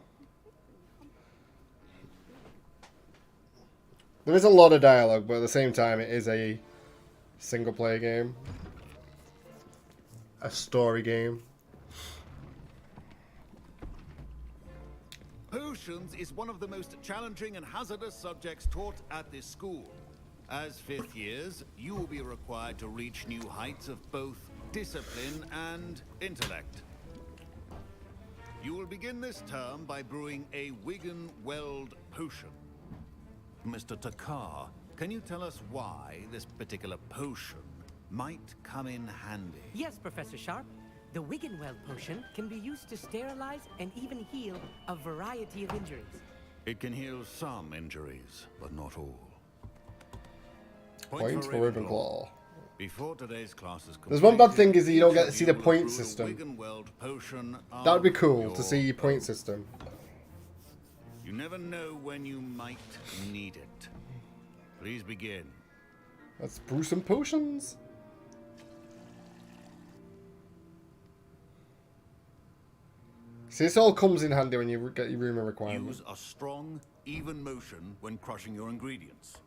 There is a lot of dialogue, but at the same time, it is a single-player game. A story game. Potions is one of the most challenging and hazardous subjects taught at this school. As fifth years, you will be required to reach new heights of both discipline and intellect. You will begin this term by brewing a Wigan-Weld potion. Mr. Takar, can you tell us why this particular potion might come in handy? Yes, Professor Sharp. The Wiggenweld potion can be used to sterilize and even heal a variety of injuries. It can heal some injuries, but not all. Points for Ravenclaw. Before today's class is There's one bad completed, thing is that you don't get to each see of the you will point brew a system. Wiggenweld potion That would be of cool your to see your point system. You never know when you might need it. Please begin. Let's brew some potions. See, this all comes in handy when you get your rumor requirement. Use a strong, even motion when crushing your ingredients.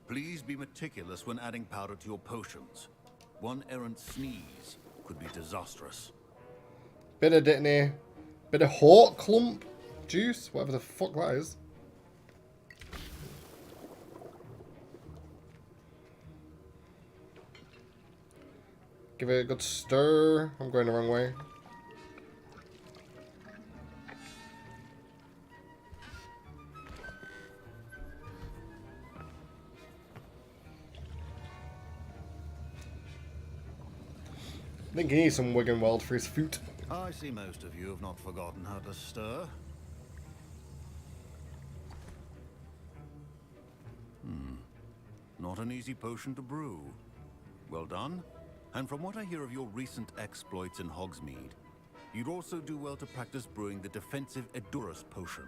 Please be meticulous when adding powder to your potions. One errant sneeze could be disastrous. Bit of Dittany. Bit of Hawk Clump juice. Whatever the fuck that is. Give it a good stir. I'm going the wrong way. I think he needs some Wiggenweld for his food. I see most of you have not forgotten how to stir. Not an easy potion to brew. Well done. And from what I hear of your recent exploits in Hogsmeade, you'd also do well to practice brewing the defensive Edurus potion.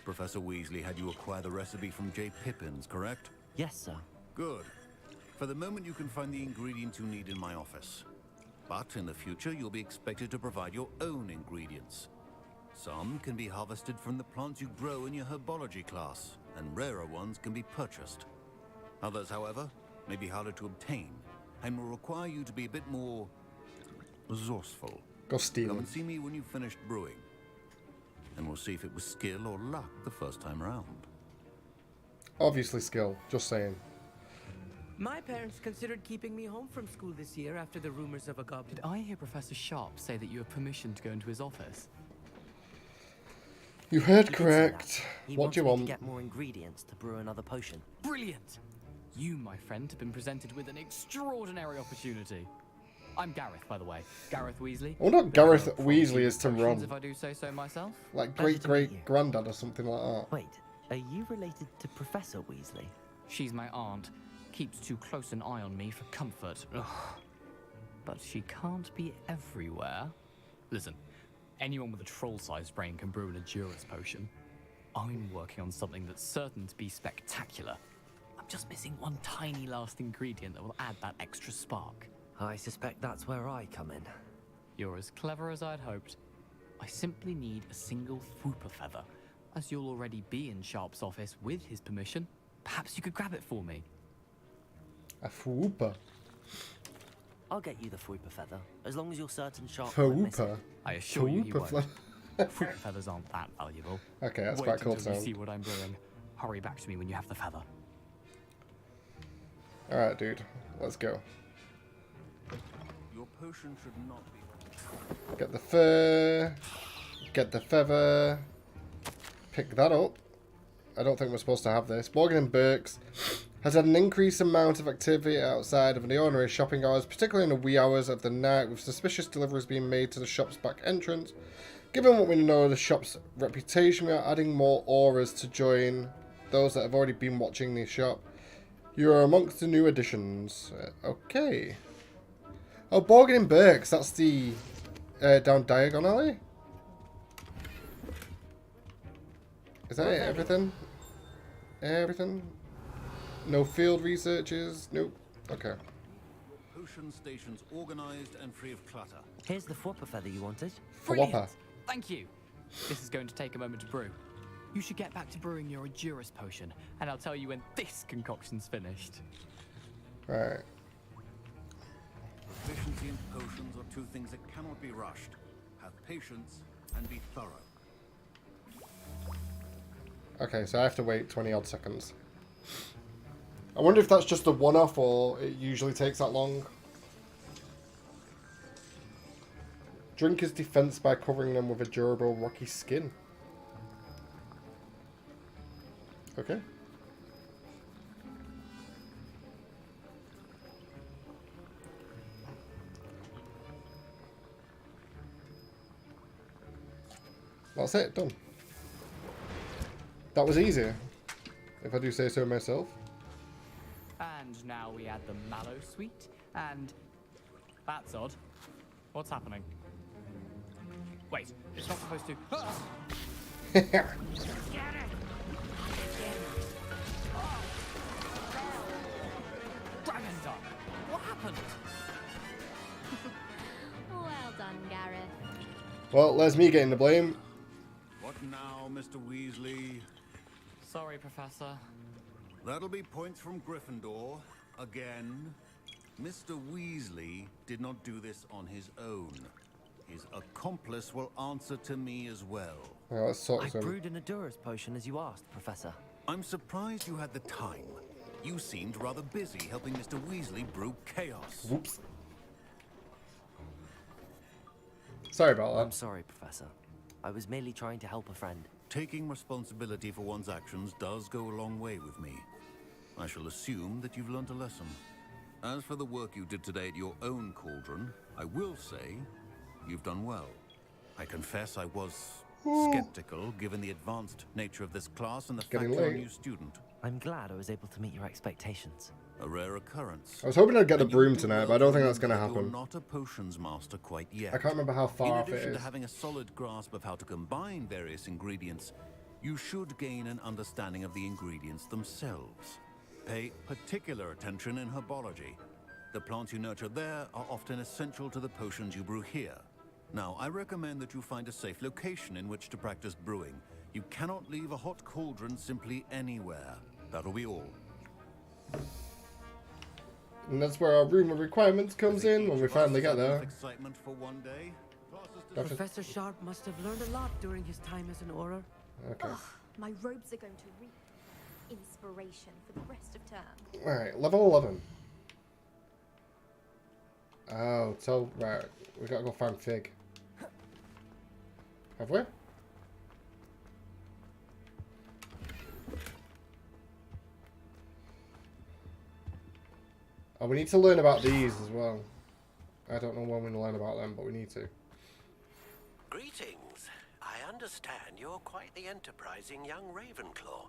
Professor Weasley had you acquire the recipe from J. Pippin's, correct? Yes, sir. Good. For the moment, you can find the ingredients you need in my office. But in the future, you'll be expected to provide your own ingredients. Some can be harvested from the plants you grow in your herbology class, and rarer ones can be purchased. Others, however, may be harder to obtain, and will require you to be a bit more resourceful. Go steal Come them. and see me when you've finished brewing, and we'll see if it was skill or luck the first time round. Obviously skill, just saying. My parents considered keeping me home from school this year after the rumors of a goblin. Did I hear Professor Sharp say that you have permission to go into his office? You heard He did say correct. that. He What do you wants want? me to get more ingredients to brew another potion. Brilliant! You, my friend, have been presented with an extraordinary opportunity. I'm Gareth, by the way. Gareth Weasley. I wonder what Gareth Weasley is to Potions, Ron. if I do say so myself. Like Pleasure to meet you. great-great-granddad or something like that. Wait, are you related to Professor Weasley? She's my aunt. Keeps too close an eye on me for comfort. Ugh. But she can't be everywhere. Listen, anyone with a troll-sized brain can brew an Edurus potion. I'm working on something that's certain to be spectacular. I'm just missing one tiny last ingredient that will add that extra spark. I suspect that's where I come in. You're as clever as I'd hoped. I simply need a single Fwooper feather. As you'll already be in Sharp's office with his permission, perhaps you could grab it for me. A Fwooper? I'll get you the Fwooper feather, as long as you're certain Sharp won't miss it. Fwooper? I assure you he Fwooper won't. Fwooper feathers aren't that valuable. Okay, that's Wait quite cool until you sound. see what I'm brewing. Hurry back to me when you have the feather. Alright, dude. Let's go. Your potion should not be... Get the fur. Get the feather. Pick that up. I don't think we're supposed to have this. Morgan and Burke's has had an increased amount of activity outside of the ordinary shopping hours, particularly in the wee hours of the night, with suspicious deliveries being made to the shop's back entrance. Given what we know of the shop's reputation, we are adding more auras to join those that have already been watching the shop. You are amongst the new additions. Okay. Oh, Morgan and Burke's. That's the down Diagon Alley? Is that it? Everything? Everything? No field researches? Nope. Okay. Potion stations organized and free of clutter. Here's the Fwooper feather you wanted. Fwooper. Thank you. This is going to take a moment to brew. You should get back to brewing your Edurus potion, and I'll tell you when this concoction's finished. Right. Efficiency and potions are two things that cannot be rushed. Have patience and be thorough. Okay, so I have to wait 20 odd seconds. I wonder if that's just a one-off or it usually takes that long. Drink is defense by covering them with a durable rocky skin. Okay. That's it, done. That was easy, if I do say so myself. And now we add the mallow sweet, and that's odd. What's happening? Wait, it's not supposed to. Dragon Duck! What happened? Well done, Gareth. Well, there's me getting the blame. What now, Mr. Weasley? Sorry, Professor. That'll be points from Gryffindor. Again. Mr. Weasley did not do this on his own. His accomplice will answer to me as well. Well, let's talk I to him. brewed an Adurus potion as you asked, Professor. I'm surprised you had the time. You seemed rather busy helping Mr. Weasley brew chaos. Whoops. Sorry about that. I'm sorry, Professor. I was merely trying to help a friend. Taking responsibility for one's actions does go a long way with me. I shall assume that you've learnt a lesson. As for the work you did today at your own cauldron, I will say you've done well. I confess I was skeptical given the advanced nature of this class and the fact you're a new student. I'm glad I was able to meet your expectations. A rare occurrence. I was hoping I'd get the broom tonight, but I don't think that's going to You're happen. not a potions master quite yet. I can't remember how far off In it addition is. to having a solid grasp of how to combine various ingredients, you should gain an understanding of the ingredients themselves. Pay particular attention in herbology. The plants you nurture there are often essential to the potions you brew here. Now, I recommend that you find a safe location in which to practice brewing. You cannot leave a hot cauldron simply anywhere. That'll be all. And that's where our room of requirements comes in when we finally get there. Excitement for one day. Professor Sharp must have learned a lot during his time as an Auror. Okay. Ugh, my robes are going to reap inspiration for the rest of term. Alright, level 11. Oh, so, right, we gotta go find Fig. Have we? Oh, we need to learn about these as well. I don't know when we'll learn about them, but we need to. Greetings. I understand you're quite the enterprising young Ravenclaw.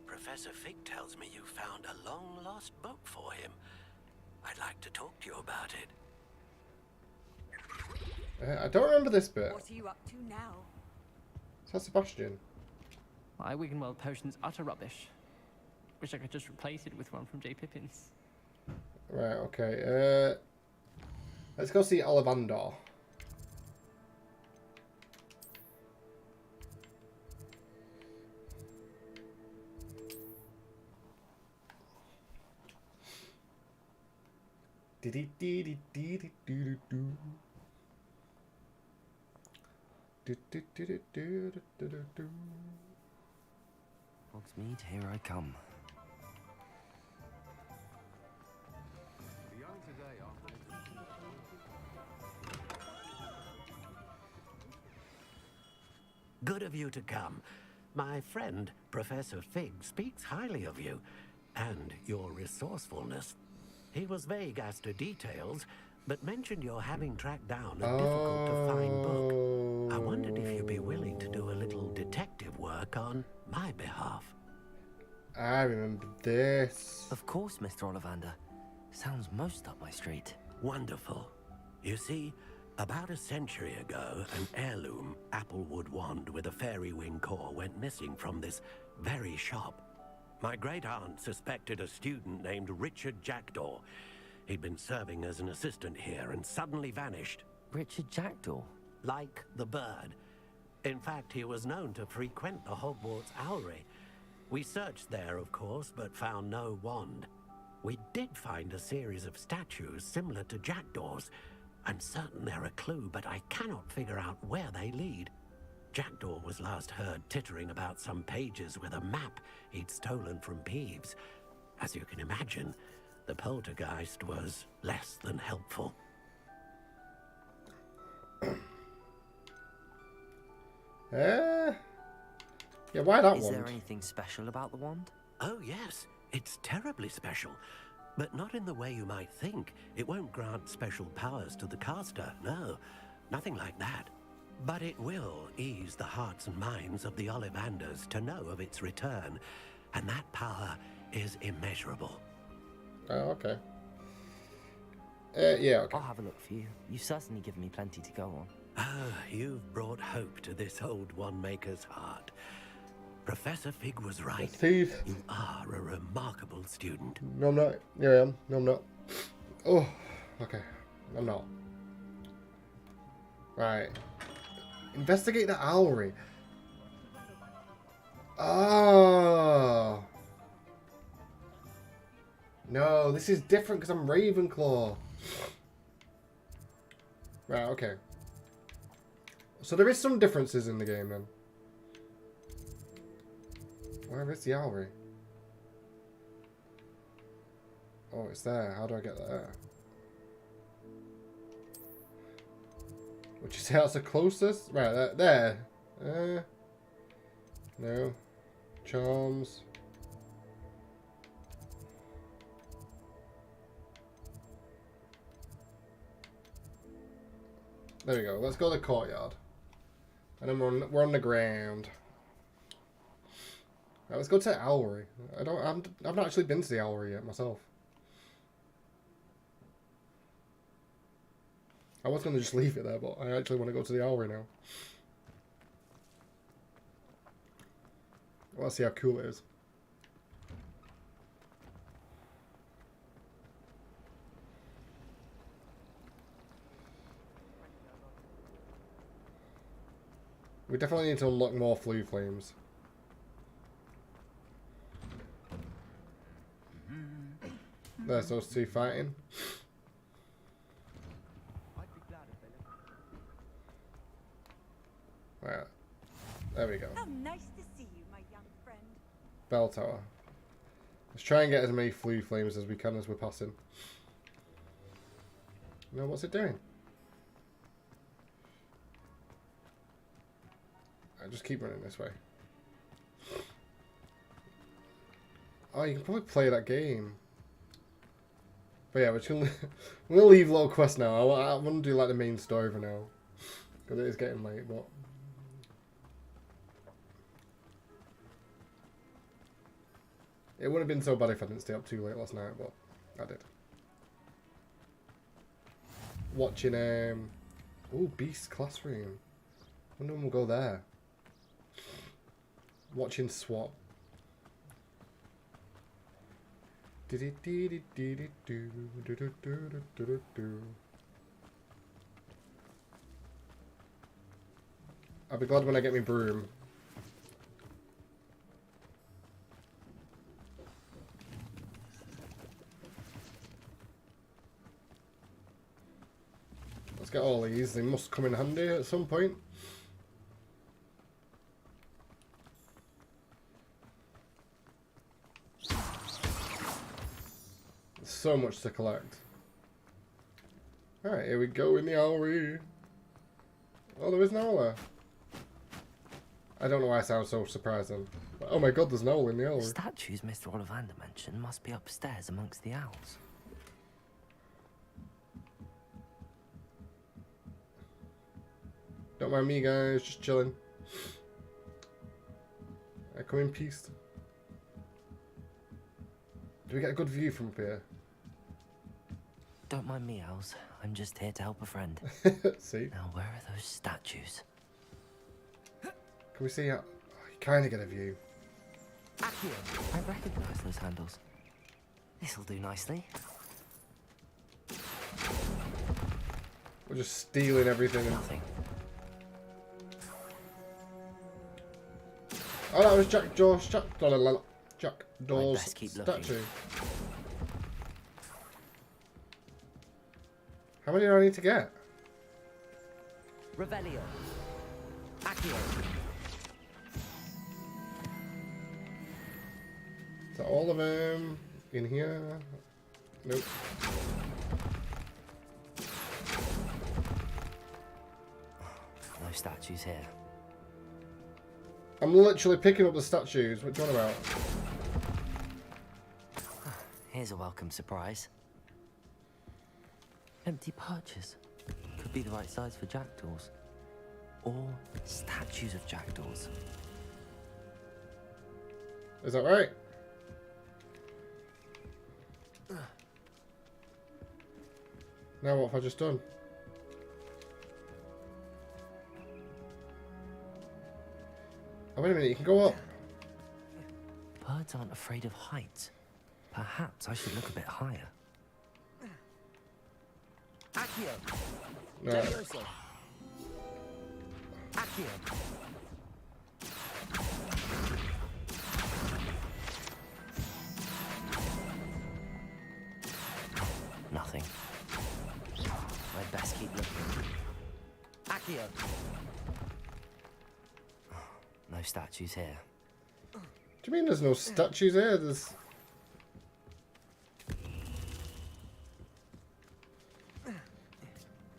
Professor Fig tells me you found a long-lost book for him. I'd like to talk to you about it. I don't remember this bit. What are you up to now? Is that Sebastian? My Wiggenweld potion's utter rubbish. Wish I could just replace it with one from J. Pippin's. Right, okay. Let's go see Ollivander. Hogsmeade, here I come. Good of you to come. My friend, Professor Fig, speaks highly of you and your resourcefulness. He was vague as to details, but mentioned your having tracked down a difficult-to-find book. I wondered if you'd be willing to do a little detective work on my behalf. I remember this. Of course, Mr. Ollivander. Sounds most up my street. Wonderful. You see, about a century ago, an heirloom applewood wand with a fairy wing core went missing from this very shop. My great-aunt suspected a student named Richard Jackdaw. He'd been serving as an assistant here and suddenly vanished. Richard Jackdaw? Like the bird. In fact, he was known to frequent the Hogwarts Owlery. We searched there, of course, but found no wand. We did find a series of statues similar to Jackdaw's. I'm certain they're a clue, but I cannot figure out where they lead. Jackdaw was last heard tittering about some pages with a map he'd stolen from Peeves. As you can imagine, the poltergeist was less than helpful. Yeah, why that Is one? there Anything special about the wand? Oh, yes. It's terribly special. But not in the way you might think. It won't grant special powers to the caster, no. Nothing like that. But it will ease the hearts and minds of the Ollivanders to know of its return. And that power is immeasurable. Oh, okay. Yeah, okay. I'll have a look for you. You've certainly given me plenty to go on. Ah, you've brought hope to this old one-maker's heart. Professor Fig was right. Steve. You are a remarkable student. No, I'm not. Here I am. No, I'm not. Oh, okay. I'm not. Right. Investigate the owlry. Oh. No, this is different because I'm Ravenclaw. Right, okay. So there is some differences in the game then. Where is the owlry? Oh, it's there. How do I get there? Would you say that's the closest? Right, there. No. Charms. There we go. Let's go to the courtyard. And then we're on the ground. Right, let's go to the owlry. I've not actually been to the owlry yet myself. I was going to just leave it there, but I actually want to go to the owlry now. Well, let's see how cool it is. We definitely need to unlock more flue flames. There's those two fighting. Right. There we go. How nice to see you, my young friend. Bell tower. Let's try and get as many flue flames as we can as we're passing. No, what's it doing? I just keep running this way. Oh, you can probably play that game. But yeah, we're gonna leave little quest now. I want to do like the main story for now, because it is getting late. But it would have been so bad if I didn't stay up too late last night, but I did. Watching oh, Beast Classroom. Wonder when we'll go there. Watching SWAT. I'll be glad when I get my broom. Let's get all these. They must come in handy at some point. So much to collect. Alright, here we go in the owlry. Oh, there is an owl there. I don't know why I sound so surprising. But, oh my god, there's an owl in the owlry. The statues Mr. Ollivander mentioned must be upstairs amongst the owls. Don't mind me, guys, just chilling. I come in peace. Do we get a good view from up here? Don't mind me, owls. I'm just here to help a friend. See? Now, where are those statues? Can we see how... Oh, you kind of get a view. Accio, I recognise those handles. This'll do nicely. We're just stealing everything. And... Nothing. Oh, that was Jack Dawes' statue. Looking. How many do I need to get? Revelio. Accio. Is that all of them in here? Nope. No statues here. I'm literally picking up the statues. What do you want about? Here's a welcome surprise. Empty perches. Could be the right size for jackdaws. Or statues of jackdaws. Is that right? Now what have I just done? Oh, wait a minute, you can go up. Birds aren't afraid of heights. Perhaps I should look a bit higher. No. Accio. Nothing. I'd best keep looking. Accio. No statues here. Do you mean there's no statues here? There's...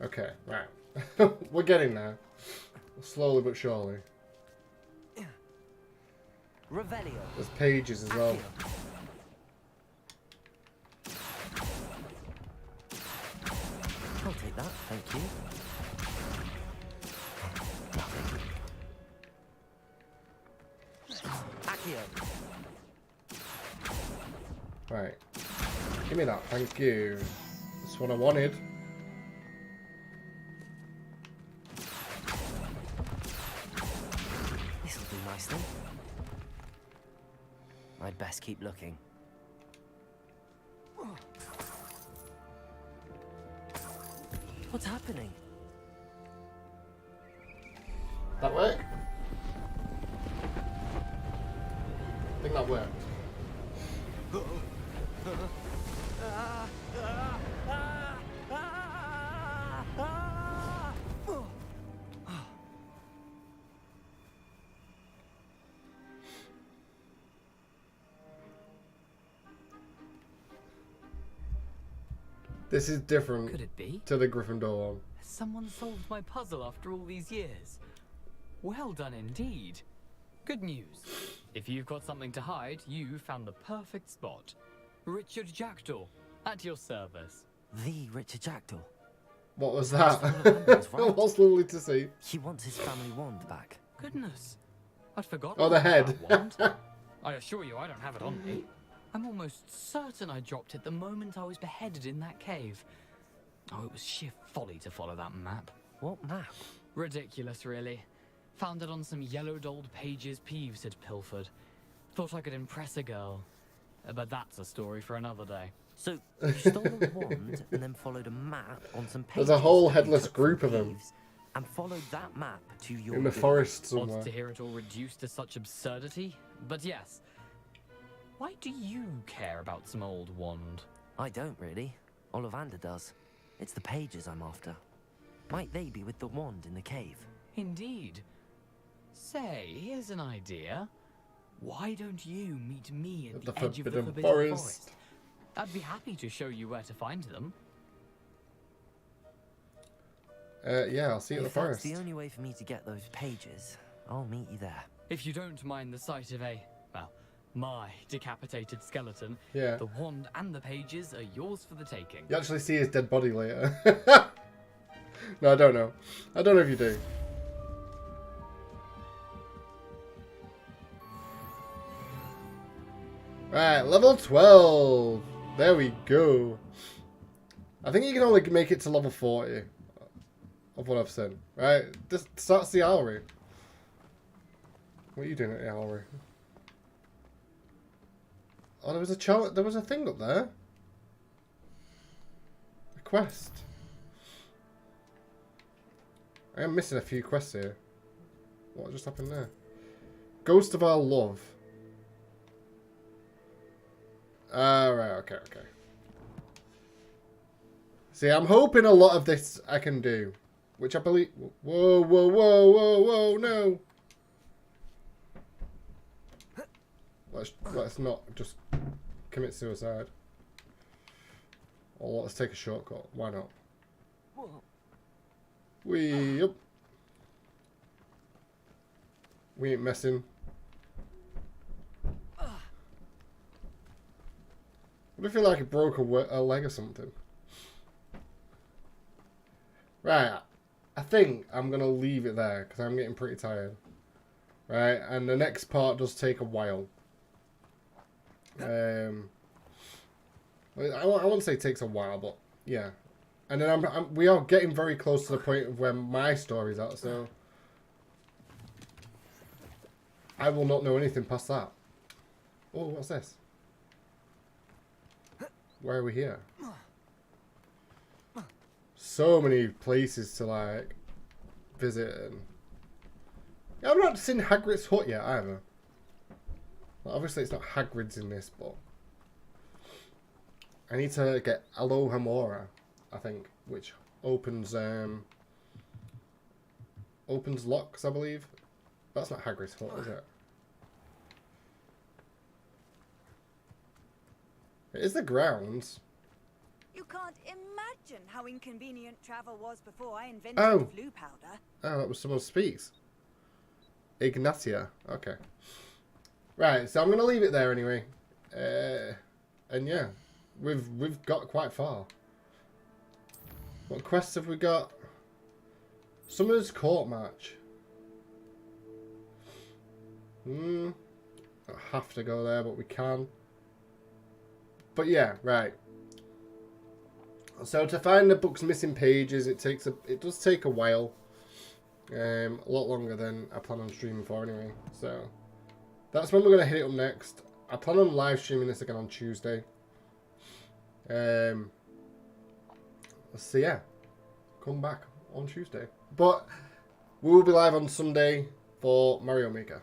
Okay, right. We're getting there. Slowly but surely. Revelio. There's pages as well. I'll take that, thank you. Nothing. Accio. Right. Give me that, thank you. That's what I wanted. This'll do nicely. I'd best keep looking. What's happening? That way? I think that worked. This is different Could it be? to the Gryffindor one. Someone solved my puzzle after all these years. Well done indeed. Good news. If you've got something to hide, you found the perfect spot. Richard Jackdaw, at your service. The Richard Jackdaw. What was that? It was lovely to see. He wants his family wand back. Goodness. I'd forgotten. Oh, the about head. that wand. I assure you I don't have it on me. I'm almost certain I dropped it the moment I was beheaded in that cave. Oh, it was sheer folly to follow that map. What map? Ridiculous, really. Found it on some yellowed old pages Peeves had pilfered. Thought I could impress a girl. But that's a story for another day. So, you stole a wand and then followed a map on some pages. There's a whole that you headless took from group of them. Peeves and followed that map to your In the doom. forest somewhere. Odd to hear it all reduced to such absurdity. But yes. Why do you care about some old wand? I don't really. Ollivander does. It's the pages I'm after. Might they be with the wand in the cave? Indeed. Say, here's an idea. Why don't you meet me at the edge of the Forbidden Forest? I'd be happy to show you where to find them. Yeah, I'll see you at the If that's forest. the only way for me to get those pages, I'll meet you there. If you don't mind the sight of my decapitated skeleton, Yeah. the wand and the pages are yours for the taking. You actually see his dead body later. No, I don't know. I don't know if you do. Right, level 12. There we go. I think you can only make it to level 40 of what I've seen. Right, this starts the Owlery. What are you doing at the Owlery? Oh, there was a thing up there. A quest. I am missing a few quests here. What just happened there? Ghost of Our Love. Right, okay. See, I'm hoping a lot of this I can do. Which I believe... Whoa, no! Let's not just commit suicide. Or let's take a shortcut. Why not? We ain't messing. What if you like it broke a leg or something? Right, I think I'm going to leave it there because I'm getting pretty tired. Right, and the next part does take a while. I won't say it takes a while, but yeah. And then we are getting very close to the point of where my story's at, so I will not know anything past that. Oh, what's this? Why are we here? So many places to like visit and I've not seen Hagrid's hut yet either. Well, obviously it's not Hagrid's in this, but I need to get Alohomora, I think, which opens opens locks, I believe. That's not Hagrid's hut, is it? It is the grounds. You can't imagine how inconvenient travel was before I invented Oh. flu powder. Oh, that was someone speaks. Ignatia. Okay. Right, so I'm gonna leave it there anyway. And yeah, we've got quite far. What quests have we got? Summoner's Court March. Don't have to go there, but we can. But yeah, right. So to find the book's missing pages, it does take a while. A lot longer than I plan on streaming for anyway. So that's when we're gonna hit it up next. I plan on live streaming this again on Tuesday. So yeah, come back on Tuesday. But we will be live on Sunday for Mario Maker.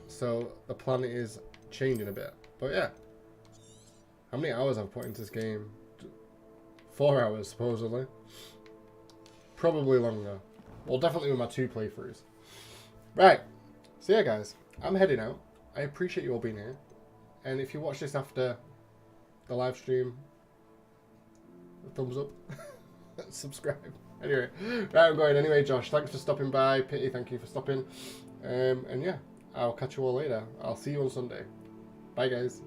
So the plan is changing a bit. But yeah. How many hours I've put into this game? 4 hours, supposedly. Probably longer. Well, definitely with my 2 playthroughs. Right. So yeah, guys. I'm heading out. I appreciate you all being here. And if you watch this after the live stream, a thumbs up. Subscribe. Anyway. Right, I'm going anyway, Josh. Thanks for stopping by. Pity, thank you for stopping. And yeah, I'll catch you all later. I'll see you on Sunday. Bye, guys.